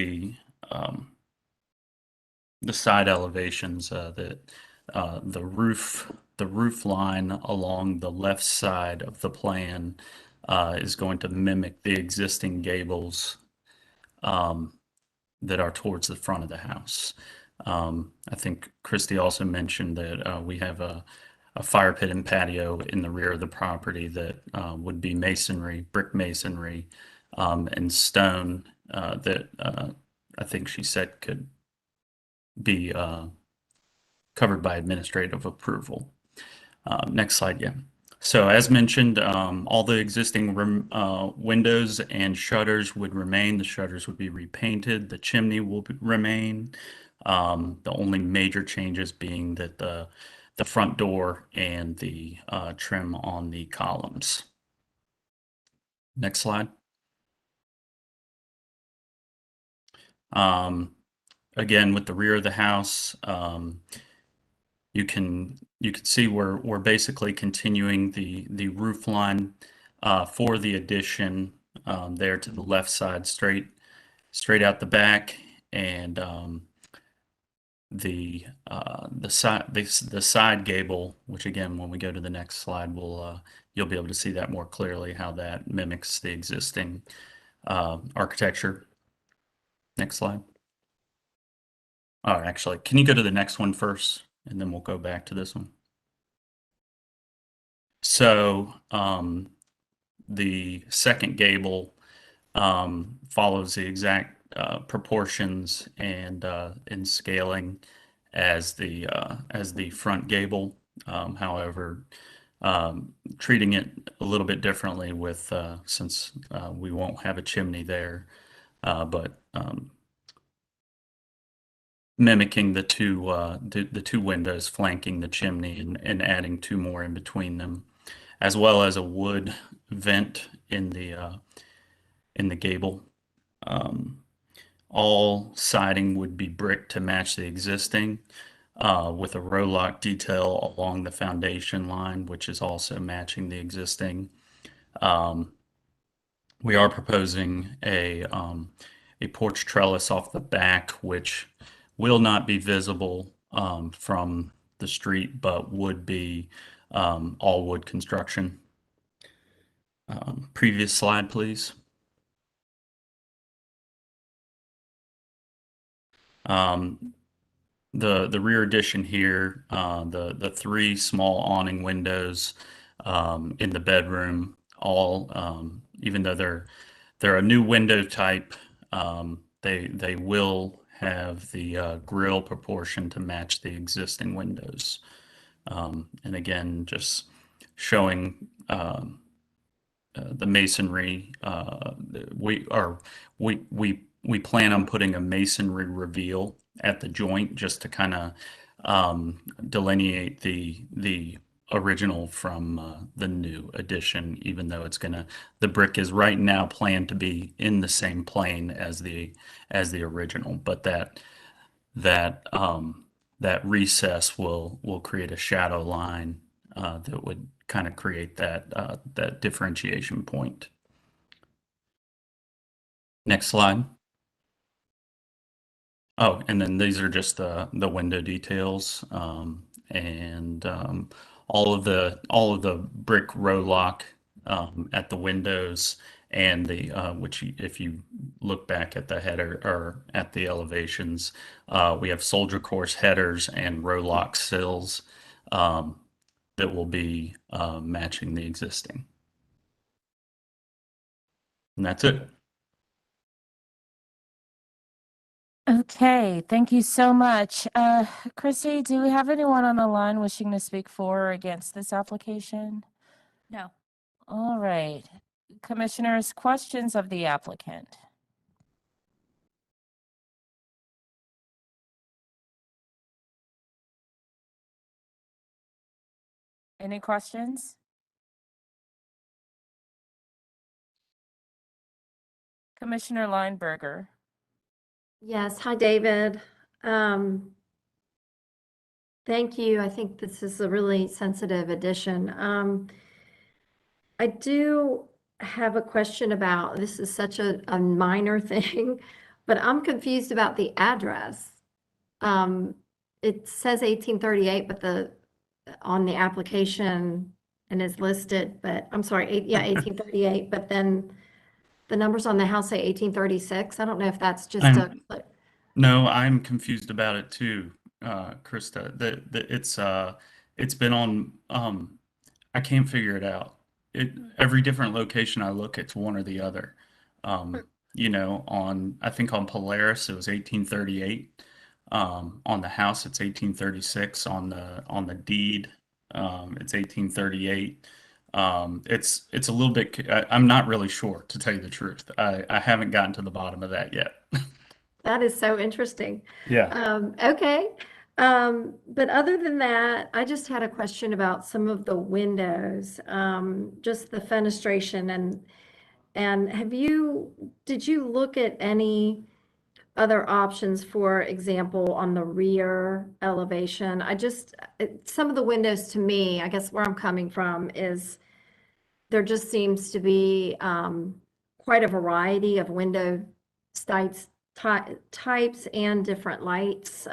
the side elevations that the roof line along the left side of the plan is going to mimic the existing gables that are towards the front of the house. I think Christy also mentioned that we have a fire pit and patio in the rear of the property that would be masonry, brick masonry, and stone that I think she said could be covered by administrative approval. Next slide, yeah. So as mentioned, all the existing windows and shutters would remain. The shutters would be repainted. The chimney will remain. The only major changes being that the front door and the trim on the columns. Next slide. Again, with the rear of the house, you can see we're basically continuing the roof line for the addition there to the left side, straight out the back, and the side gable, which again, when we go to the next slide, you'll be able to see that more clearly how that mimics the existing architecture. Next slide. Oh, actually, can you go to the next one first, and then we'll go back to this one. So the second gable follows the exact proportions and in scaling as the front gable. However, treating it a little bit differently with since we won't have a chimney there, but mimicking the two windows flanking the chimney and adding two more in between them, as well as a wood vent in the gable. All siding would be brick to match the existing, with a row lock detail along the foundation line, which is also matching the existing. We are proposing a porch trellis off the back, which will not be visible from the street, but would be all wood construction. Previous slide, please. The rear addition here, the three small awning windows in the bedroom, all even though they're a new window type, they will have the grill proportion to match the existing windows. And again, just showing the masonry. We plan on putting a masonry reveal at the joint just to kind of delineate the original from the new addition, even though the brick is right now planned to be in the same plane as the original, but that recess will create a shadow line that would kind of create that differentiation point. Next slide. Oh, and then these are just the window details, and all of the brick row lock at the windows, and which if you look back at the header or at the elevations, we have soldier course headers and row lock sills that will be matching the existing. And that's it. Okay, thank you so much. Chrissy, do we have anyone on the line wishing to speak for or against this application? No. All right. Commissioners, questions of the applicant? Any questions? Commissioner Lineberger. Yes, hi, David. Thank you. I think this is a really sensitive addition. I do have a question about, this is such a minor thing, but I'm confused about the address. It says 1838, but on the application and is listed, but I'm sorry, 1838, but then the numbers on the house say 1836. I don't know if that's just No, I'm confused about it too, Krista. It's been on, I can't figure it out. Every different location I look, it's one or the other. I think on Polaris, it was 1838. On the house, it's 1836. On the deed, it's 1838. It's a little bit, I'm not really sure, to tell you the truth. I haven't gotten to the bottom of that yet. That is so interesting. Yeah. Okay. But other than that, I just had a question about some of the windows, just the fenestration and did you look at any other options, for example, on the rear elevation? Some of the windows to me, I guess where I'm coming from is there just seems to be quite a variety of window types and different lights.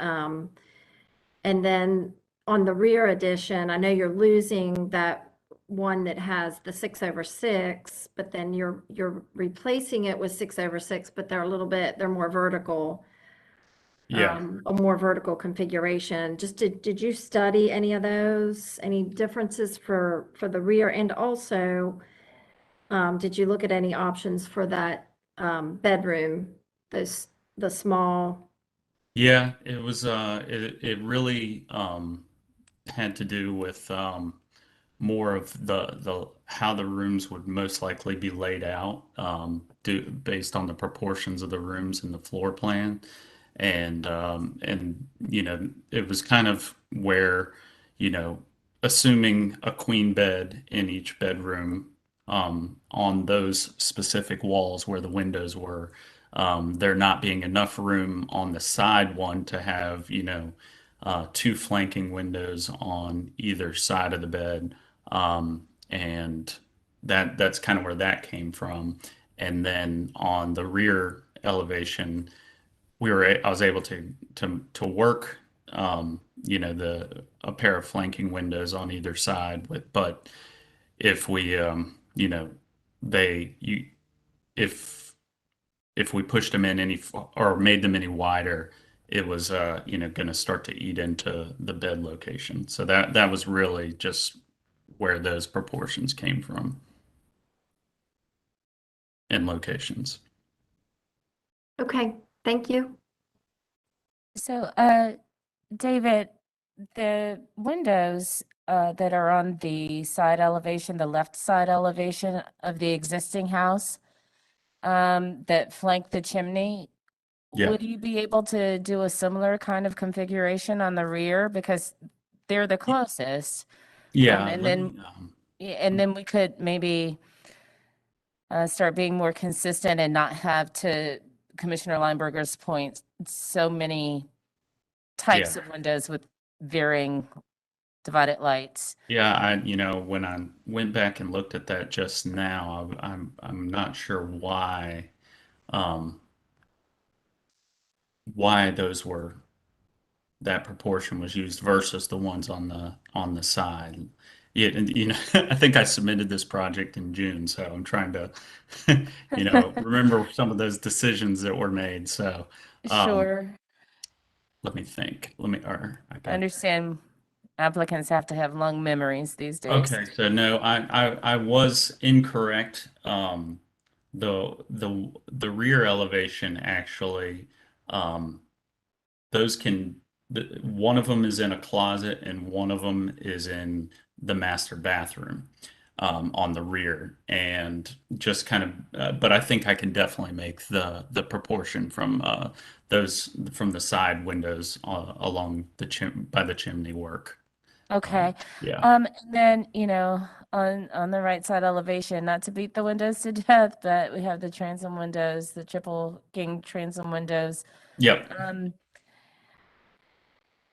And then on the rear addition, I know you're losing that one that has the 6/6, but then you're replacing it with 6/6, but they're more vertical. Yeah. A more vertical configuration. Just did you study any of those? Any differences for the rear? And also, did you look at any options for that bedroom, the small? Yeah, it was it really had to do with more of the how the rooms would most likely be laid out, based on the proportions of the rooms in the floor plan. And it was kind of where, assuming a queen bed in each bedroom, on those specific walls where the windows were, there not being enough room on the side one to have, two flanking windows on either side of the bed. And that's kind of where that came from. And then on the rear elevation, I was able to work, a pair of flanking windows on either side but if we, if we pushed them in or made them any wider, it was, going to start to eat into the bed location. So that was really just where those proportions came from and locations. Okay, thank you. So, David, the windows that are on the side elevation, the left side elevation of the existing house, that flank the chimney, Yeah. would you be able to do a similar kind of configuration on the rear? Because they're the closest. Yeah. And let then, me, and then we could maybe start being more consistent and not have, to Commissioner Lineberger's point, so many types Yeah. of windows with varying divided lights. Yeah, when I went back and looked at that just now, I'm not sure why that proportion was used versus the ones on the side. Yeah, and I think I submitted this project in June, so I'm trying to remember some of those decisions that were made. So Sure. let me think. I understand applicants have to have long memories these days. Okay, so no, I was incorrect. The rear elevation actually, one of them is in a closet and one of them is in the master bathroom, on the rear, and just kind of, but I think I can definitely make the proportion from the side windows along by the chimney work. Okay. Yeah. And then, on the right side elevation, not to beat the windows to death, but we have the transom windows, the triple king transom windows. Yep.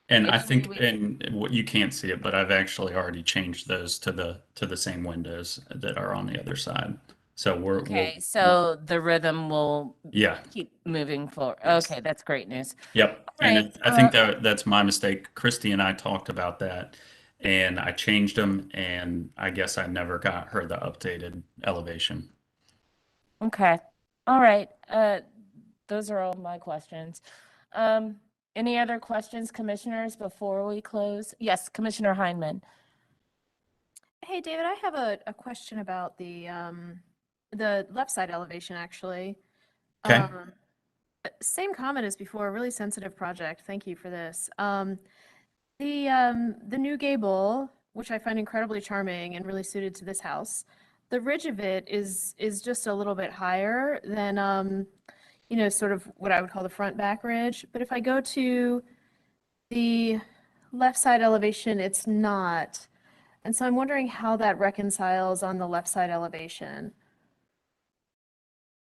And I If we think, would- and what you can't see it, but I've actually already changed those to the same windows that are on the other side. So we'll Okay, so the rhythm will yeah. keep moving forward. Yes. Okay, that's great news. Yep. All And right, I think that's my mistake. Christy and I talked about that and I changed them and I guess I never got her the updated elevation. Okay. All right. Those are all my questions. Any other questions, commissioners, before we close? Yes, Commissioner Heineman. Hey, David, I have a question about the left side elevation, actually. Okay. Same comment as before, really sensitive project. Thank you for this. The new gable, which I find incredibly charming and really suited to this house, the ridge of it is just a little bit higher than sort of what I would call the front back ridge. But if I go to the left side elevation, it's not. And so I'm wondering how that reconciles on the left side elevation.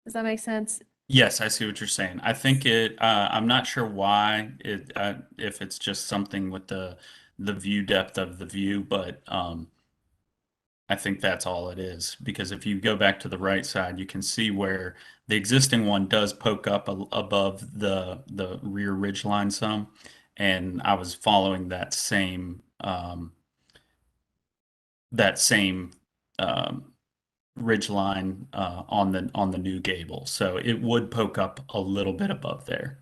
Does that make sense? Yes, I see what you're saying. I think I'm not sure why if it's just something with the view depth of the view, but I think that's all it is. Because if you go back to the right side, you can see where the existing one does poke up above the rear ridge line some, and I was following that same ridge line on the new gable. So it would poke up a little bit above there.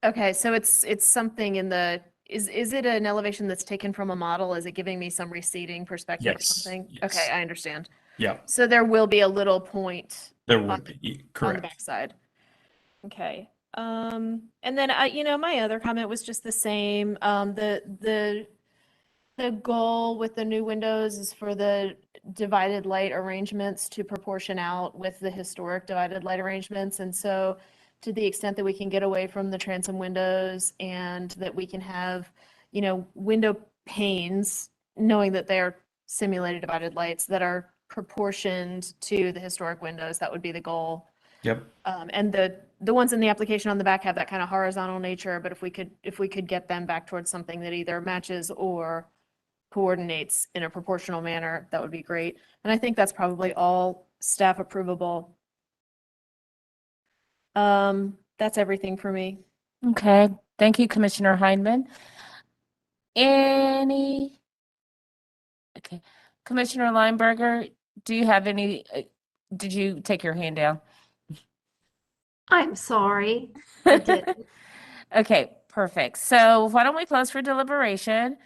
Okay, so it's something in the is it an elevation that's taken from a model? Is it giving me some receding perspective or Yes, something? yes. Okay, I understand. Yeah, So there will be a little point there on would the be. on the Correct. backside. Okay. And then my other comment was just the same. The goal with the new windows is for the divided light arrangements to proportion out with the historic divided light arrangements. And so to the extent that we can get away from the transom windows and that we can have, window panes, knowing that they're simulated divided lights that are proportioned to the historic windows, that would be the goal. Yep. And the ones in the application on the back have that kind of horizontal nature, but if we could get them back towards something that either matches or coordinates in a proportional manner, that would be great. And I think that's probably all staff approvable. That's everything for me. Okay, thank you, Commissioner Heineman. Okay, Commissioner Lineberger, do you have any, did you take your hand down? I'm sorry. I didn't. Okay, perfect. So why don't we close for deliberation?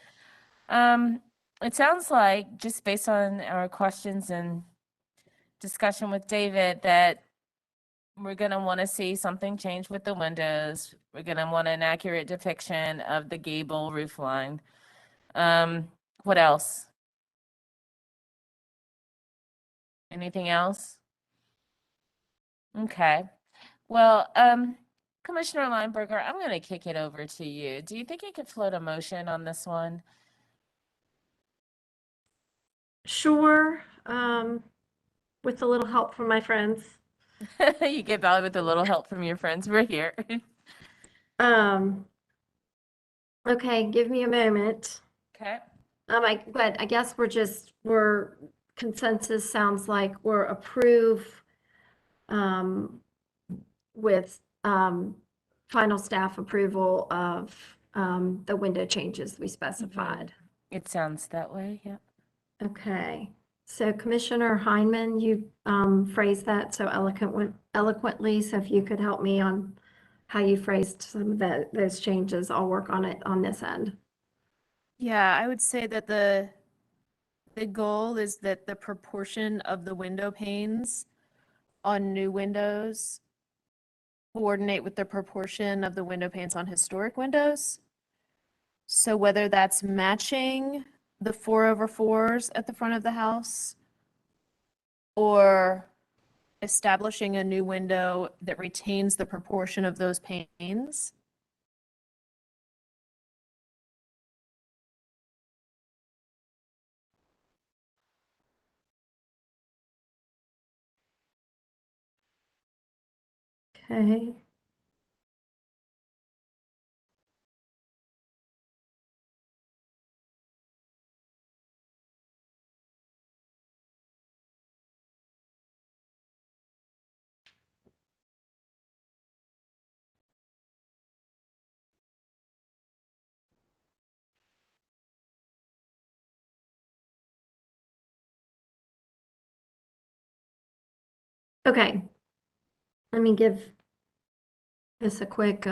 It sounds like, just based on our questions and discussion with David, that we're gonna want to see something change with the windows. We're gonna want an accurate depiction of the gable roof line. What else? Anything else? Okay. Well, Commissioner Lineberger, I'm gonna kick it over to you. Do you think you could float a motion on this one? Sure, with a little help from my friends. You get by with a little help from your friends. We're here. Okay, give me a moment. Okay. But I guess we're consensus sounds like we're approve with final staff approval of the window changes we specified. It sounds that way, yeah. Okay, so Commissioner Heineman, you phrased that so eloquently, so if you could help me on how you phrased some of those changes, I'll work on it on this end. Yeah, I would say that the goal is that the proportion of the window panes on new windows coordinate with the proportion of the window panes on historic windows. So whether that's matching the 4/4s at the front of the house or establishing a new window that retains the proportion of those panes. Okay. Okay. Let me give this a quick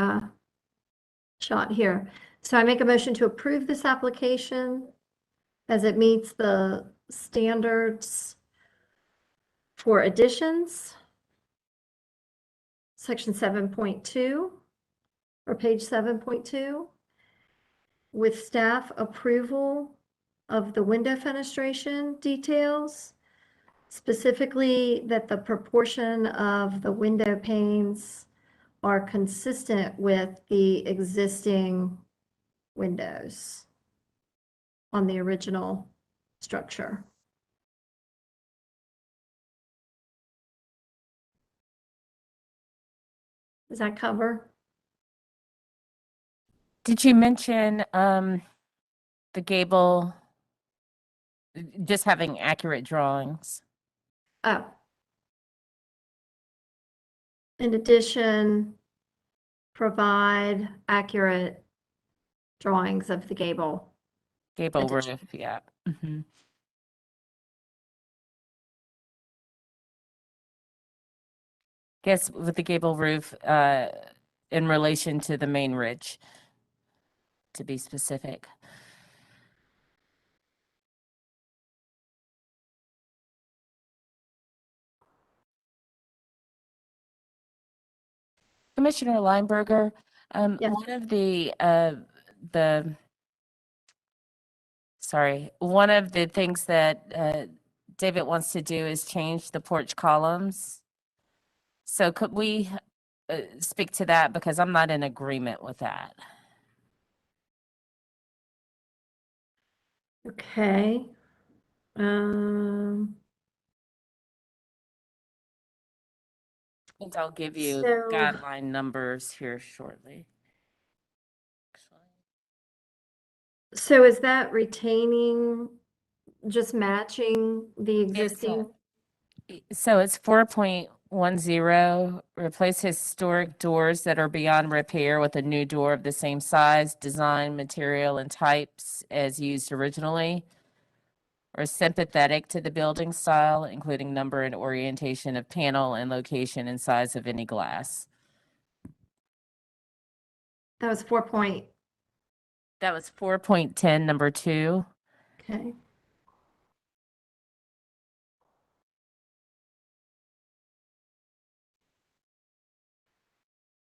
shot here. So I make a motion to approve this application as it meets the standards for additions. Section 7.2 or page 7.2 with staff approval of the window fenestration details, specifically that the proportion of the window panes are consistent with the existing windows on the original structure. Does that cover? Did you mention the gable just having accurate drawings? Oh. In addition, provide accurate drawings of the gable. Gable addition. roof, yeah. Mhm. Guess with the gable roof in relation to the main ridge, to be specific. Commissioner Lineberger, Yes. one of one of the things that David wants to do is change the porch columns. So could we speak to that, because I'm not in agreement with that. Okay. And I'll give you So- guideline numbers here shortly. So is that retaining, just matching the existing? So it's 4.10, replace historic doors that are beyond repair with a new door of the same size, design, material, and types as used originally, or sympathetic to the building style, including number and orientation of panel and location and size of any glass. That was 4 point. That was 4.10, number 2. Okay.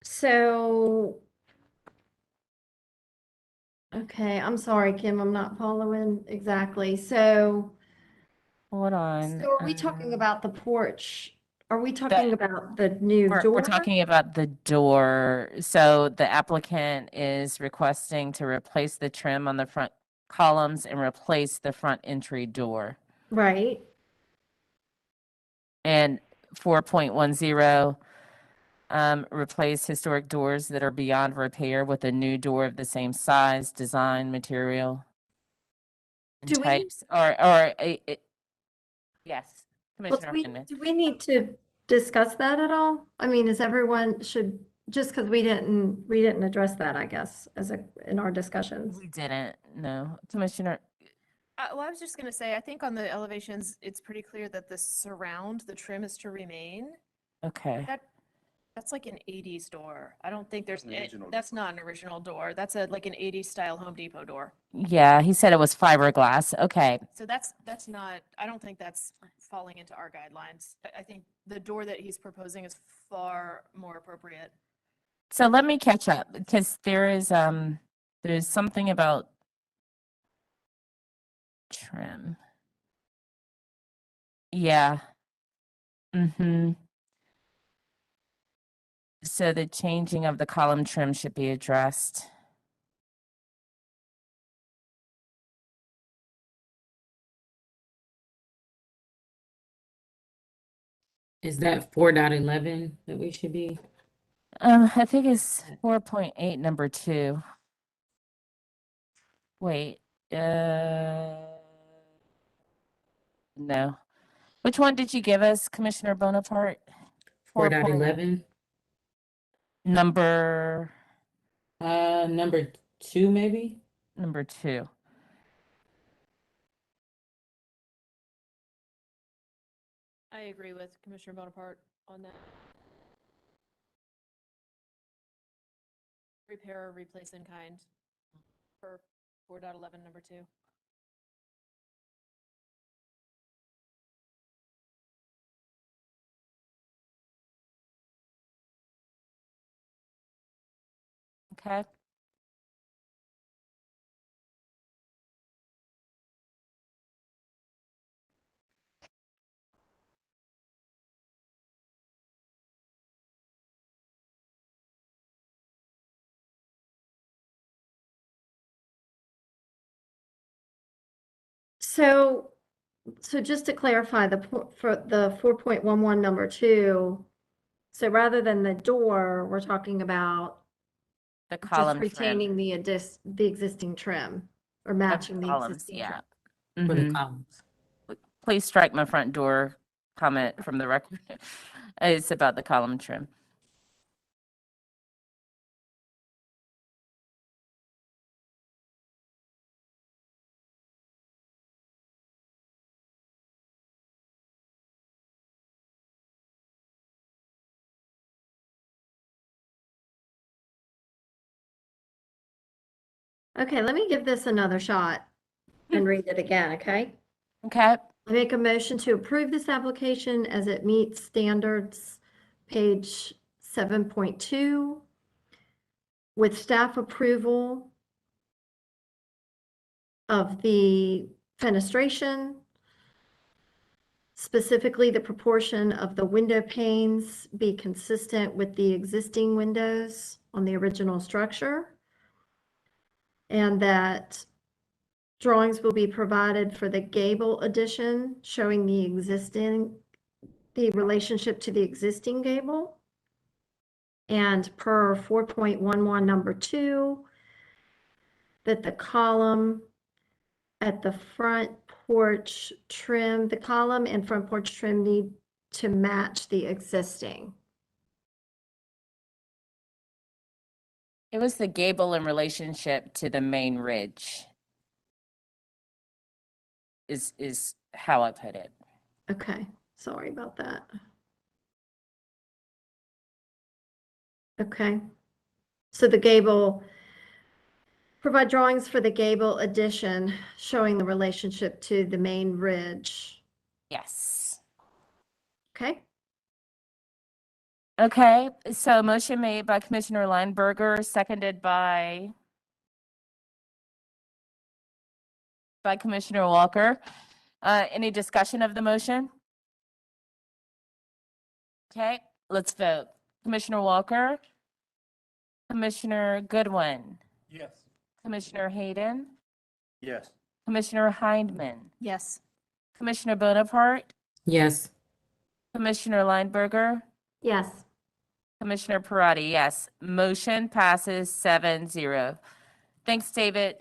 So, okay, I'm sorry, Kim, I'm not following exactly. So, Hold on. so are we talking about the porch? Are we talking about the new We're door? talking about the door. So the applicant is requesting to replace the trim on the front columns and replace the front entry door. Right. And 4.10, replace historic doors that are beyond repair with a new door of the same size, design, material, and Do we- types, yes, Well, Commissioner Hinman. do we need to discuss that at all? I mean, is everyone should, just because we didn't address that, I guess, in our discussions. We didn't, no. Commissioner, Well, I was just gonna say, I think on the elevations, it's pretty clear that the trim is to remain. okay. That's like an 80s door. I don't think there's, An original that's not an original door. That's like an 80s style Home Depot door. Yeah, he said it was fiberglass. Okay. So that's not, I don't think that's falling into our guidelines. I think the door that he's proposing is far more appropriate. So let me catch up, because there's something about trim. Yeah. Mm-hmm. So the changing of the column trim should be addressed. Is that 4.11 that we should be? I think it's 4.8, number 2. Wait, no. Which one did you give us, Commissioner Bonaparte? 4.11? Number Number 2, maybe? number 2. I agree with Commissioner Bonaparte. on that. Repair or replace in kind for 4.11 number 2. Okay. So just to clarify, for the 4.11 number 2, so rather than the door, we're talking about The just column retaining trim. the existing trim or of matching the columns, existing yeah. trim. For the Mhm. columns. Please strike my front door comment from the record. It's about the column trim. Okay, let me give this another shot and read it again, okay? Okay. I make a motion to approve this application as it meets standards, page 7.2, with staff approval of the fenestration, specifically the proportion of the window panes be consistent with the existing windows on the original structure, and that drawings will be provided for the gable addition showing the relationship to the existing gable. And per 4.11 number 2, that the column at the front porch trim, the column and front porch trim need to match the existing. It was the gable in relationship to the main ridge. Is how I put it. Okay, sorry about that. Okay, so the gable, provide drawings for the gable addition showing the relationship to the main ridge. Yes. Okay, Okay, so motion made by Commissioner Lineberger, seconded by Commissioner Walker. Any discussion of the motion? Okay, let's vote. Commissioner Walker, Commissioner Goodwin, Yes. Commissioner Hayden, Yes. Commissioner Hindman, Yes. Commissioner Bonaparte, Yes. Commissioner Lineberger, yes. Commissioner Parati, yes. Motion passes 7-0. Thanks, David.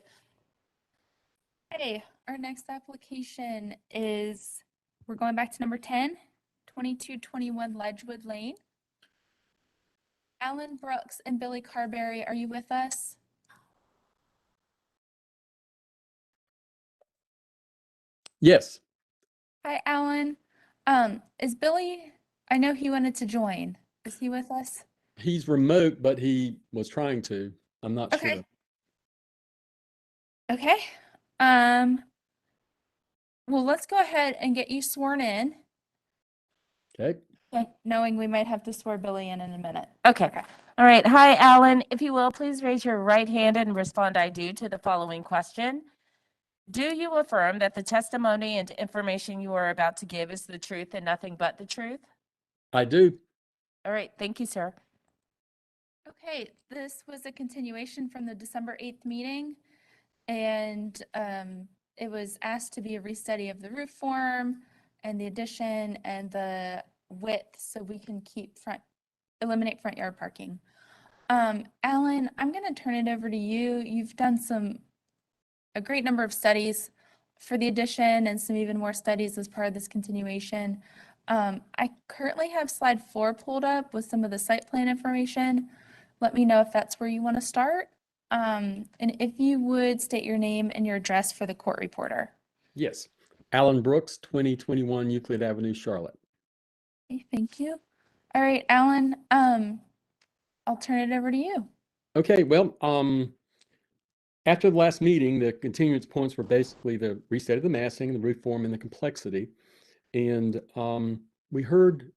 Okay, our next application is, we're going back to number 10, 2221 Ledgewood Lane. Alan Brooks and Billy Carberry, are you with us? Yes, Hi, Alan. Is Billy, I know he wanted to join. Is he with us? he's remote, but he was trying to. I'm not Okay. sure. Okay. Well, let's go ahead and get you sworn in. Okay. Okay, knowing we might have to swear Billy in a minute. Okay. All right. Hi, Alan. If you will, please raise your right hand and respond I do to the following question. Do you affirm that the testimony and information you are about to give is the truth and nothing but the truth? I do. All right. Thank you, sir. Okay, this was a continuation from the December 8th meeting. And it was asked to be a restudy of the roof form and the addition and the width so we can eliminate front yard parking. Alan, I'm going to turn it over to you. You've done a great number of studies for the addition and some even more studies as part of this continuation. I currently have slide 4 pulled up with some of the site plan information. Let me know if that's where you want to start. And if you would state your name and your address for the court reporter. Yes. Alan Brooks, 2021 Euclid Avenue, Charlotte. Okay, thank you. All right, Alan, I'll turn it over to you. Okay, well, after the last meeting, the continuance points were basically the reset of the massing, the roof form, and the complexity. And we heard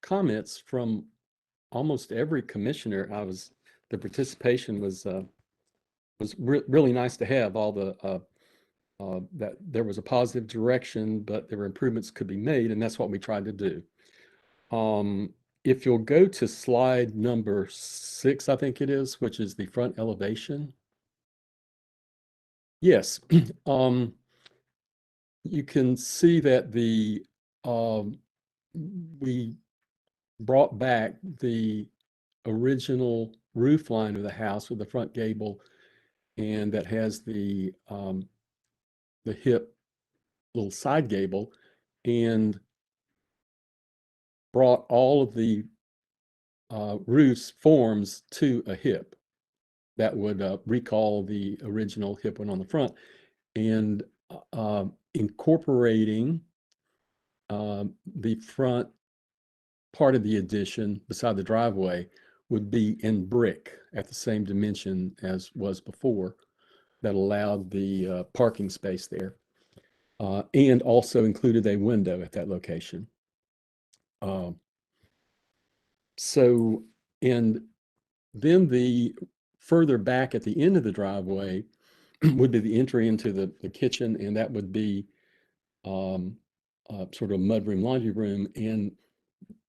comments from almost every commissioner. The participation was really nice to have all the that there was a positive direction, but there were improvements could be made, and that's what we tried to do. If you'll go to slide number 6, I think it is, which is the front elevation. Yes, you can see that we brought back the original roof line of the house with the front gable, and that has the hip little side gable, and brought all of the roof's forms to a hip that would recall the original hip one on the front, and incorporating the front part of the addition beside the driveway would be in brick at the same dimension as was before. That allowed the parking space there, and also included a window at that location. And then the further back at the end of the driveway would be the entry into the kitchen, and that would be sort of mudroom, laundry room. And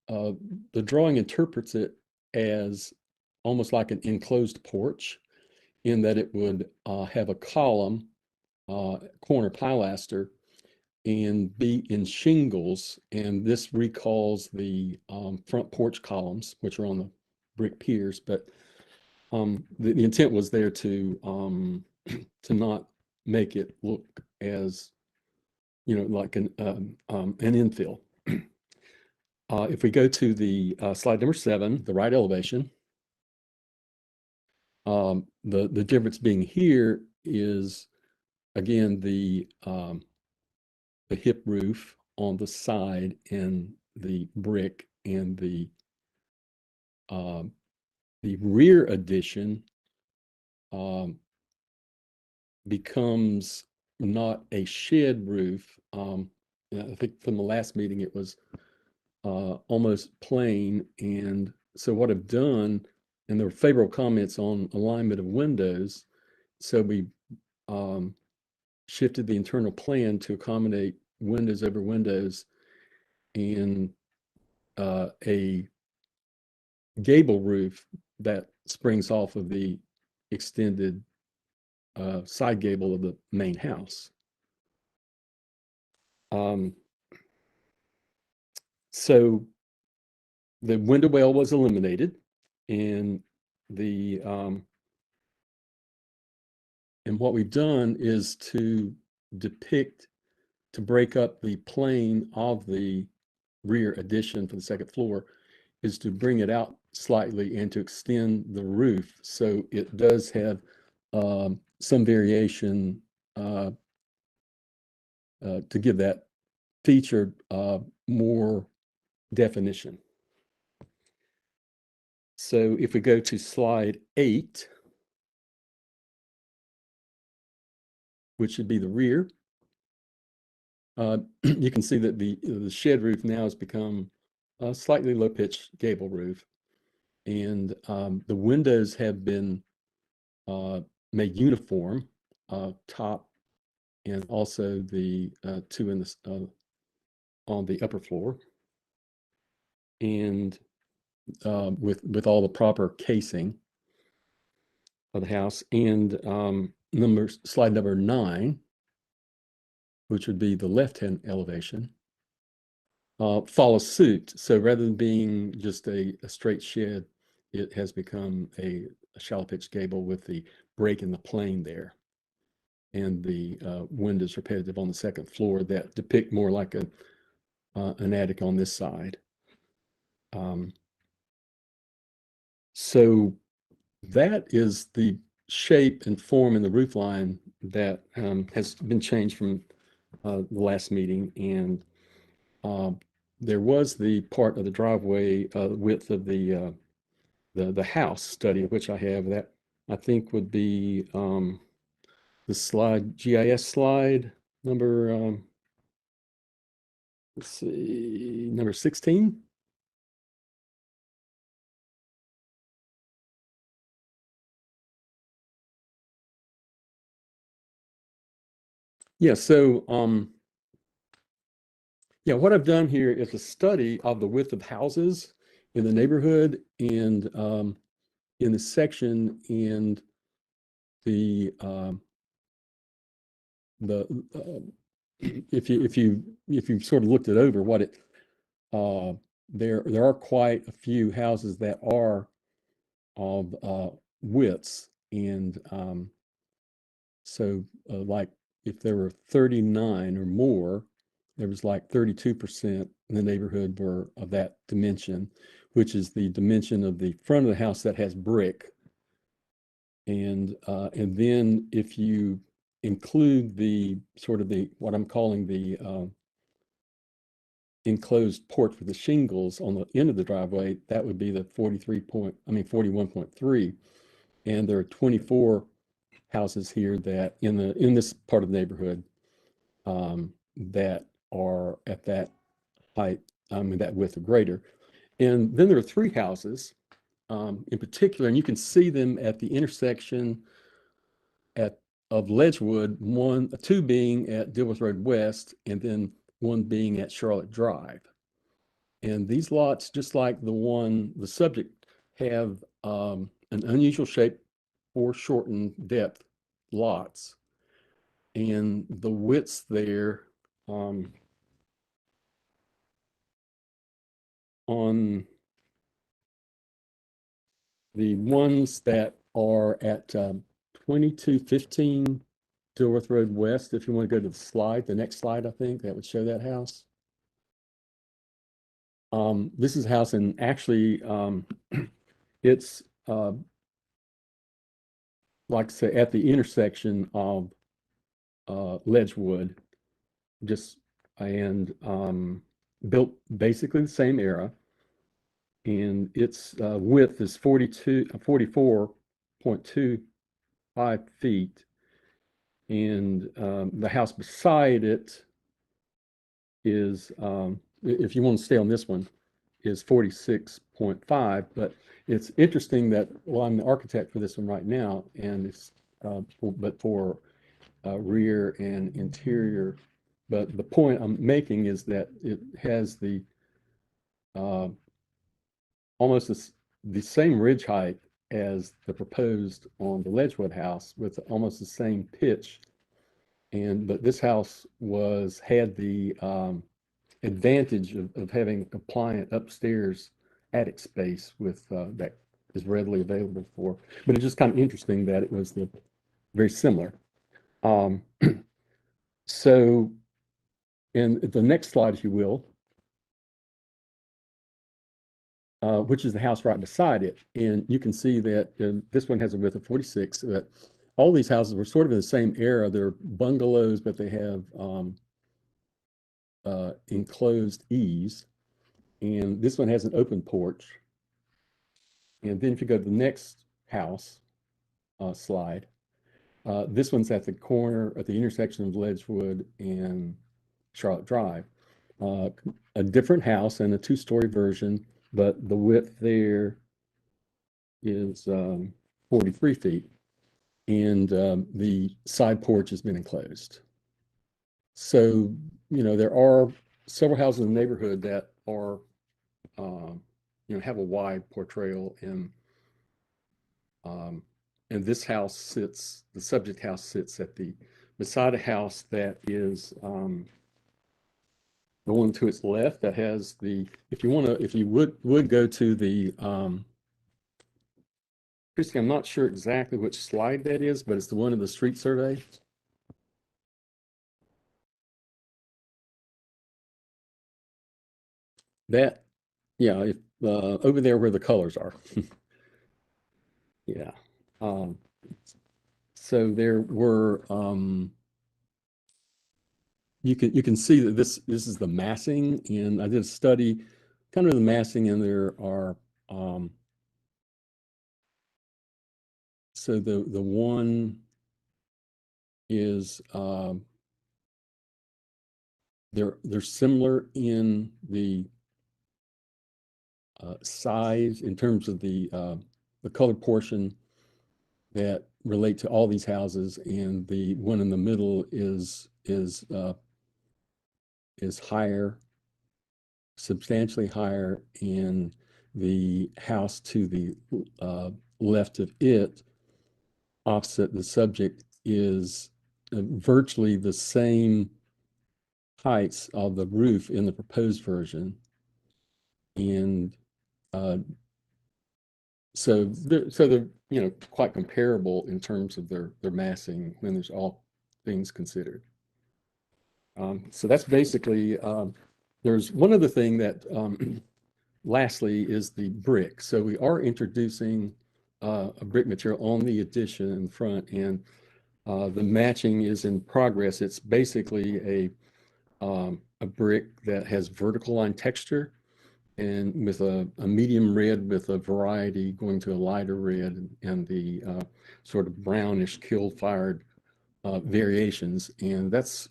the drawing interprets it as almost like an enclosed porch, in that it would have a column, corner pilaster, and be in shingles. And this recalls the front porch columns, which are on the brick piers. But the intent was there to not make it look as, like an infill. If we go to the slide number 7, the right elevation, the difference being here is, again, the hip roof on the side and the brick, and the rear addition becomes not a shed roof. I think from the last meeting it was almost plain. And so what I've done, and there were favorable comments on alignment of windows, so we shifted the internal plan to accommodate windows over windows, and a gable roof that springs off of the extended side gable of the main house. So the window well was eliminated, and and what we've done is to break up the plane of the rear addition for the second floor, is to bring it out slightly and to extend the roof, so it does have some variation to give that feature more definition. So if we go to slide 8, which should be the rear, you can see that the shed roof now has become a slightly low pitch gable roof, and the windows have been made uniform, top, and also the 2 in the on the upper floor, and with all the proper casing of the house. And slide number 9, which would be the left-hand elevation, follows suit. So rather than being just a straight shed, it has become a shallow pitch gable with the break in the plane there, and the windows repetitive on the second floor that depict more like an attic on this side. So that is the shape and form in the roof line that has been changed from the last meeting. And there was the part of the driveway width of the house study, which I have. That I think would be the slide, GIS slide number, let's see, number 16. Yeah, so yeah, what I've done here is a study of the width of houses in the neighborhood and in the section and the if you sort of looked it over, what it there are quite a few houses that are of widths, and so like if there were 39 or more, there was like 32% in the neighborhood were of that dimension, which is the dimension of the front of the house that has brick. And then if you include the sort of the what I'm calling the enclosed porch with the shingles on the end of the driveway, that would be the 41.3. And there are 24 houses here that in this part of the neighborhood that are at that height, that width or greater. And then there are 3 houses in particular, and you can see them at the intersection of Ledgewood, 2 being at Dilworth Road West, and then 1 being at Charlotte Drive. And these lots, just like the subject, have an unusual shape, foreshortened depth lots. And the widths there on the ones that are at 2215 Dilworth Road West, if you want to go to the slide, the next slide, I think that would show that house. This is a house, and actually it's like I say, at the intersection of Ledgewood, built basically the same era, and its width is 44.25 feet, and the house beside it is, if you want to stay on this one, is 46.5. But it's interesting that, well, I'm the architect for this one right now, and it's but for rear and interior. But the point I'm making is that it has the almost the same ridge height as the proposed on the Ledgewood house, with almost the same pitch. But this house had the advantage of having a compliant upstairs attic space with that is readily available for. But it's just kind of interesting that it was very similar. So, in the next slide, if you will, which is the house right beside it, and you can see that this one has a width of 46. But all these houses were sort of in the same era. They're bungalows, but they have enclosed eaves, and this one has an open porch. And then if you go to the next house slide, this one's at the corner, at the intersection of Ledgewood and Charlotte Drive. A different house and a 2-story version, but the width there is 43 feet, and the side porch has been enclosed. So, there are several houses in the neighborhood that are, have a wide portrayal, and this house sits, the subject house sits beside a house that is the one to its left that has if you would go to the, Christy, I'm not sure exactly which slide that is, but it's the one of the street survey. That, yeah, over there where the colors are. Yeah. So there were you can see that this is the massing, and I did a study, kind of the massing, and there are so the one is they're similar in the size in terms of the colored portion that relate to all these houses, and the one in the middle is higher, substantially higher, and the house to the left of it, opposite the subject, is virtually the same heights of the roof in the proposed version. And so they're quite comparable in terms of their massing when there's all things considered. So that's basically, there's one other thing that lastly is the brick. So we are introducing a brick material on the addition in front, and the matching is in progress. It's basically a brick that has vertical line texture, and with a medium red with a variety going to a lighter red, and the sort of brownish kiln-fired variations. And that's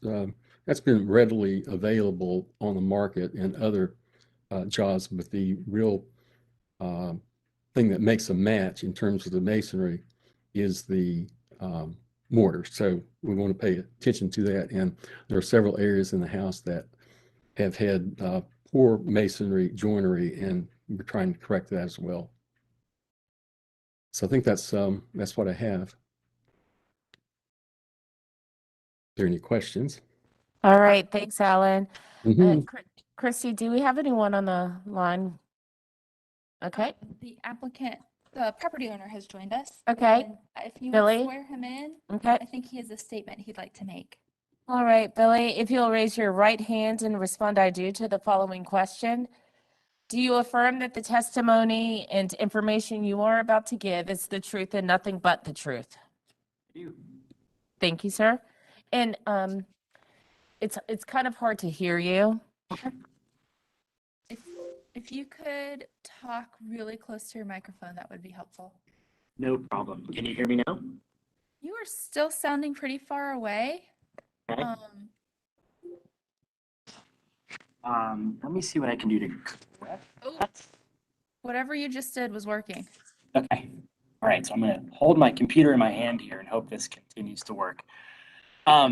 been readily available on the market and other jobs, but the real thing that makes a match in terms of the masonry is the mortar. So we want to pay attention to that, and there are several areas in the house that have had poor masonry joinery, and we're trying to correct that as well. So I think that's what I have. Are there any questions? All right, thanks, Alan. Mhm. Christy, do we have anyone on the line? Okay. The applicant, the property owner has joined us. Okay. and If you Billy? would swear him in, Okay. I think he has a statement he'd like to make. All right, Billy, if you'll raise your right hand and respond, I do, to the following question. Do you affirm that the testimony and information you are about to give is the truth and nothing but the truth? Thank you, sir. And it's kind of hard to hear you. If you could talk really close to your microphone, that would be helpful. No problem. Can you hear me now? You are still sounding pretty far away. Okay. Let me see what I can do to correct that. Whatever you just did was working. Okay. All right. So I'm going to hold my computer in my hand here and hope this continues to work. All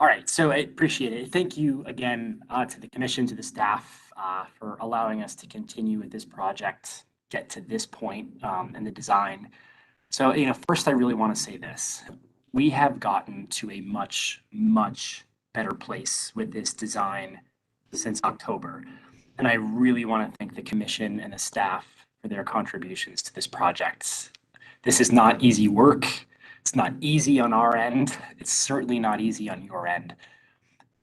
right. So I appreciate it. Thank you again to the commission, to the staff for allowing us to continue with this project, get to this point in the design. So, first I really want to say this. We have gotten to a much, much better place with this design since October. And I really want to thank the commission and the staff for their contributions to this project. This is not easy work. It's not easy on our end. It's certainly not easy on your end.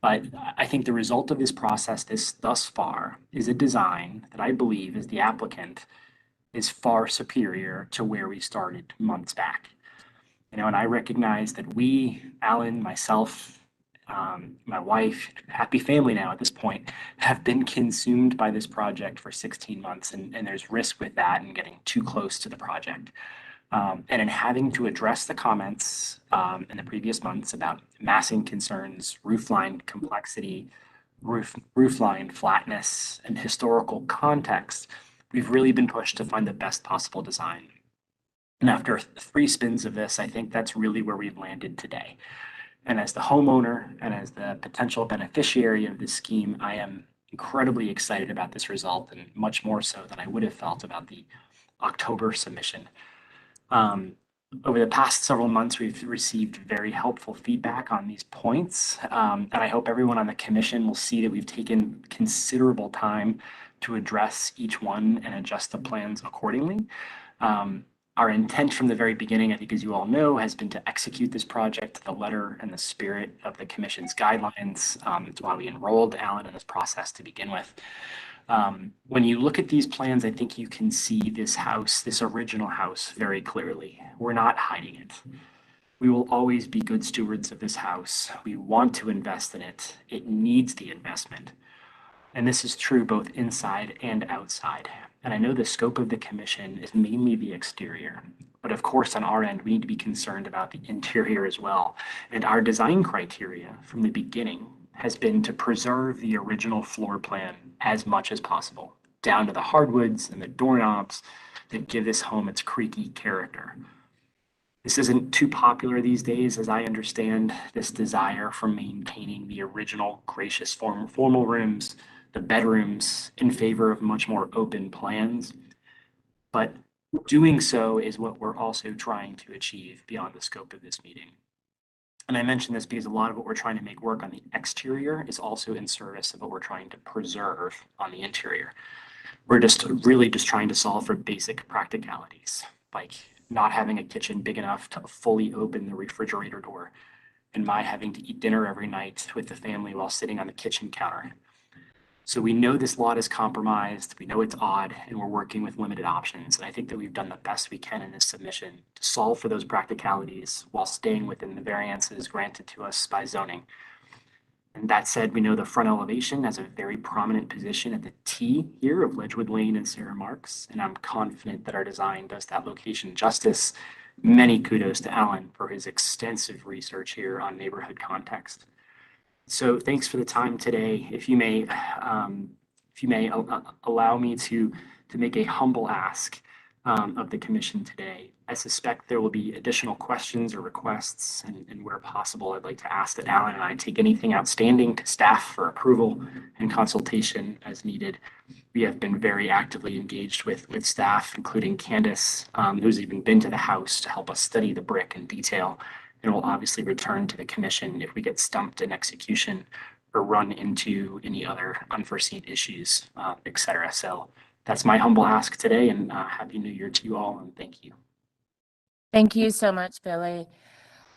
But I think the result of this process thus far is a design that I believe, as the applicant, is far superior to where we started months back. And I recognize that we, Alan, myself, my wife, happy family now at this point, have been consumed by this project for 16 months, and there's risk with that and getting too close to the project. And in having to address the comments in the previous months about massing concerns, roofline complexity, roofline flatness, and historical context, we've really been pushed to find the best possible design. And after 3 spins of this, I think that's really where we've landed today. And as the homeowner and as the potential beneficiary of this scheme, I am incredibly excited about this result, and much more so than I would have felt about the October submission. Over the past several months, we've received very helpful feedback on these points, and I hope everyone on the commission will see that we've taken considerable time to address each one and adjust the plans accordingly. Our intent from the very beginning, I think, as you all know, has been to execute this project to the letter and the spirit of the commission's guidelines. It's why we enrolled Alan in this process to begin with. When you look at these plans, I think you can see this house, this original house, very clearly. We're not hiding it. We will always be good stewards of this house. We want to invest in it. It needs the investment. And this is true both inside and outside. And I know the scope of the commission is mainly the exterior. But of course, on our end, we need to be concerned about the interior as well. And our design criteria from the beginning has been to preserve the original floor plan as much as possible, down to the hardwoods and the doorknobs that give this home its creaky character. This isn't too popular these days, as I understand this desire for maintaining the original gracious formal rooms, the bedrooms, in favor of much more open plans. But doing so is what we're also trying to achieve beyond the scope of this meeting. And I mention this because a lot of what we're trying to make work on the exterior is also in service of what we're trying to preserve on the interior. We're just trying to solve for basic practicalities, like not having a kitchen big enough to fully open the refrigerator door, and my having to eat dinner every night with the family while sitting on the kitchen counter. So we know this lot is compromised, we know it's odd, and we're working with limited options. And I think that we've done the best we can in this submission to solve for those practicalities while staying within the variances granted to us by zoning. And that said, we know the front elevation has a very prominent position at the T here of Ledgewood Lane and Sarah Marks, and I'm confident that our design does that location justice. Many kudos to Alan for his extensive research here on neighborhood context. So thanks for the time today. If you may allow me to make a humble ask of the commission today. I suspect there will be additional questions or requests, and where possible, I'd like to ask that Alan and I take anything outstanding to staff for approval and consultation as needed. We have been very actively engaged with staff, including Candace, who's even been to the house to help us study the brick in detail, and will obviously return to the commission if we get stumped in execution or run into any other unforeseen issues, et cetera. So that's my humble ask today, and Happy New Year to you all, and thank you. Thank you so much, Billy.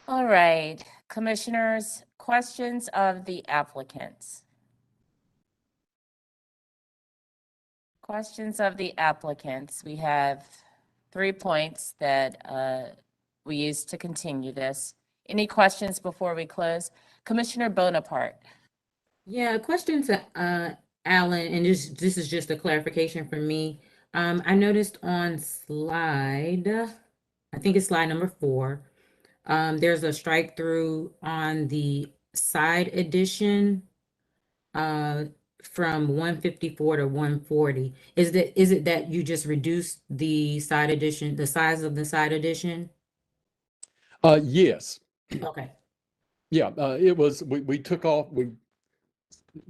All right, commissioners, questions of the applicants? Questions of the applicants. We have 3 points that we use to continue this. Any questions before we close? Commissioner Bonaparte. Yeah, question to Alan, and this is just a clarification for me. I noticed on slide, I think it's slide number 4, there's a strike through on the side addition from 154 to 140. Is it that you just reduced the side addition, the size of the side addition? Yes. Okay. Yeah, it was, we took off, we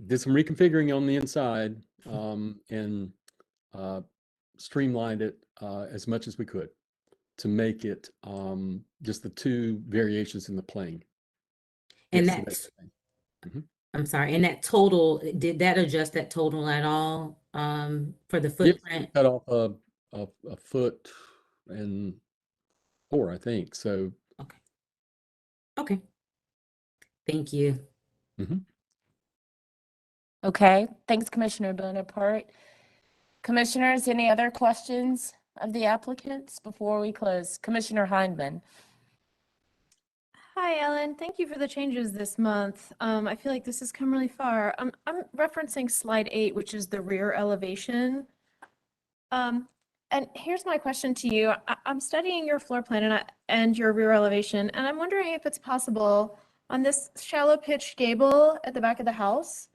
did some reconfiguring on the inside and streamlined it as much as we could to make it just the 2 variations in the plane. And Yes, so that's, Mhm. I'm sorry, and that total, did that adjust that total at all for the Yes, footprint? cut off a foot and 4, I think, so. Okay. Thank you. Okay, thanks, Commissioner Bonaparte. Commissioners, any other questions of the applicants before we close? Commissioner Hindman. Hi, Ellen. Thank you for the changes this month. I feel like this has come really far. I'm referencing slide 8, which is the rear elevation. And here's my question to you. I'm studying your floor plan and your rear elevation, and I'm wondering if it's possible on this shallow pitch gable at the back of the house,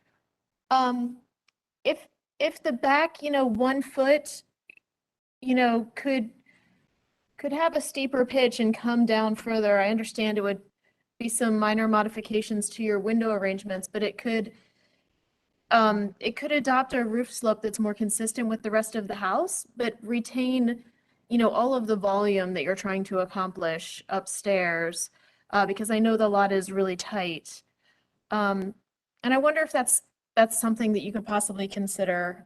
if the back, 1 foot, could have a steeper pitch and come down further. I understand it would be some minor modifications to your window arrangements, but it could adopt a roof slope that's more consistent with the rest of the house, but retain, all of the volume that you're trying to accomplish upstairs, because I know the lot is really tight. And I wonder if that's something that you could possibly consider.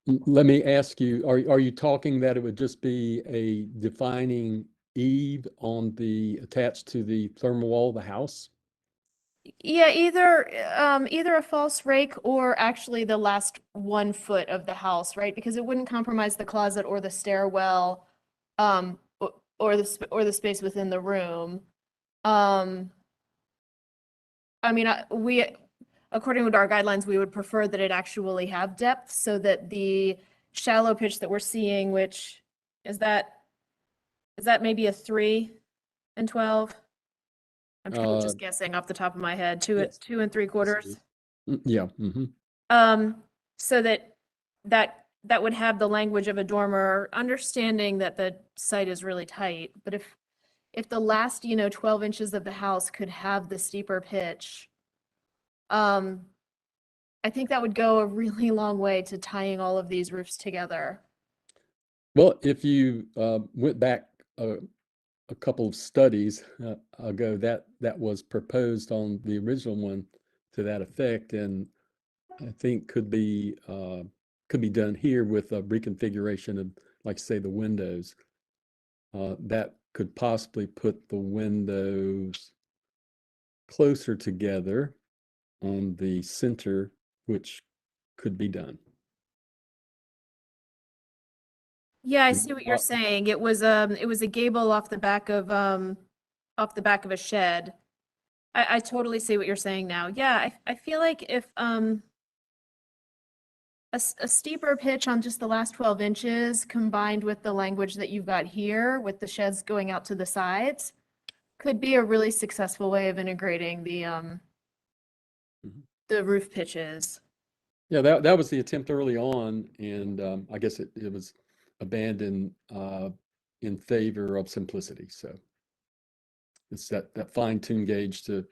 Let me ask you, are you talking that it would just be a defining eave attached to the thermal wall of the house? Yeah, either a false rake or actually the last 1 foot of the house, right? Because it wouldn't compromise the closet or the stairwell, or the space within the room. I mean, according to our guidelines, we would prefer that it actually have depth so that the shallow pitch that we're seeing, which is that maybe a 3 and 12? I'm kind of just guessing off the top of my head, two yes. 2 3/4. Yeah. Mm-hmm. So that would have the language of a dormer, understanding that the site is really tight. But if the last, 12 inches of the house could have the steeper pitch, I think that would go a really long way to tying all of these roofs together. Well, if you went back a couple of studies ago, that was proposed on the original one to that effect, and I think could be done here with a reconfiguration of, like say, the windows. That could possibly put the windows closer together on the center, which could be done. Yeah, I see what you're saying. It was a gable off the back of a shed. I totally see what you're saying now. Yeah, I feel like if a steeper pitch on just the last 12 inches combined with the language that you've got here with the sheds going out to the sides could be a really successful way of integrating the roof pitches. Yeah, that was the attempt early on, and I guess it was abandoned in favor of simplicity. So it's that fine-tuned gauge to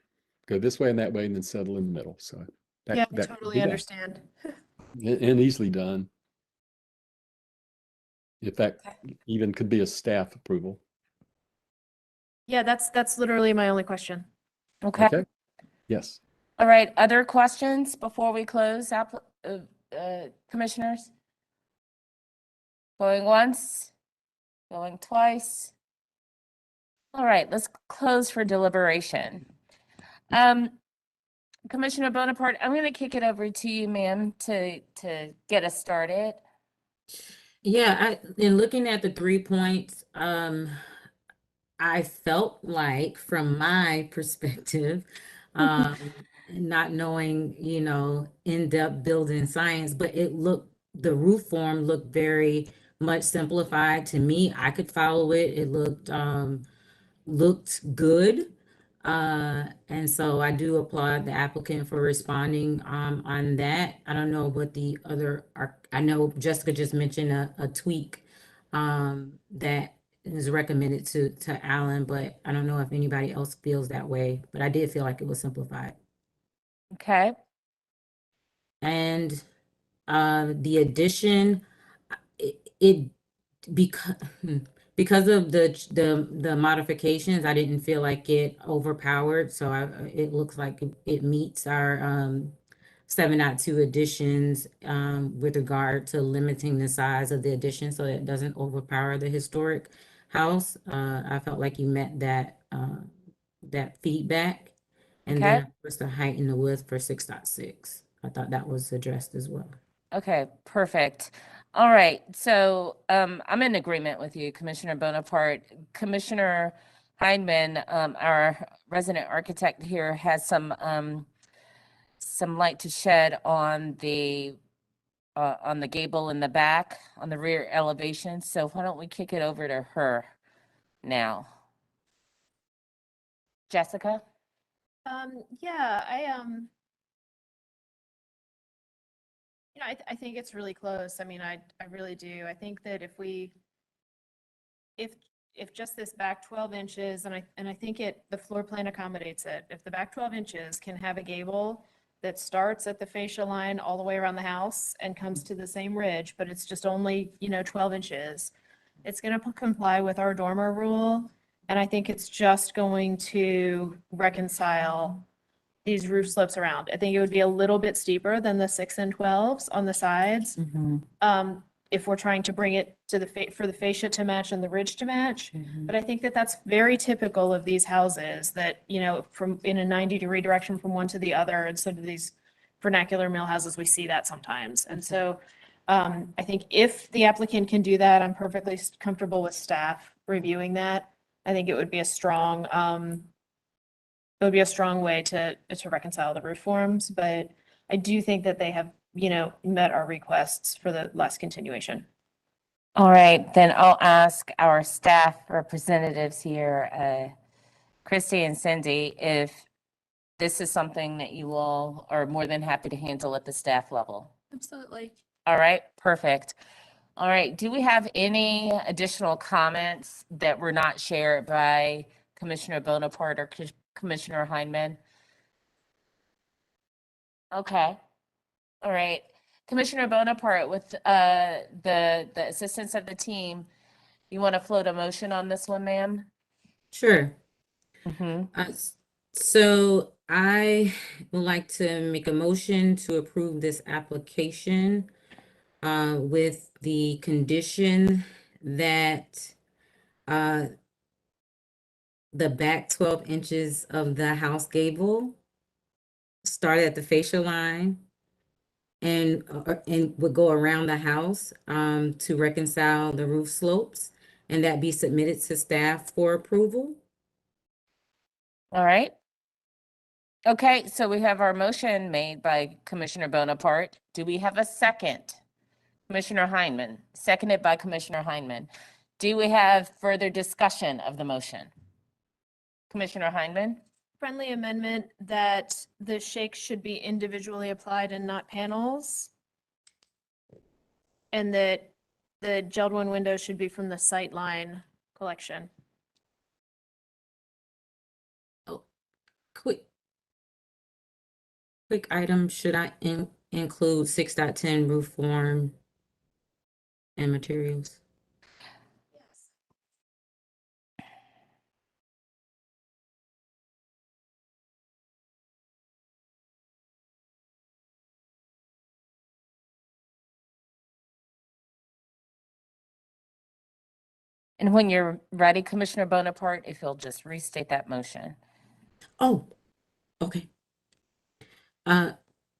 go this way and that way and then settle in the middle. So Yeah, I that could totally be done. understand. And easily done. If that even could be a staff approval. Yeah, that's literally my only question. Okay. Okay. Yes. All right. Other questions before we close, commissioners? Going once, going twice. All right, let's close for deliberation. Commissioner Bonaparte, I'm going to kick it over to you, ma'am, to get us started. Yeah, in looking at the 3 points, I felt like, from my perspective, not knowing, in-depth building science, but the roof form looked very much simplified to me. I could follow it. It looked good. And so I do applaud the applicant for responding on that. I don't know what the other I know Jessica just mentioned a tweak that is recommended to Alan, but I don't know if anybody else feels that way, but I did feel like it was simplified. Okay. And the addition, because of the modifications, I didn't feel like it overpowered. So it looks like it meets our 7.2 additions with regard to limiting the size of the addition so it doesn't overpower the historic house. I felt like you met that feedback. And Okay. then of course the height and the width for 6.6. I thought that was addressed as well. Okay, perfect. All right, so I'm in agreement with you, Commissioner Bonaparte. Commissioner Heineman, our resident architect here, has some light to shed on the gable in the back, on the rear elevation. So why don't we kick it over to her now? Jessica? Yeah, I think it's really close. I mean, I really do. I think that if just this back 12 inches, and I think the floor plan accommodates it. If the back 12 inches can have a gable that starts at the fascia line all the way around the house and comes to the same ridge, but it's just only, 12 inches, it's going to comply with our dormer rule. And I think it's just going to reconcile these roof slopes around. I think it would be a little bit steeper than the 6 and 12s on the sides. If we're trying to bring it to for the fascia to match and the ridge to match. But I think that that's very typical of these houses that, from in a 90-degree direction from one to the other, and so do these vernacular mill houses, we see that sometimes. And so I think if the applicant can do that, I'm perfectly comfortable with staff reviewing that. I think it would be a strong, it would be a strong way to reconcile the roof forms, but I do think that they have, met our requests for the last continuation. All right, then I'll ask our staff representatives here, Christy and Cindy, if this is something that you all are more than happy to handle at the staff level. Absolutely. All right, perfect. All right, do we have any additional comments that were not shared by Commissioner Bonaparte or Commissioner Heineman? Okay, all right. Commissioner Bonaparte, with the assistance of the team, you want to float a motion on this one, ma'am? Sure. Mm-hmm. So I would like to make a motion to approve this application with the condition that the back 12 inches of the house gable start at the fascia line and would go around the house to reconcile the roof slopes, and that be submitted to staff for approval. All right. Okay, so we have our motion made by Commissioner Bonaparte. Do we have a second? Commissioner Heineman, seconded by Commissioner Heineman. Do we have further discussion of the motion? Commissioner Heineman? Friendly amendment that the shakes should be individually applied and not panels. And that the JELD-WEN window should be from the sightline collection. Quick item, should I include 6.10 roof form and materials? And when you're ready, Commissioner Bonaparte, if you'll just restate that motion. Oh, okay. I'd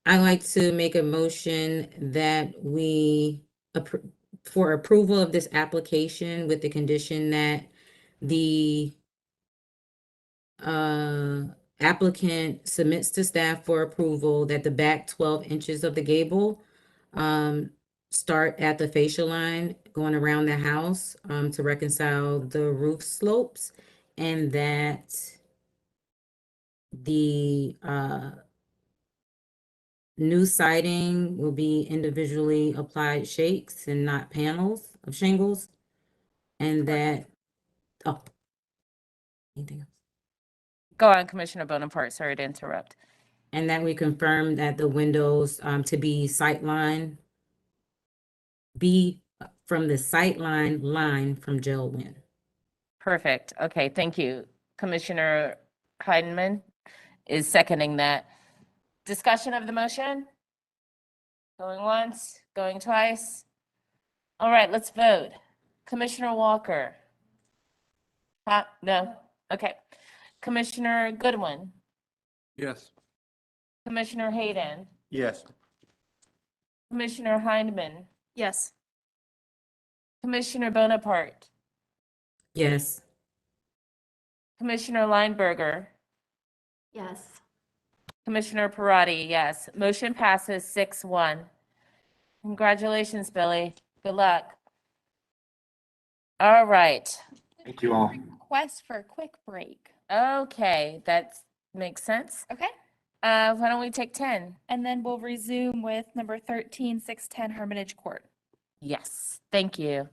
like to make a motion that we for approval of this application with the condition that the applicant submits to staff for approval that the back 12 inches of the gable start at the fascia line going around the house to reconcile the roof slopes, and that the new siding will be individually applied shakes and not panels of shingles, and that, oh, anything else? Go on, Commissioner Bonaparte, sorry to interrupt. And that we confirm that the windows to be sightline, be from the sightline line from JELD-WEN. Perfect. Okay, thank you. Commissioner Heineman is seconding that. Discussion of the motion? Going once, going twice? All right, let's vote. Commissioner Walker? No? Okay. Commissioner Goodwin? Yes. Commissioner Hayden? Yes. Commissioner Heineman? Yes. Commissioner Bonaparte? Yes. Commissioner Lineberger? Yes. Commissioner Parati, yes. Motion passes 6-1. Congratulations, Billy. Good luck. All right. Thank you all. Request for a quick break. Okay, that makes sense. Okay. Why don't we take 10? And then we'll resume with number 13, 610 Hermitage Court. Yes, thank you.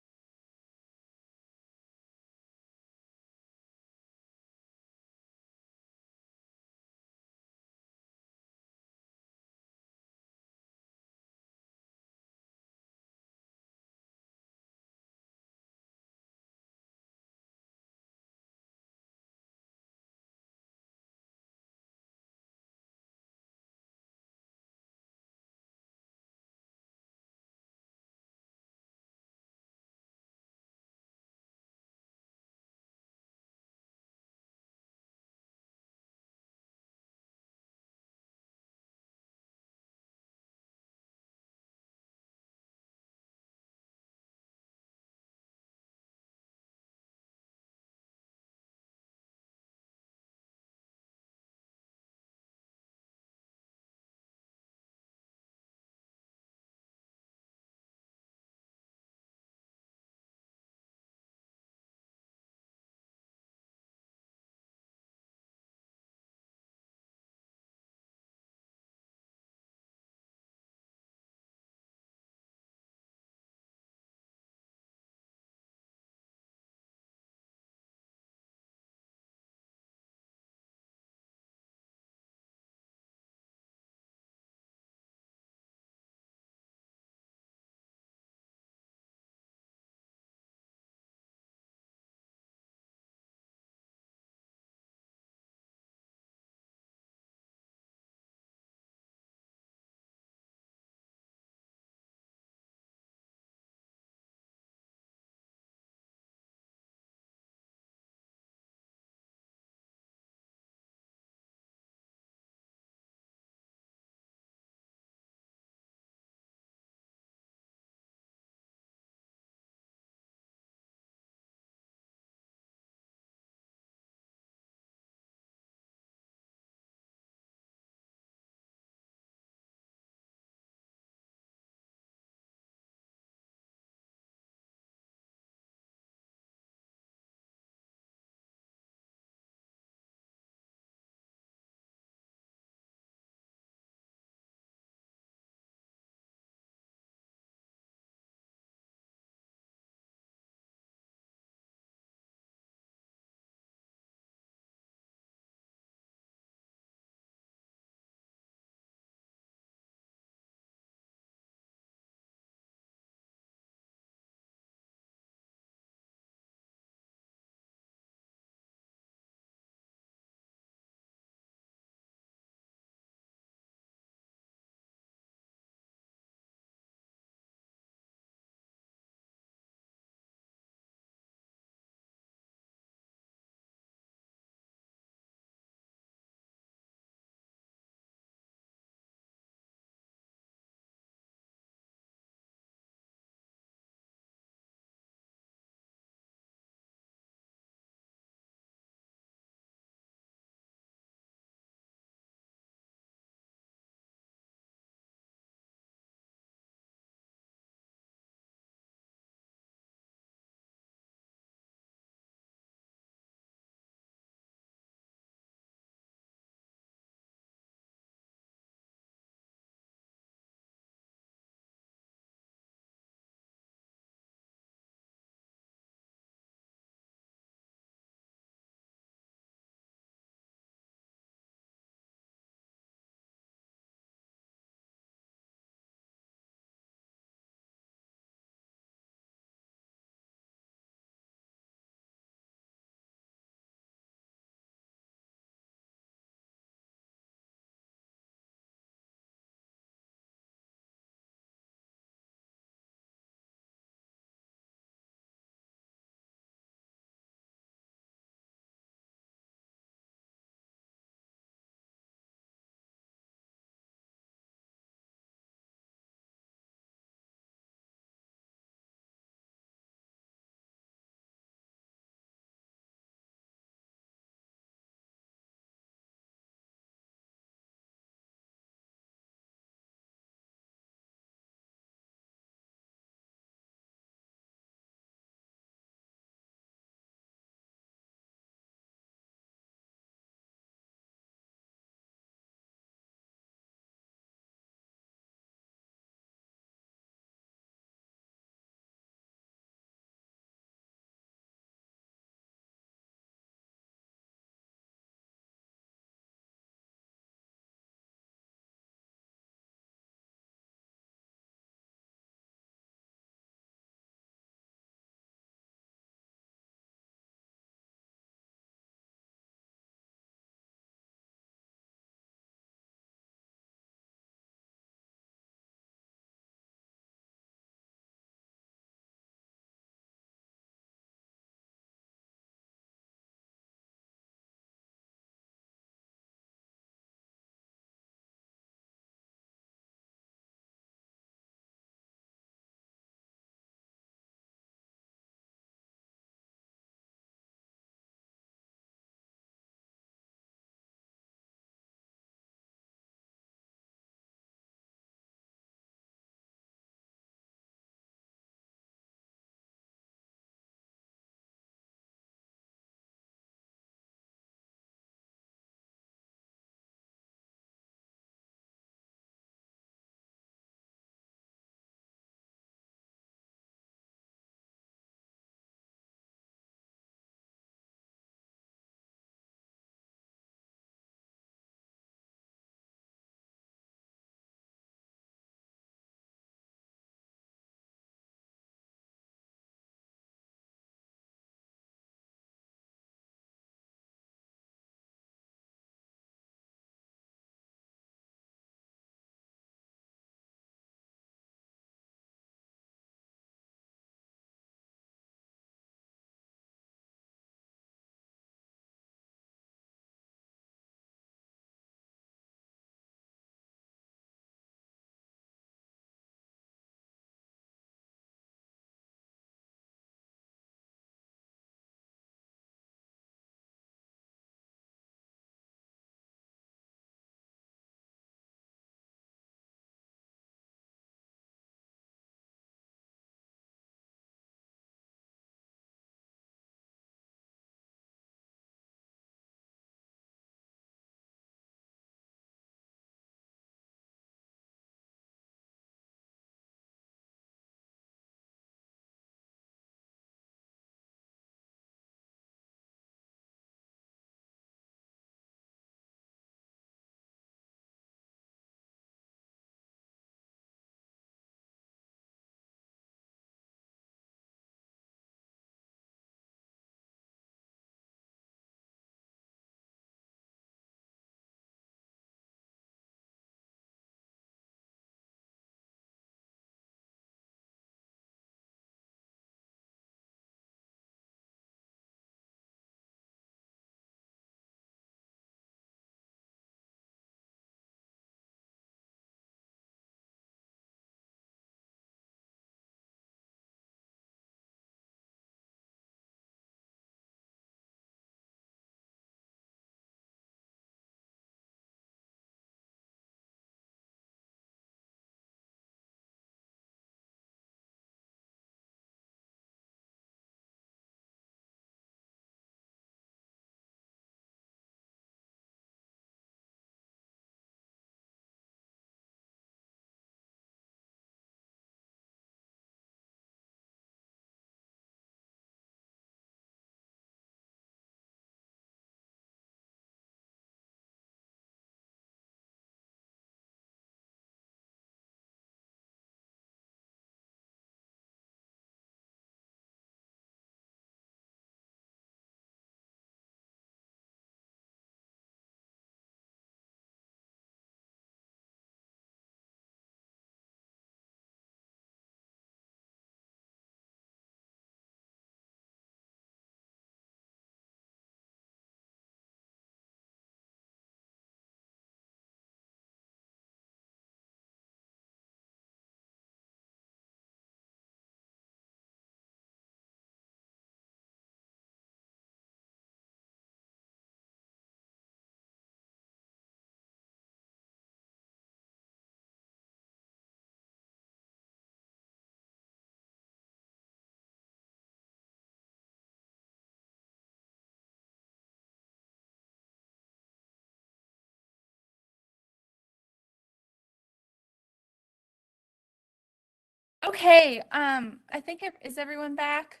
Okay, I think, is everyone back?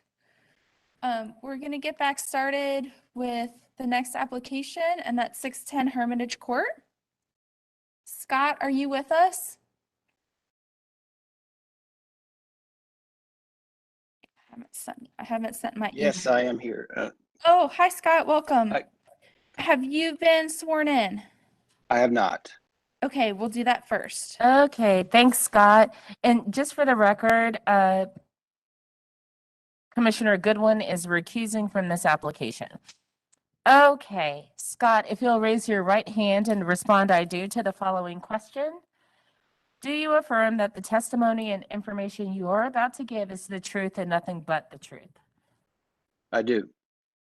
We're gonna get back started with the next application, and that's 610 Hermitage Court. Scott, are you with us? I haven't sent my Yes, email. I am here. Oh, hi, Scott, welcome. I- Have you been sworn in? I have not. Okay, we'll do that first. Okay, thanks, Scott. And just for the record, Commissioner Goodwin is recusing from this application. Okay, Scott, if you'll raise your right hand and respond, I do, to the following question. Do you affirm that the testimony and information you are about to give is the truth and nothing but the truth? I do.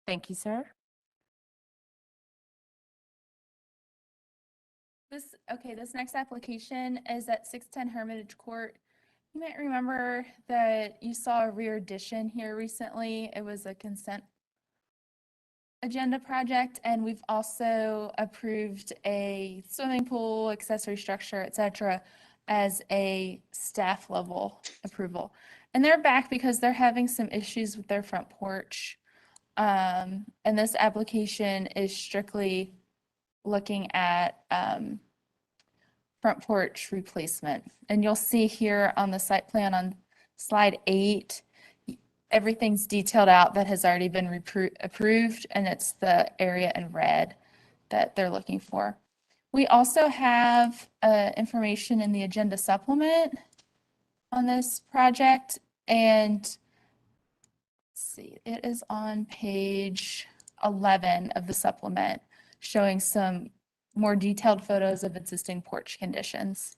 Thank you, sir. This next application is at 610 Hermitage Court. You might remember that you saw a rear addition here recently. It was a consent agenda project, and we've also approved a swimming pool, accessory structure, etc., as a staff level approval. And they're back because they're having some issues with their front porch. And this application is strictly looking at front porch replacement. And you'll see here on the site plan on slide 8, everything's detailed out that has already been approved, and it's the area in red that they're looking for. We also have information in the agenda supplement on this project, and let's see, it is on page 11 of the supplement, showing some more detailed photos of existing porch conditions.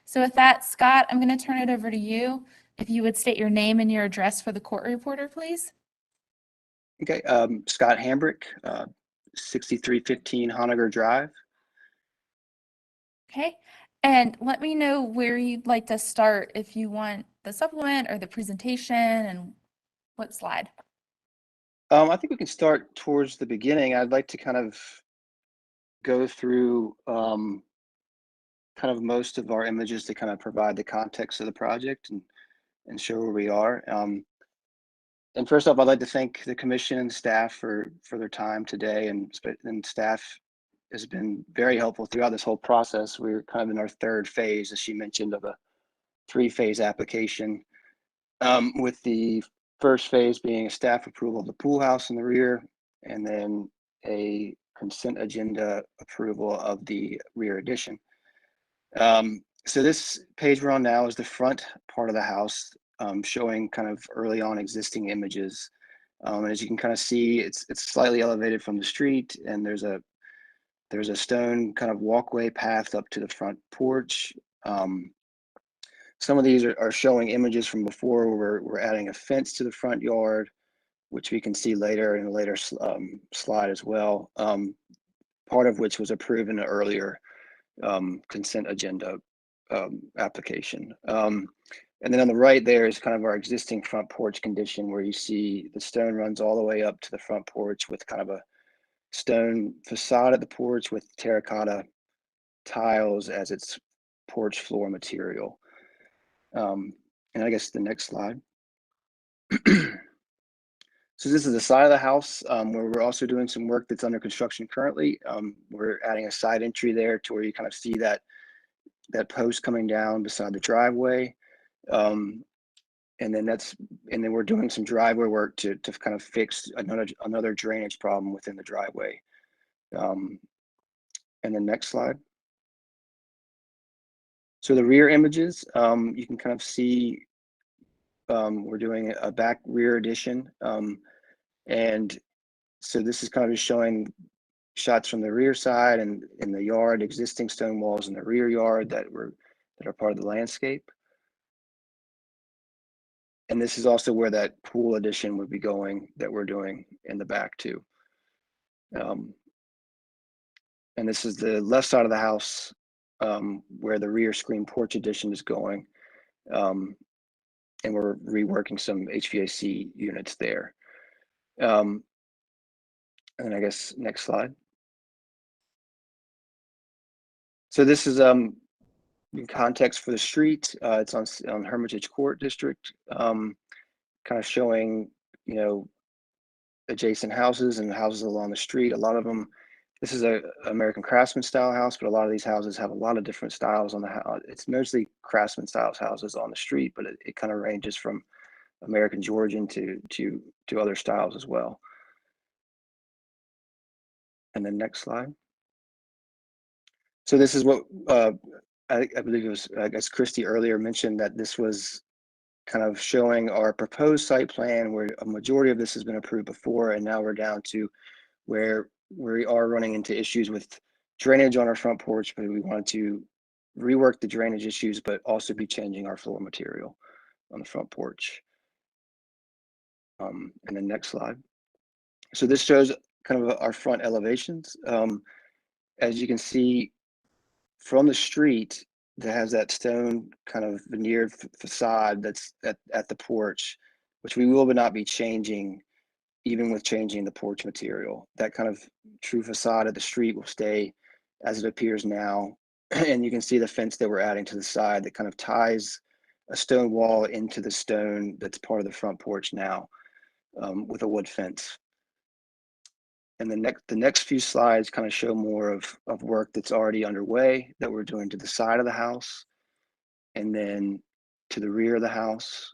So with that, Scott, I'm going to turn it over to you. If you would state your name and your address for the court reporter, please. Okay, Scott Hambrick, 6315 Honiger Drive. Okay, and let me know where you'd like to start, if you want the supplement or the presentation, and what slide. I think we can start towards the beginning. I'd like to kind of go through kind of most of our images to kind of provide the context of the project and show where we are. And first off, I'd like to thank the commission and staff for their time today, and staff has been very helpful throughout this whole process. We're kind of in our third phase, as she mentioned, of a 3-phase application, with the first phase being a staff approval of the pool house in the rear, and then a consent agenda approval of the rear addition. So this page we're on now is the front part of the house, showing kind of early on existing images. And as you can kind of see, it's slightly elevated from the street, and there's a stone kind of walkway path up to the front porch. Some of these are showing images from before, where we're adding a fence to the front yard, which we can see later in a later slide as well. Part of which was approved in an earlier consent agenda application. And then on the right there is kind of our existing front porch condition, where you see the stone runs all the way up to the front porch with kind of a stone facade at the porch with terracotta tiles as its porch floor material. And I guess the next slide. So this is the side of the house, where we're also doing some work that's under construction currently. We're adding a side entry there to where you kind of see that post coming down beside the driveway. And then we're doing some driveway work to kind of fix another drainage problem within the driveway. And then next slide. So the rear images, you can kind of see we're doing a back rear addition. And so this is kind of just showing shots from the rear side and in the yard, existing stone walls in the rear yard that are part of the landscape. And this is also where that pool addition would be going, that we're doing in the back too. And this is the left side of the house, where the rear screen porch addition is going. And we're reworking some HVAC units there. And I guess next slide. So this is context for the street, it's on Hermitage Court District, kind of showing, adjacent houses and houses along the street. A lot of them, this is a American Craftsman style house, but a lot of these houses have a lot of different styles on the house. It's mostly Craftsman style houses on the street, but it kind of ranges from American Georgian to other styles as well. And then next slide. So this is what I believe it was, I guess Christy earlier mentioned that this was kind of showing our proposed site plan where a majority of this has been approved before, and now we're down to where we are running into issues with drainage on our front porch, but we wanted to rework the drainage issues, but also be changing our floor material on the front porch. And then next slide. So this shows kind of our front elevations. As you can see from the street, that has that stone kind of veneered facade that's at the porch, which we will not be changing, even with changing the porch material. That kind of true facade of the street will stay as it appears now. And you can see the fence that we're adding to the side that kind of ties a stone wall into the stone that's part of the front porch now, with a wood fence. And the next few slides kind of show more of work that's already underway that we're doing to the side of the house, and then to the rear of the house,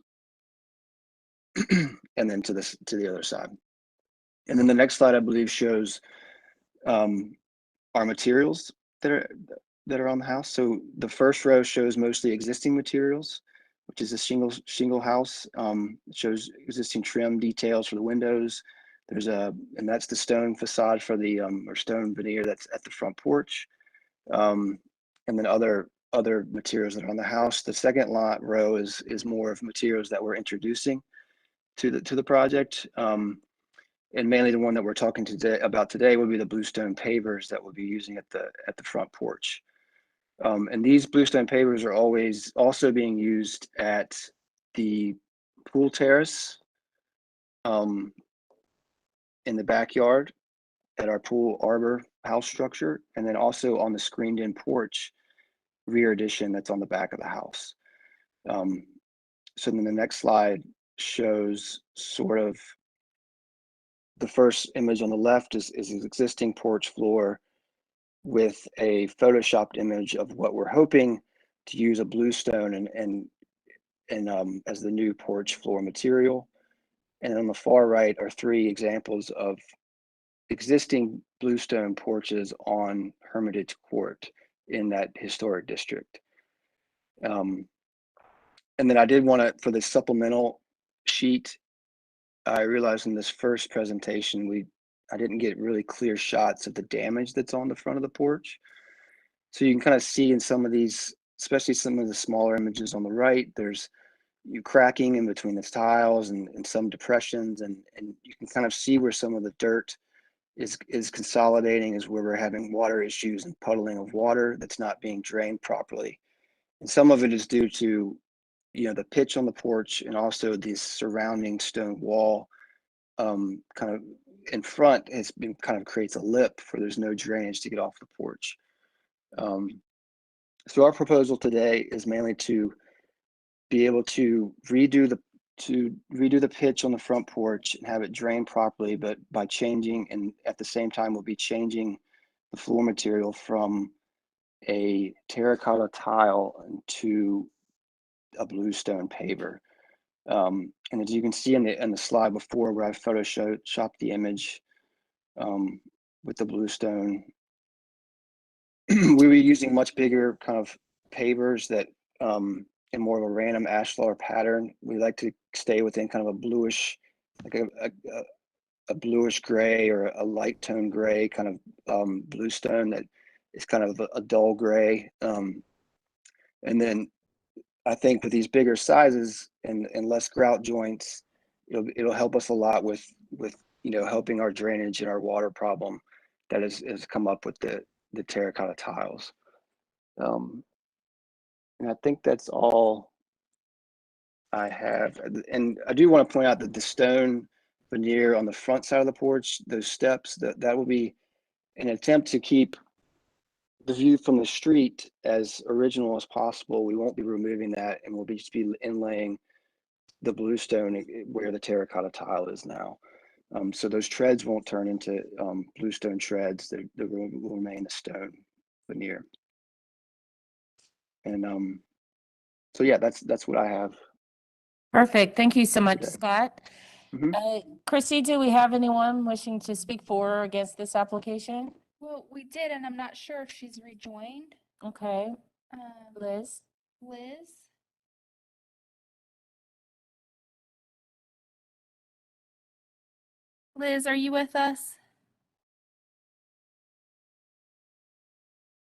and then to the other side. And then the next slide, I believe, shows our materials that are on the house. So the first row shows mostly existing materials, which is a shingle house. It shows existing trim details for the windows. And that's the stone facade for the or stone veneer that's at the front porch, and then other materials that are on the house. The second row is more of materials that we're introducing to the project, and mainly the one that we're talking about today would be the bluestone pavers that we'll be using at the front porch. And these bluestone pavers are also being used at the pool terrace, in the backyard at our pool arbor house structure, and then also on the screened in porch rear addition that's on the back of the house. So then the next slide shows sort of the first image on the left is an existing porch floor with a photoshopped image of what we're hoping to use a bluestone and as the new porch floor material. And on the far right are 3 examples of existing bluestone porches on Hermitage Court in that historic district. And then I did want to, for the supplemental sheet, I realized in this first presentation, I didn't get really clear shots of the damage that's on the front of the porch. So you can kind of see in some of these, especially some of the smaller images on the right, there's cracking in between the tiles and some depressions, and you can kind of see where some of the dirt is consolidating, is where we're having water issues and puddling of water that's not being drained properly. And some of it is due to the pitch on the porch, and also the surrounding stone wall kind of in front has been kind of creates a lip for there's no drainage to get off the porch. So our proposal today is mainly to be able to redo the pitch on the front porch and have it drain properly, but by changing, and at the same time we'll be changing the floor material from a terracotta tile to a bluestone paver. And as you can see in the slide before, where I photoshopped the image with the bluestone, we were using much bigger kind of pavers that in more of a random ashlar pattern. We like to stay within kind of a bluish, like a bluish gray or a light tone gray kind of bluestone that is kind of a dull gray. And then I think with these bigger sizes and less grout joints, it'll help us a lot with helping our drainage and our water problem that has come up with the terracotta tiles. And I think that's all I have. And I do want to point out that the stone veneer on the front side of the porch, those steps, that will be an attempt to keep the view from the street as original as possible. We won't be removing that, and we'll just be inlaying the bluestone where the terracotta tile is now. So those treads won't turn into bluestone treads. They will remain a stone veneer. And so yeah, that's what I have. Perfect. Thank you so much, today. Scott. Christy, do we have anyone wishing to speak for or against this application? Well, we did, and I'm not sure if she's rejoined. Okay, Liz? Liz? Liz, are you with us?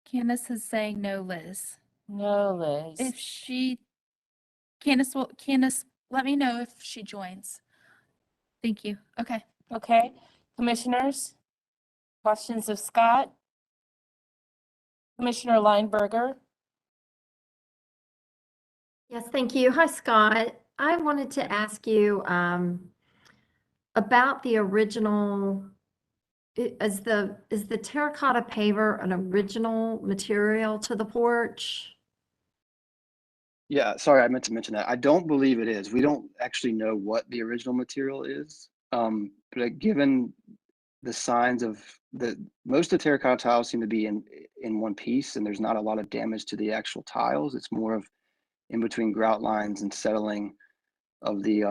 Candace is saying no, Liz. No, Liz. If she, Candace, let me know if she joins. Thank you. Okay. Okay, commissioners, questions of Scott? Commissioner Lineberger? Yes, thank you. Hi, Scott. I wanted to ask you about the original, is the terracotta paver an original material to the porch? Yeah, sorry, I meant to mention that. I don't believe it is. We don't actually know what the original material is. But given the signs of most of the terracotta tiles seem to be in one piece, and there's not a lot of damage to the actual tiles. It's more of in between grout lines and settling of the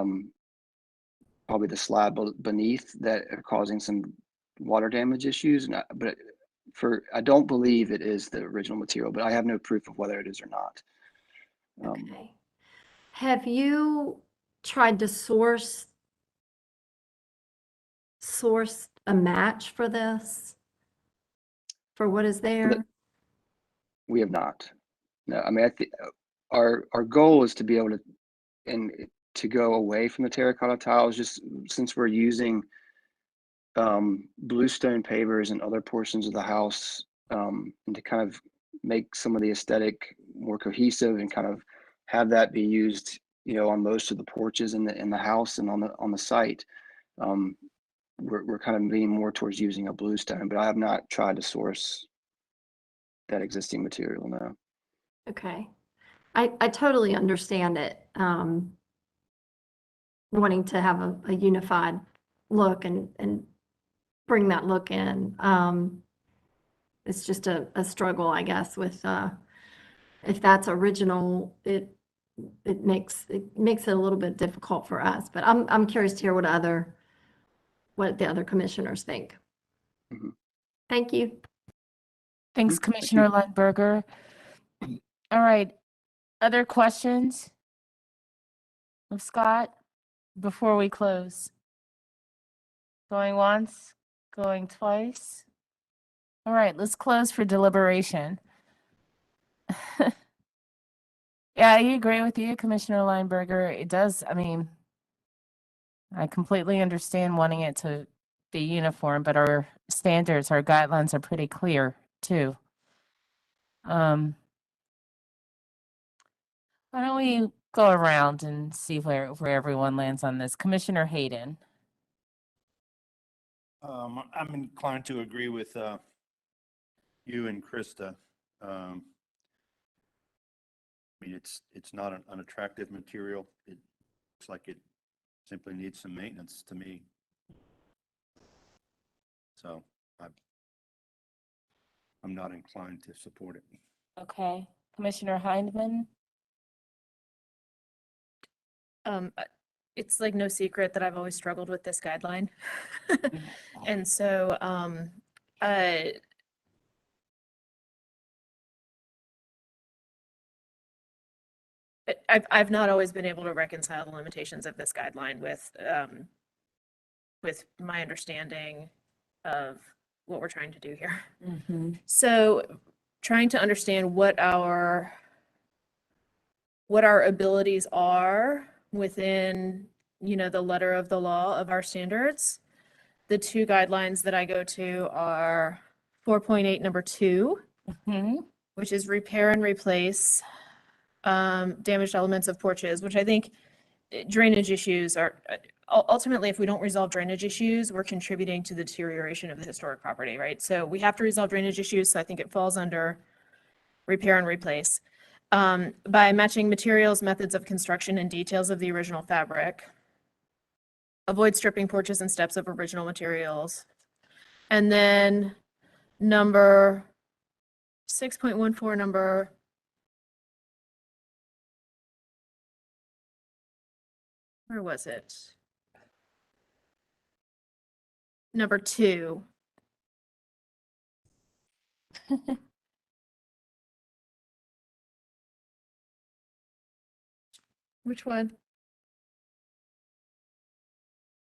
probably the slab beneath that are causing some water damage issues. But I don't believe it is the original material, but I have no proof of whether it is or not. Okay. Have you tried to source a match for this? For what is there? We have not. No, I mean, I think our goal is to be able to go away from the terracotta tiles, just since we're using bluestone pavers in other portions of the house, and to kind of make some of the aesthetic more cohesive and kind of have that be used, on most of the porches in the house and on the site. We're kind of leaning more towards using a bluestone, but I have not tried to source that existing material now. Okay. I totally understand it. Wanting to have a unified look and bring that look in. It's just a struggle, I guess, with if that's original, it makes it a little bit difficult for us. But I'm curious to hear what the other commissioners think. Thank you. Thanks, Commissioner Lineberger. All right, other questions of Scott before we close? Going once, going twice. All right, let's close for deliberation. Yeah, I agree with you, Commissioner Lineberger. It does, I mean, I completely understand wanting it to be uniform, but our standards, our guidelines are pretty clear too. Why don't we go around and see where everyone lands on this? Commissioner Hayden. I'm inclined to agree with you and Krista. I mean, it's not an unattractive material. It looks like it simply needs some maintenance to me. So I'm not inclined to support it. Okay, Commissioner Hindman. It's like no secret that I've always struggled with this guideline. And so, I've not always been able to reconcile the limitations of this guideline with my understanding of what we're trying to do here. So trying to understand what our abilities are within, the letter of the law of our standards. The two guidelines that I go to are 4.8 number 2, which is repair and replace damaged elements of porches, which I think drainage issues are ultimately, if we don't resolve drainage issues, we're contributing to the deterioration of the historic property, right? So we have to resolve drainage issues, so I think it falls under repair and replace. By matching materials, methods of construction, and details of the original fabric. Avoid stripping porches and steps of original materials. And then number 6.14, number where was it? Number 2. Which one?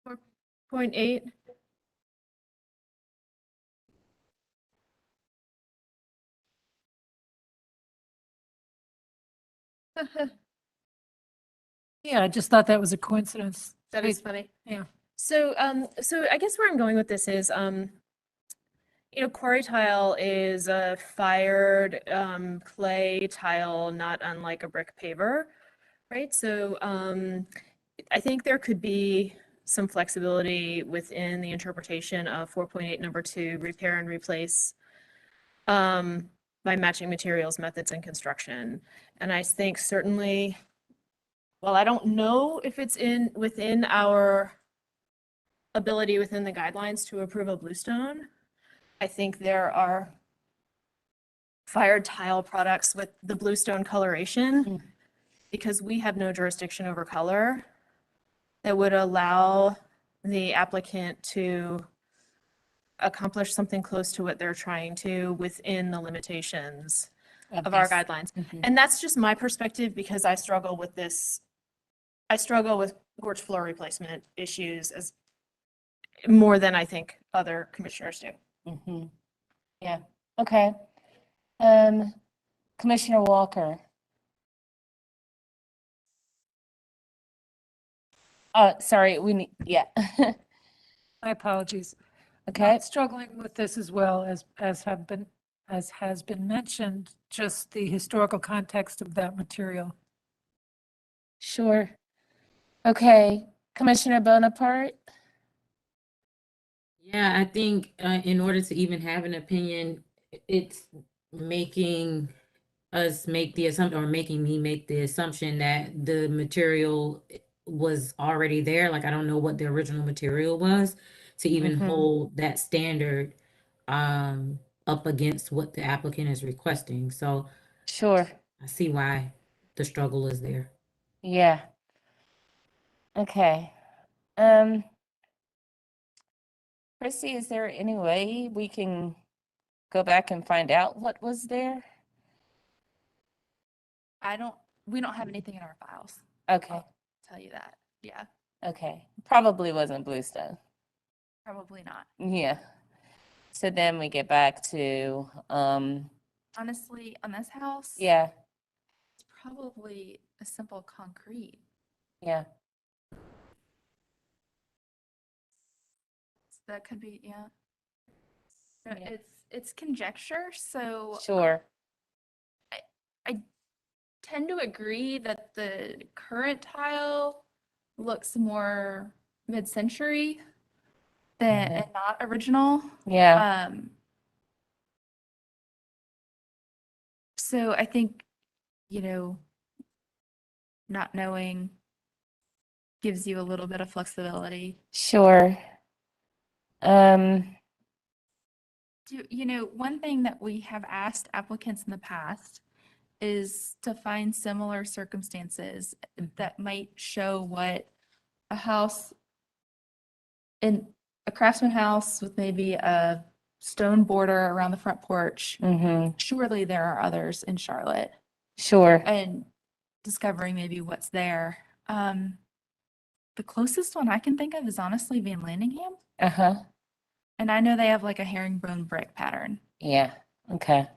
4.8. Yeah, I just thought that was a coincidence. That is funny. Yeah. So, so I guess where I'm going with this is, you know, quarry tile is a fired clay tile, not unlike a brick paver, right? So, I think there could be some flexibility within the interpretation of 4.8 number 2, repair and replace, by matching materials, methods, and construction. And I think certainly, well, I don't know if it's within our ability within the guidelines to approve a bluestone. I think there are fired tile products with the bluestone coloration, because we have no jurisdiction over color, that would allow the applicant to accomplish something close to what they're trying to within the limitations of our guidelines. And that's just my perspective, because I struggle with this. I struggle with porch floor replacement issues as more than I think other commissioners do. Yeah, okay. Commissioner Walker. Sorry, we need, yeah. My apologies. Okay. Struggling with this as well as has been mentioned, just the historical context of that material. Sure. Okay, Commissioner Bonaparte? Yeah, I think in order to even have an opinion, it's making us make the assumption, or making me make the assumption that the material was already there. Like, I don't know what the original material was to even hold that standard up against what the applicant is requesting. So Sure. I see why the struggle is there. Yeah. Okay. Chrissy, is there any way we can go back and find out what was there? We don't have anything in our files. Okay, I'll tell you that. Yeah, okay. Probably wasn't bluestone. probably not. Yeah. So then we get back to, Honestly, on this house, yeah, it's probably a simple concrete. yeah. So that could be, yeah. No, Yeah. it's conjecture, so Sure. I tend to agree that the current tile looks more mid-century than and not original. Yeah. So I think, you know, not knowing gives you a little bit of flexibility. Sure. You know, one thing that we have asked applicants in the past is to find similar circumstances that might show what a house in a craftsman house with maybe a stone border around the front porch. Surely there are others in Charlotte, Sure. and discovering maybe what's there. The closest one I can think of is honestly Van Landingham. Uh-huh. And I know they have like a herringbone brick pattern. Yeah, okay.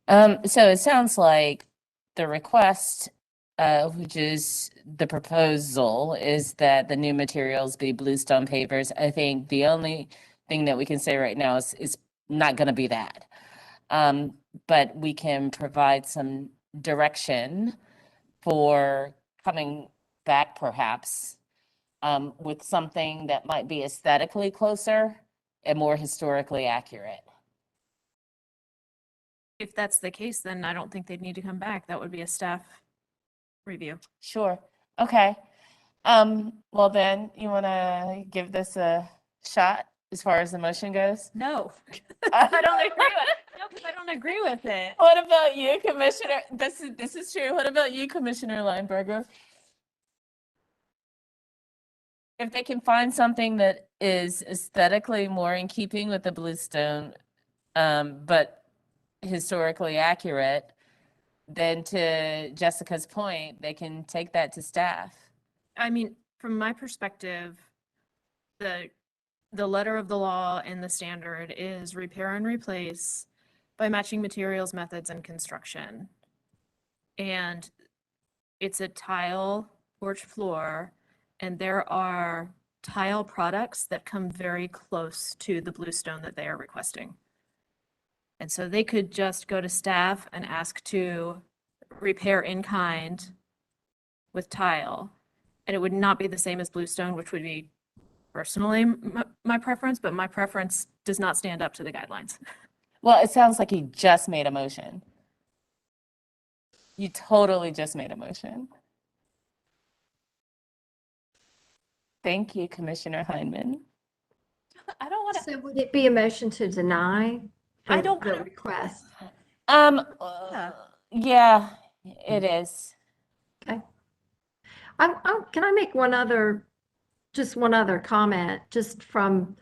So it sounds like the request, which is the proposal, is that the new materials be bluestone pavers. I think the only thing that we can say right now is not gonna be that. But we can provide some direction for coming back perhaps with something that might be aesthetically closer and more historically accurate. If that's the case, then I don't think they'd need to come back. That would be a staff review. Sure. Okay. Well then, you want to give this a shot as far as the motion goes? No. I don't agree with it. No, because I don't agree with it. What about you, Commissioner? This is true. What about you, Commissioner Lineberger? If they can find something that is aesthetically more in keeping with the Bluestone, but historically accurate, then to Jessica's point, they can take that to staff. I mean, from my perspective, the letter of the law and the standard is repair and replace by matching materials, methods, and construction. And it's a tile porch floor, and there are tile products that come very close to the Bluestone that they are requesting. And so they could just go to staff and ask to repair in kind with tile. And it would not be the same as Bluestone, which would be personally my preference, but my preference does not stand up to the guidelines. Well, it sounds like he just made a motion. You totally just made a motion. Thank you, Commissioner Heineman. I don't want to. So would it be a motion to deny? I don't- The request. Yeah, it is. Okay. Can I make just one other comment, just from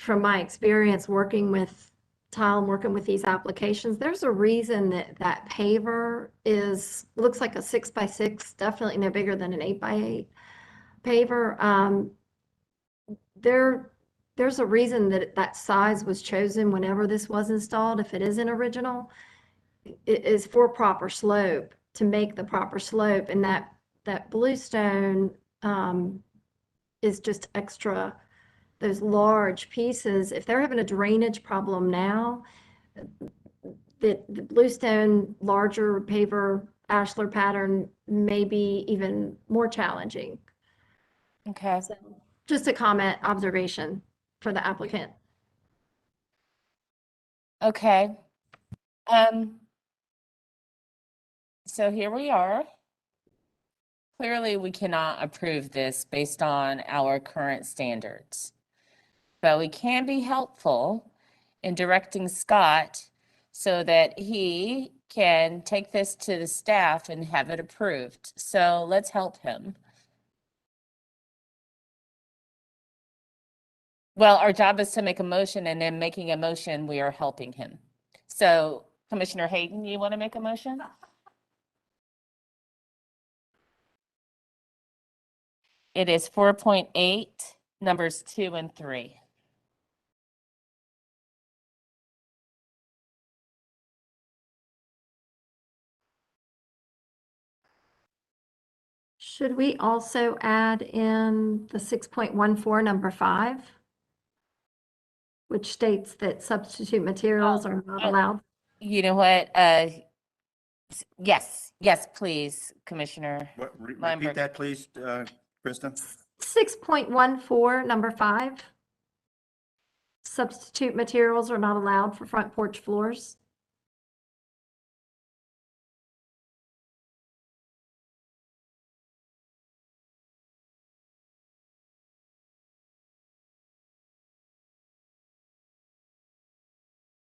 my experience working with tile and working with these applications? There's a reason that paver looks like a 6x6, definitely no bigger than an 8x8 paver. There's a reason that size was chosen whenever this was installed, if it isn't original. It is for proper slope, to make the proper slope, and that Bluestone is just extra, those large pieces. If they're having a drainage problem now, the Bluestone larger paver ashlar pattern may be even more challenging. Okay. So just a comment, observation for the applicant. Okay. So here we are. Clearly, we cannot approve this based on our current standards. But we can be helpful in directing Scott so that he can take this to the staff and have it approved. So let's help him. Well, our job is to make a motion, and in making a motion, we are helping him. So Commissioner Hayden, you want to make a motion? It is 4.8, numbers 2 and 3. Should we also add in the 6.14, number 5? Which states that substitute materials are not allowed? You know what? Yes, please, Commissioner. Repeat Lineberger. that, please, Krista. 6.14, number 5. Substitute materials are not allowed for front porch floors.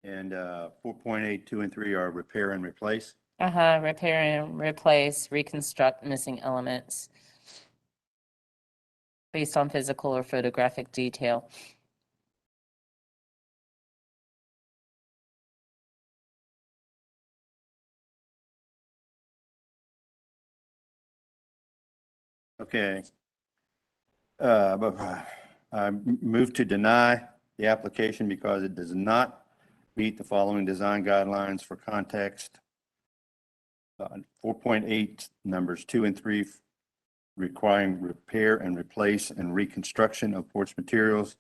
And 4.8, 2 and 3 are repair and replace. Repair and replace, reconstruct missing elements based on physical or photographic detail. Okay. But I move to deny the application because it does not meet the following design guidelines for context. 4.8, numbers 2 and 3, requiring repair and replace and reconstruction of porch materials.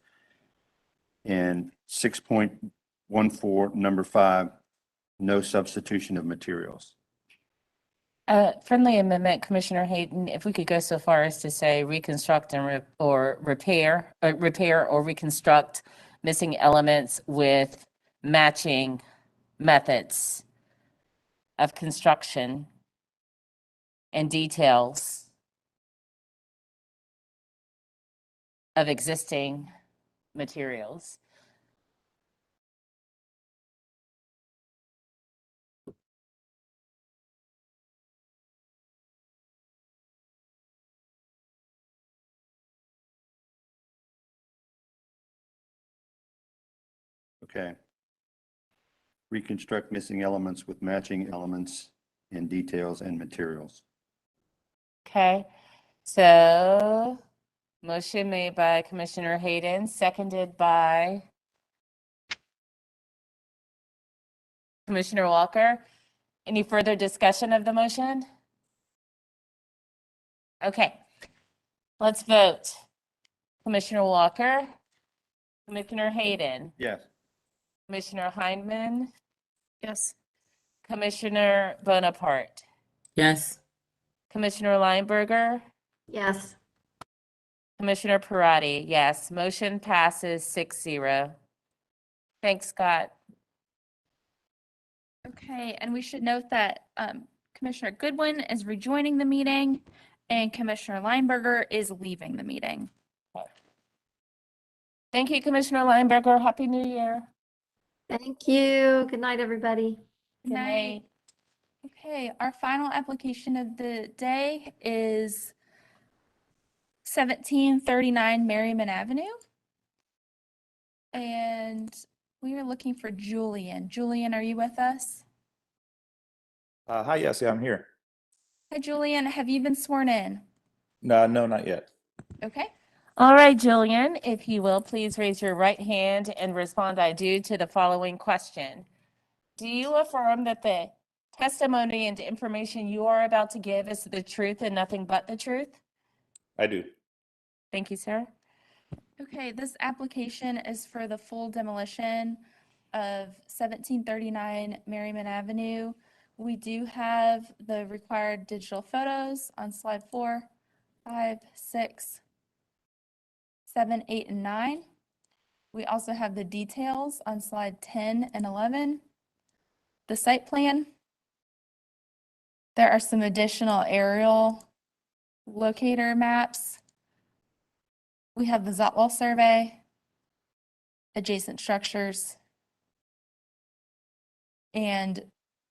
And 6.14, number 5, no substitution of materials. Friendly amendment, Commissioner Hayden, if we could go so far as to say reconstruct and repair or reconstruct missing elements with matching methods of construction and details of existing materials. Okay. Reconstruct missing elements with matching elements and details and materials. Okay, so motion made by Commissioner Hayden, seconded by Commissioner Walker. Any further discussion of the motion? Okay, let's vote. Commissioner Walker, Commissioner Hayden, Yes. Commissioner Heineman, Yes. Commissioner Bonaparte, Yes. Commissioner Lineberger, Yes. Commissioner Parati, yes. Motion passes 6-0. Thanks, Scott. Okay, and we should note that Commissioner Goodwin is rejoining the meeting and Commissioner Lineberger is leaving the meeting. Thank you, Commissioner Lineberger. Happy New Year. Thank you. Good night, everybody. Good night. Okay, our final application of the day is 1739 Merriman Avenue. And we are looking for Julian. Julian, are you with us? Hi, yes, yeah, I'm here. Hi, Julian. Have you been sworn in? No, not yet. Okay. All right, Julian, if you will, please raise your right hand and respond I do to the following question. Do you affirm that the testimony and information you are about to give is the truth and nothing but the truth? I do. Thank you, sir. Okay, this application is for the full demolition of 1739 Merriman Avenue. We do have the required digital photos on slide 4, 5, 6, 7, 8, and 9. We also have the details on slide 10 and 11. The site plan. There are some additional aerial locator maps. We have the Zotwall survey, adjacent structures, and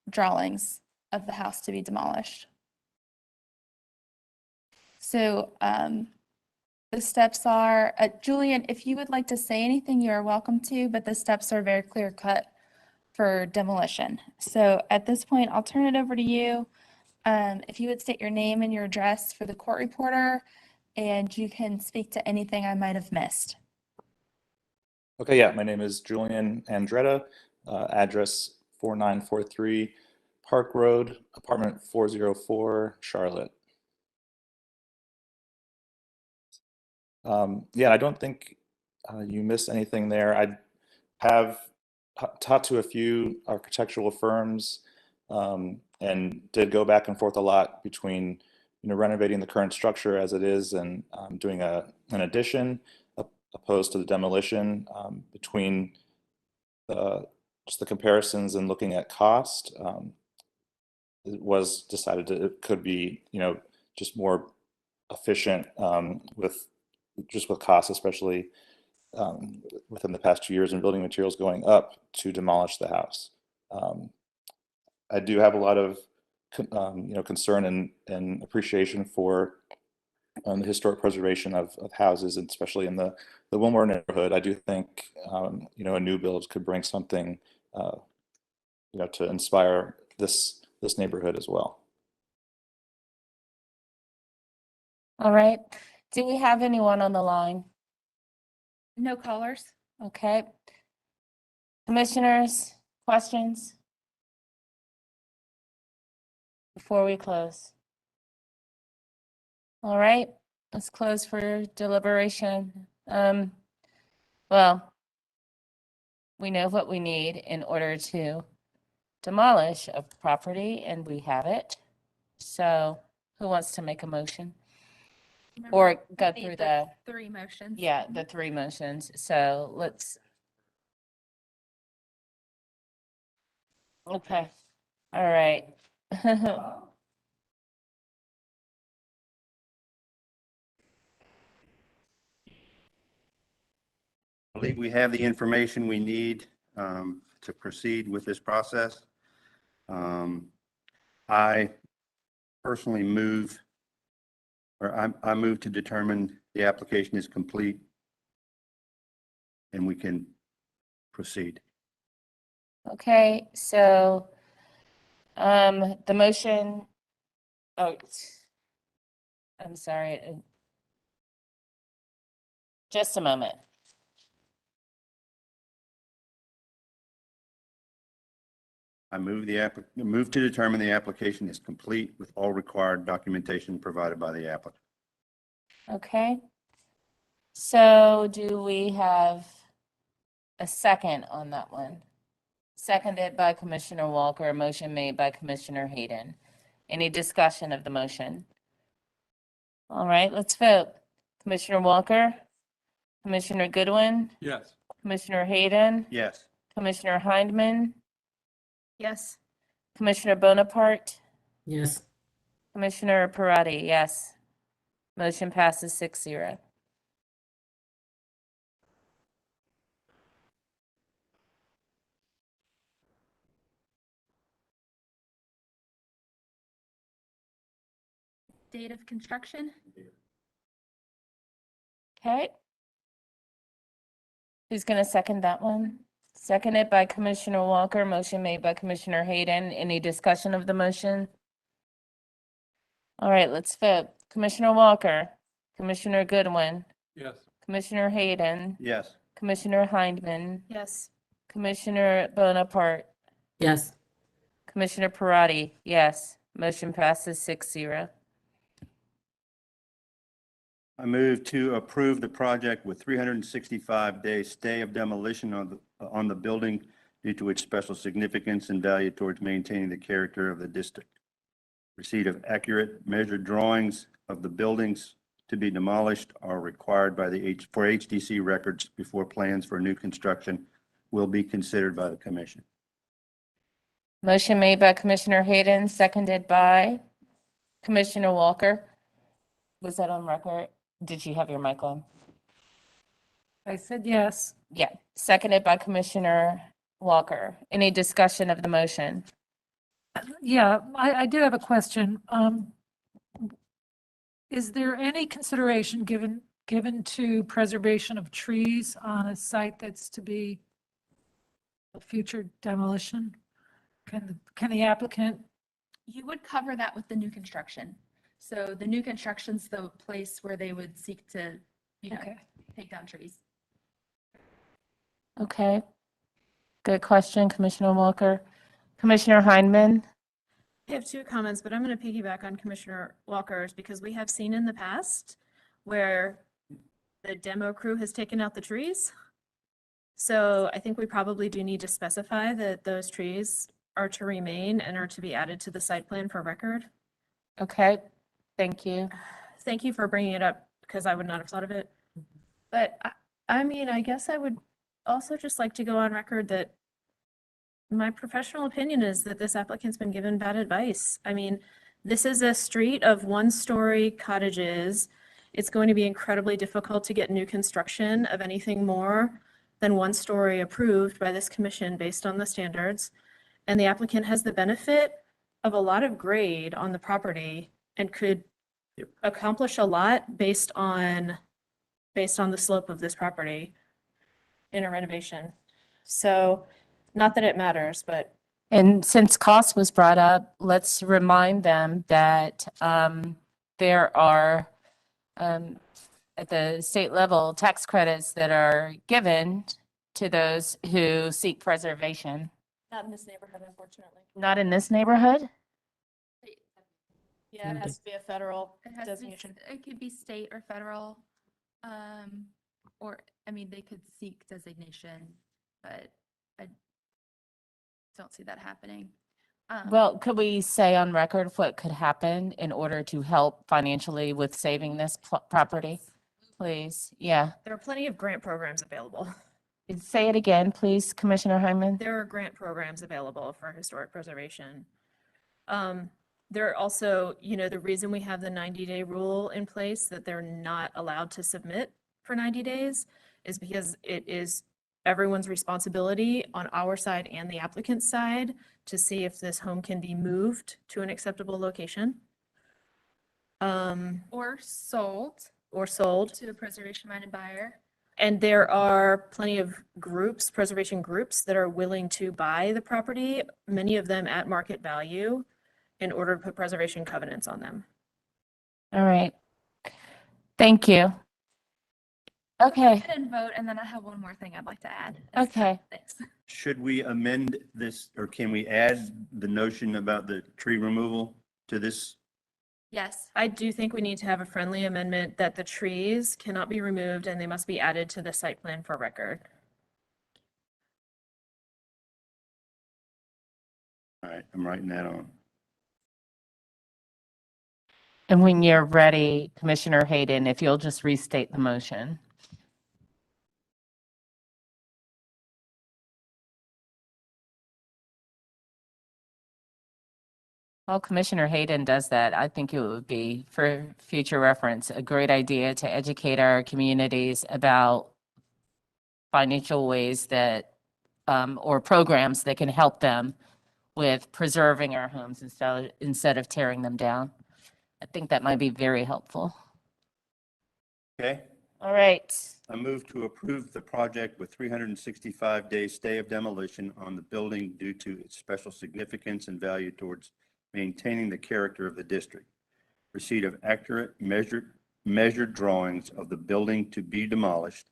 drawings of the house to be demolished. So the steps are, Julian, if you would like to say anything, you are welcome to, but the steps are very clear cut for demolition. So at this point, I'll turn it over to you. If you would state your name and your address for the court reporter, and you can speak to anything I might have missed. Okay, yeah, my name is Julian Andretta, address 4943 Park Road, apartment 404, Charlotte. Yeah, I don't think you missed anything there. I have talked to a few architectural firms and did go back and forth a lot between renovating the current structure as it is and doing an addition opposed to the demolition. Between just the comparisons and looking at cost, it was decided that it could be just more efficient with cost, especially within the past 2 years and building materials going up to demolish the house. I do have a lot of concern and appreciation for the historic preservation of houses, and especially in the Wilmore neighborhood. I do think a new build could bring something to inspire this neighborhood as well. All right. Do we have anyone on the line? No callers. Okay. Commissioners, questions before we close? All right, let's close for deliberation. Well, we know what we need in order to demolish a property, and we have it. So who wants to make a motion? Remember, Or we go made through the, 3 motions. yeah, the 3 motions. So let's. Okay, all right. I believe we have the information we need to proceed with this process. I personally move, or I move to determine the application is complete and we can proceed. Okay, so the motion, oh, I'm sorry. Just a moment. I move move to determine the application is complete with all required documentation provided by the applicant. Okay. So do we have a second on that one? Seconded by Commissioner Walker, a motion made by Commissioner Hayden. Any discussion of the motion? All right, let's vote. Commissioner Walker, Commissioner Goodwin, Yes. Commissioner Hayden, Yes. Commissioner Hindman, Yes. Commissioner Bonaparte, Yes. Commissioner Parati, yes. Motion passes 6-0. Date of construction. Okay. Who's going to second that one? Seconded by Commissioner Walker, motion made by Commissioner Hayden. Any discussion of the motion? All right, let's vote. Commissioner Walker, Commissioner Goodwin, Yes. Commissioner Hayden, Yes. Commissioner Hindman, Yes. Commissioner Bonaparte, Yes. Commissioner Parati, yes. Motion passes 6-0. I move to approve the project with 365-day stay of demolition on the building due to its special significance and value towards maintaining the character of the district. Receipt of accurate measured drawings of the buildings to be demolished are required by for HDC records before plans for new construction will be considered by the commission. Motion made by Commissioner Hayden, seconded by Commissioner Walker. Was that on record? Did you have your mic on? I said yes. Yeah, seconded by Commissioner Walker. Any discussion of the motion? Yeah, I did have a question. Is there any consideration given to preservation of trees on a site that's to be a future demolition? Can the applicant? You would cover that with the new construction. So the new construction's the place where they would seek to, Okay. take down trees. Okay. Good question, Commissioner Walker. Commissioner Hindman? I have 2 comments, but I'm going to piggyback on Commissioner Walker's because we have seen in the past where the demo crew has taken out the trees. So I think we probably do need to specify that those trees are to remain and are to be added to the site plan for record. Okay, thank you. Thank you for bringing it up because I would not have thought of it. But I mean, I guess I would also just like to go on record that my professional opinion is that this applicant's been given bad advice. I mean, this is a street of 1-story cottages. It's going to be incredibly difficult to get new construction of anything more than 1 story approved by this commission based on the standards. And the applicant has the benefit of a lot of grade on the property and could accomplish a lot based on the slope of this property in a renovation. So not that it matters, but And since cost was brought up, let's remind them that there are, at the state level, tax credits that are given to those who seek preservation. not in this neighborhood, unfortunately. Not in this neighborhood? Yeah, it has to be a federal It has to be, designation. it could be state or federal. Or, I mean, they could seek designation, but I don't see that happening. Well, could we say on record what could happen in order to help financially with saving this property? Please, yeah. There are plenty of grant programs available. Say it again, please, Commissioner Hyman. There are grant programs available for historic preservation. There are also, the reason we have the 90-day rule in place that they're not allowed to submit for 90 days is because it is everyone's responsibility on our side and the applicant's side to see if this home can be moved to an acceptable location. Or sold Or sold. to a preservation-minded buyer. And there are plenty of groups, preservation groups, that are willing to buy the property, many of them at market value, in order to put preservation covenants on them. All right. Thank you. Okay, Go ahead and vote, and then I have one more thing I'd like to add. okay. Thanks. Should we amend this, or can we add the notion about the tree removal to this? Yes. I do think we need to have a friendly amendment that the trees cannot be removed and they must be added to the site plan for record. All right, I'm writing that on. And when you're ready, Commissioner Hayden, if you'll just restate the motion. While Commissioner Hayden does that, I think it would be, for future reference, a great idea to educate our communities about financial ways that, or programs that can help them with preserving our homes instead of tearing them down. I think that might be very helpful. Okay, All right. I move to approve the project with 365-day stay of demolition on the building due to its special significance and value towards maintaining the character of the district. Receipt of accurate measured drawings of the building to be demolished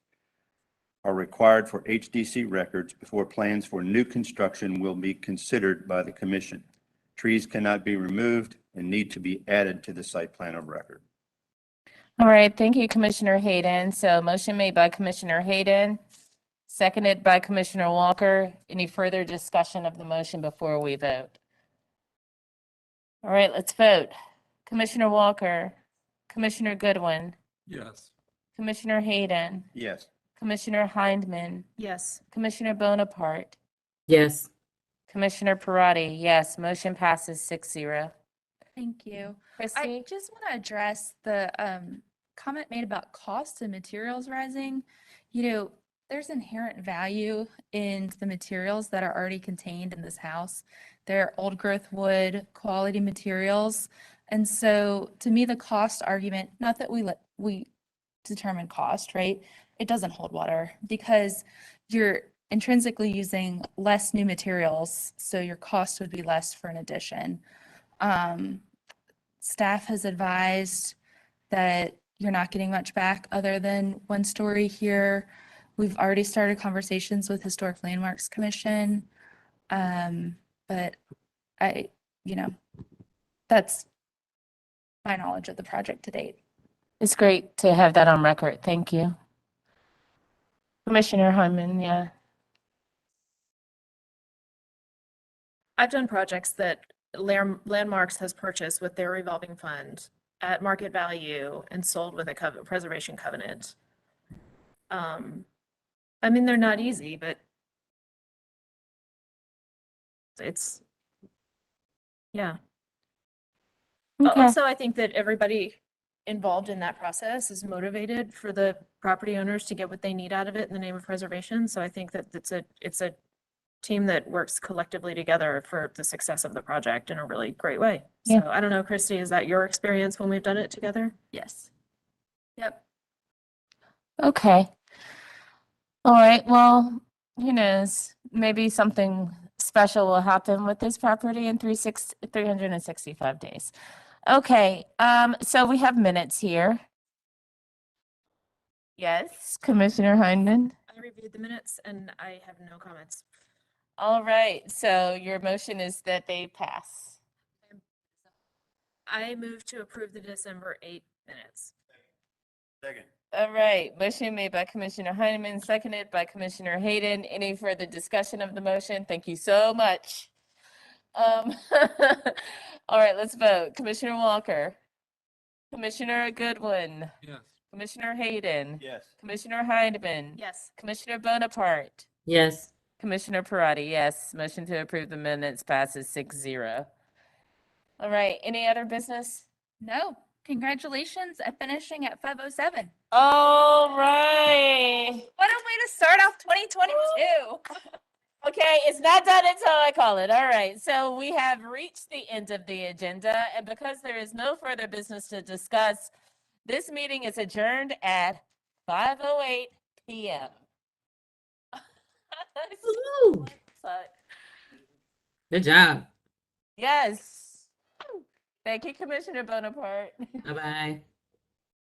are required for HDC records before plans for new construction will be considered by the commission. Trees cannot be removed and need to be added to the site plan of record. All right, thank you, Commissioner Hayden. So motion made by Commissioner Hayden, seconded by Commissioner Walker. Any further discussion of the motion before we vote? All right, let's vote. Commissioner Walker, Commissioner Goodwin, Yes. Commissioner Hayden, Yes. Commissioner Hindman, Yes. Commissioner Bonaparte, Yes. Commissioner Parati, yes, motion passes 6-0. Thank you. Christie? I just want to address the comment made about costs and materials rising. There's inherent value in the materials that are already contained in this house. They're old growth wood, quality materials. And so to me, the cost argument, not that we determine cost, right? It doesn't hold water because you're intrinsically using less new materials. So your cost would be less for an addition. Staff has advised that you're not getting much back other than one story here. We've already started conversations with Historic Landmarks Commission. But that's my knowledge of the project to date. It's great to have that on record. Thank you. Commissioner Hyman, yeah. I've done projects that Landmarks has purchased with their revolving fund at market value and sold with a preservation covenant. They're not easy, but yeah. Okay. Also, I think that everybody involved in that process is motivated for the property owners to get what they need out of it in the name of preservation. So I think that it's a team that works collectively together for the success of the project in a really great way. Yeah. So I don't know, Christy, is that your experience when we've done it together? Yes. Yep. Okay. All right, well, who knows? Maybe something special will happen with this property in 365 days. Okay, so we have minutes here. Yes, Commissioner Hindman. I reviewed the minutes and I have no comments. All right, so your motion is that they pass. I move to approve the December 8 minutes. Second. All right, motion made by Commissioner Heineman, seconded by Commissioner Hayden. Any further discussion of the motion? Thank you so much. All right, let's vote. Commissioner Walker. Commissioner Goodwin. Yes. Commissioner Hayden. Yes. Commissioner Heidemann. Yes. Commissioner Bonaparte. Yes. Commissioner Parati, yes. Motion to approve the minutes passes 6-0. All right, any other business? No, congratulations at finishing at 5:07. All right. What a way to start off 2022. Okay, it's not done until I call it. All right, so we have reached the end of the agenda, and because there is no further business to discuss, this meeting is adjourned at 5:08 p.m. Woo. Good job. Yes. Thank you, Commissioner Bonaparte. Bye-bye.